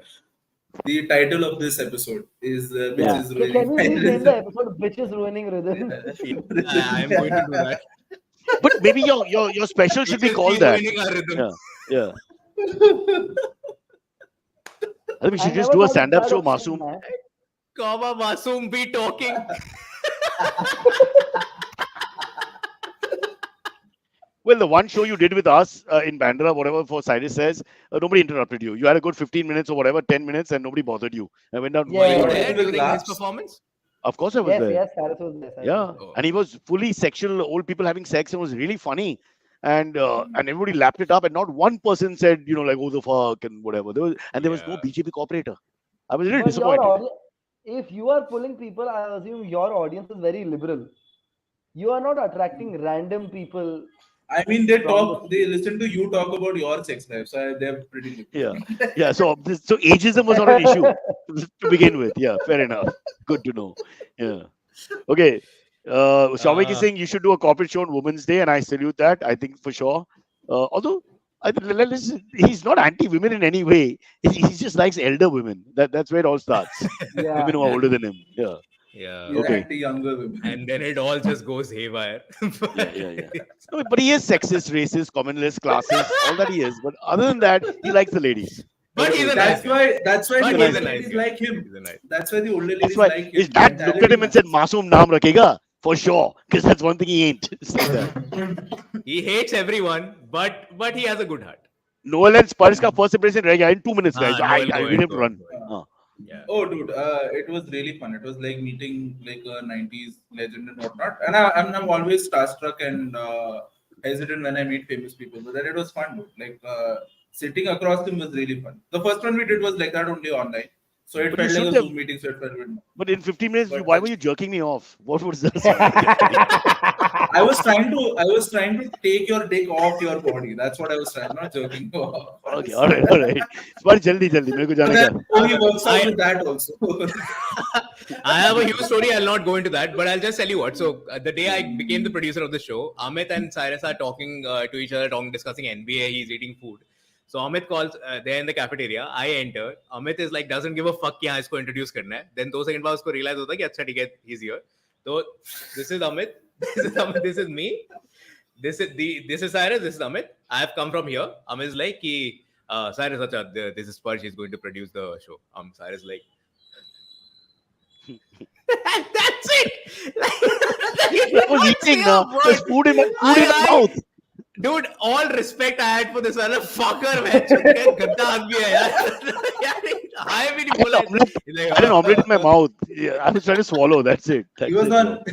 [SPEAKER 3] The title of this episode is
[SPEAKER 4] Yeah.
[SPEAKER 3] Bitches
[SPEAKER 4] So
[SPEAKER 3] Ruining
[SPEAKER 4] can we
[SPEAKER 3] My
[SPEAKER 4] rename
[SPEAKER 3] Rhythm.
[SPEAKER 4] the episode "Bitches Ruining Rhythm"?
[SPEAKER 2] I'm going to do that.
[SPEAKER 1] But maybe your special should be
[SPEAKER 2] Because
[SPEAKER 1] called
[SPEAKER 2] he's
[SPEAKER 1] that.
[SPEAKER 2] ruining our rhythm.
[SPEAKER 1] Yeah. I think we
[SPEAKER 4] I
[SPEAKER 1] should just
[SPEAKER 4] never
[SPEAKER 1] do a
[SPEAKER 4] thought
[SPEAKER 1] stand-up
[SPEAKER 4] that
[SPEAKER 1] show,
[SPEAKER 4] of
[SPEAKER 1] Masoom.
[SPEAKER 4] man.
[SPEAKER 2] Comma, Masoom be talking.
[SPEAKER 1] Well, the one show you did with us in Bandra, whatever, for Cyrus says, nobody interrupted you. You had a good 15 minutes or whatever, 10 minutes, and nobody bothered you. I went down.
[SPEAKER 4] Yeah,
[SPEAKER 2] Were
[SPEAKER 4] yeah,
[SPEAKER 2] you
[SPEAKER 4] yeah.
[SPEAKER 2] there during his
[SPEAKER 3] Laughs.
[SPEAKER 2] performance?
[SPEAKER 1] Of course, I was
[SPEAKER 4] Yes,
[SPEAKER 1] there.
[SPEAKER 4] yes, Cyrus was there. Cyrus
[SPEAKER 1] Yeah,
[SPEAKER 4] was
[SPEAKER 2] Oh.
[SPEAKER 1] and he was fully sexual, old people having sex, and it was really funny. And everybody lapped it up, and not one person said, like, oh, the fuck, and whatever. There was no
[SPEAKER 2] Yeah.
[SPEAKER 1] BJP cooperator. I was really
[SPEAKER 4] But your
[SPEAKER 1] disappointed.
[SPEAKER 4] audience, if you are pulling people, I assume your audience is very liberal. You are not attracting random people.
[SPEAKER 3] I mean, they listen to you talk about your sex life, so they're pretty good.
[SPEAKER 1] Yeah. So ageism was not an issue to begin with. Yeah, fair enough. Good to know. Yeah. Okay. Shawik is saying you should do a corporate show on Women's Day, and I salute that. I think for sure. Although he's not anti-women in any way. He just likes elder women. That's where it all starts.
[SPEAKER 4] Yeah.
[SPEAKER 1] Women who are older than him. Yeah.
[SPEAKER 2] Yeah.
[SPEAKER 3] He's
[SPEAKER 1] Okay.
[SPEAKER 3] anti-younger women.
[SPEAKER 2] And then it all just goes haywire.
[SPEAKER 1] Yeah. No, but he is sexist, racist, communist, classist, all that he is. But other than that, he likes the ladies.
[SPEAKER 2] But he's a nice
[SPEAKER 3] That's why
[SPEAKER 2] But
[SPEAKER 3] the
[SPEAKER 2] he's a
[SPEAKER 3] older
[SPEAKER 2] nice
[SPEAKER 3] ladies
[SPEAKER 2] guy.
[SPEAKER 3] like him.
[SPEAKER 2] He's a nice.
[SPEAKER 3] That's why the older
[SPEAKER 1] That's
[SPEAKER 3] ladies
[SPEAKER 1] why
[SPEAKER 3] like him.
[SPEAKER 1] his dad looked at him and said, "Masoom naam rakhega." for sure, because that's one thing he ain't. Say that.
[SPEAKER 2] He hates everyone, but he has a good heart.
[SPEAKER 1] Noel and Sparsh ka first impression रह गया in 2 minutes, guys.
[SPEAKER 2] Noel,
[SPEAKER 1] I
[SPEAKER 2] go
[SPEAKER 1] need
[SPEAKER 2] ahead,
[SPEAKER 1] him to
[SPEAKER 2] go
[SPEAKER 1] run.
[SPEAKER 2] ahead,
[SPEAKER 1] हाँ.
[SPEAKER 2] Yeah.
[SPEAKER 3] Oh, dude, it was really fun. It was like meeting like a 90s legend and whatnot. And I'm always starstruck and hesitant when I meet famous people. But then it was fun, dude. Like sitting across them was really fun. The first one we did was like that only online. So it
[SPEAKER 1] But you
[SPEAKER 3] felt like
[SPEAKER 1] should
[SPEAKER 3] a
[SPEAKER 1] have-
[SPEAKER 3] Zoom meeting. So it felt good.
[SPEAKER 1] But in 15 minutes,
[SPEAKER 3] But
[SPEAKER 1] why were you jerking me off? What was that?
[SPEAKER 3] I was trying to take your dick off your body. That's what I was trying, not joking.
[SPEAKER 1] Okay, all right. Sparsh, जल्दी मेरे को
[SPEAKER 3] But
[SPEAKER 1] जाने
[SPEAKER 3] then
[SPEAKER 1] का.
[SPEAKER 3] he works out with that also.
[SPEAKER 2] I have a huge story. I'll not go into that, but I'll just tell you what. So the day I became the producer of the show, Amit and Cyrus are talking to each other, discussing NBA. He's eating food. So Amit calls. They're in the cafeteria. I enter. Amit is like, doesn't give a fuck कि हाँ इसको introduce करना है. Then 2 seconds बाद उसको realize होता है कि अच्छा ठीक है, he's here. So this is Amit. This is Amit. This is me. This is Cyrus. This is Amit. I have come from here. Amit is like कि Cyrus अच्छा this is Sparsh. He's going to produce the show. Cyrus like. That's it.
[SPEAKER 1] I was eating. There's food in my mouth.
[SPEAKER 2] Dude, all respect I had for this वाला fucker man. क्या गंदा आदमी है यार. हाय भी नहीं बोला.
[SPEAKER 1] I had an omelette in my mouth. Yeah, I was trying to swallow. That's it.
[SPEAKER 3] He was on.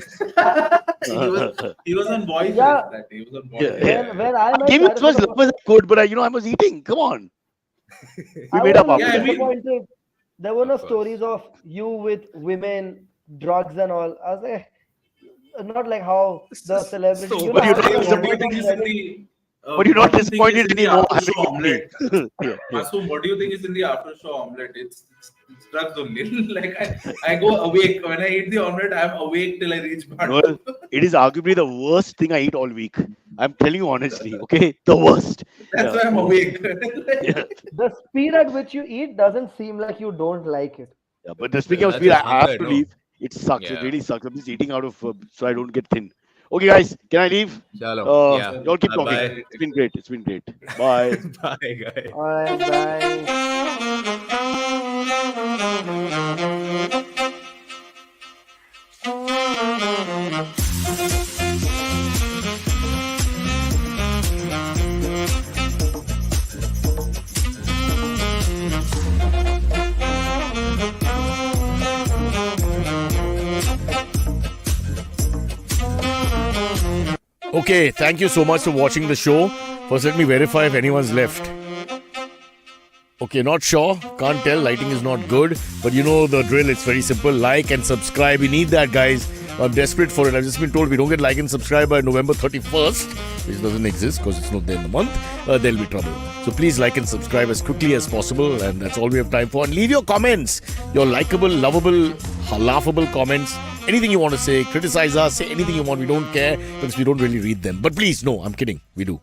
[SPEAKER 3] he was on voice.
[SPEAKER 4] Yeah.
[SPEAKER 3] That day. He was on voice.
[SPEAKER 1] Yeah.
[SPEAKER 4] When I met
[SPEAKER 1] Give it
[SPEAKER 4] Cyrus
[SPEAKER 1] as much
[SPEAKER 4] for the
[SPEAKER 1] love as I could, but I was eating. Come on. We
[SPEAKER 4] I
[SPEAKER 1] made up
[SPEAKER 4] was
[SPEAKER 1] after
[SPEAKER 3] Yeah, I
[SPEAKER 1] that.
[SPEAKER 3] mean-
[SPEAKER 4] disappointed. There were no
[SPEAKER 2] Of course.
[SPEAKER 4] stories of you with women, drugs, and all. I was like, not like how the celebrity.
[SPEAKER 2] So-
[SPEAKER 4] you
[SPEAKER 1] But
[SPEAKER 4] know,
[SPEAKER 1] you're
[SPEAKER 4] how
[SPEAKER 1] not
[SPEAKER 4] the
[SPEAKER 3] What do you
[SPEAKER 4] women
[SPEAKER 3] think is
[SPEAKER 4] are
[SPEAKER 3] in
[SPEAKER 4] selling-
[SPEAKER 3] the?
[SPEAKER 1] But you're not
[SPEAKER 3] what do you think
[SPEAKER 1] disappointed
[SPEAKER 3] is in the
[SPEAKER 1] anymore.
[SPEAKER 3] after show omelette?
[SPEAKER 1] Yeah.
[SPEAKER 3] Masoom, what do you think is in the after show omelette? It's drugs only. Like I go awake when I eat the omelette. I'm awake till I reach part.
[SPEAKER 1] Noel, it is arguably the worst thing I eat all week. I'm telling you honestly, okay? The worst.
[SPEAKER 3] That's
[SPEAKER 1] Yeah.
[SPEAKER 3] why I'm awake.
[SPEAKER 1] Yeah.
[SPEAKER 4] The speed at which you eat doesn't seem like you don't like it.
[SPEAKER 1] Yeah, but the speaking of
[SPEAKER 2] That's
[SPEAKER 1] speed,
[SPEAKER 2] just
[SPEAKER 1] I have
[SPEAKER 2] hunger,
[SPEAKER 1] to
[SPEAKER 2] no?
[SPEAKER 1] leave. It sucks. It
[SPEAKER 2] Yeah.
[SPEAKER 1] really sucks. I'm just eating out of so I don't get thin. Okay, guys, can I leave?
[SPEAKER 2] Chalo. Yeah.
[SPEAKER 1] Y'all keep talking.
[SPEAKER 2] Bye.
[SPEAKER 1] It's been great. It's been great. Bye.
[SPEAKER 2] Bye, guys.
[SPEAKER 4] All right, bye.
[SPEAKER 5] Okay, thank you so much for watching the show. First, let me verify if anyone's left. Okay, not sure. Can't tell. Lighting is not good. But you know the drill. It's very simple. Like and subscribe. We need that, guys. I'm desperate for it. I've just been told we don't get like and subscribe by November 31st, which doesn't exist because it's not there in the month. There'll be trouble. So please like and subscribe as quickly as possible. And that's all we have time for. And leave your comments. Your likable, lovable, laughable comments. Anything you want to say. Criticize us. Say anything you want. We don't care because we don't really read them. But please, no, I'm kidding. We do.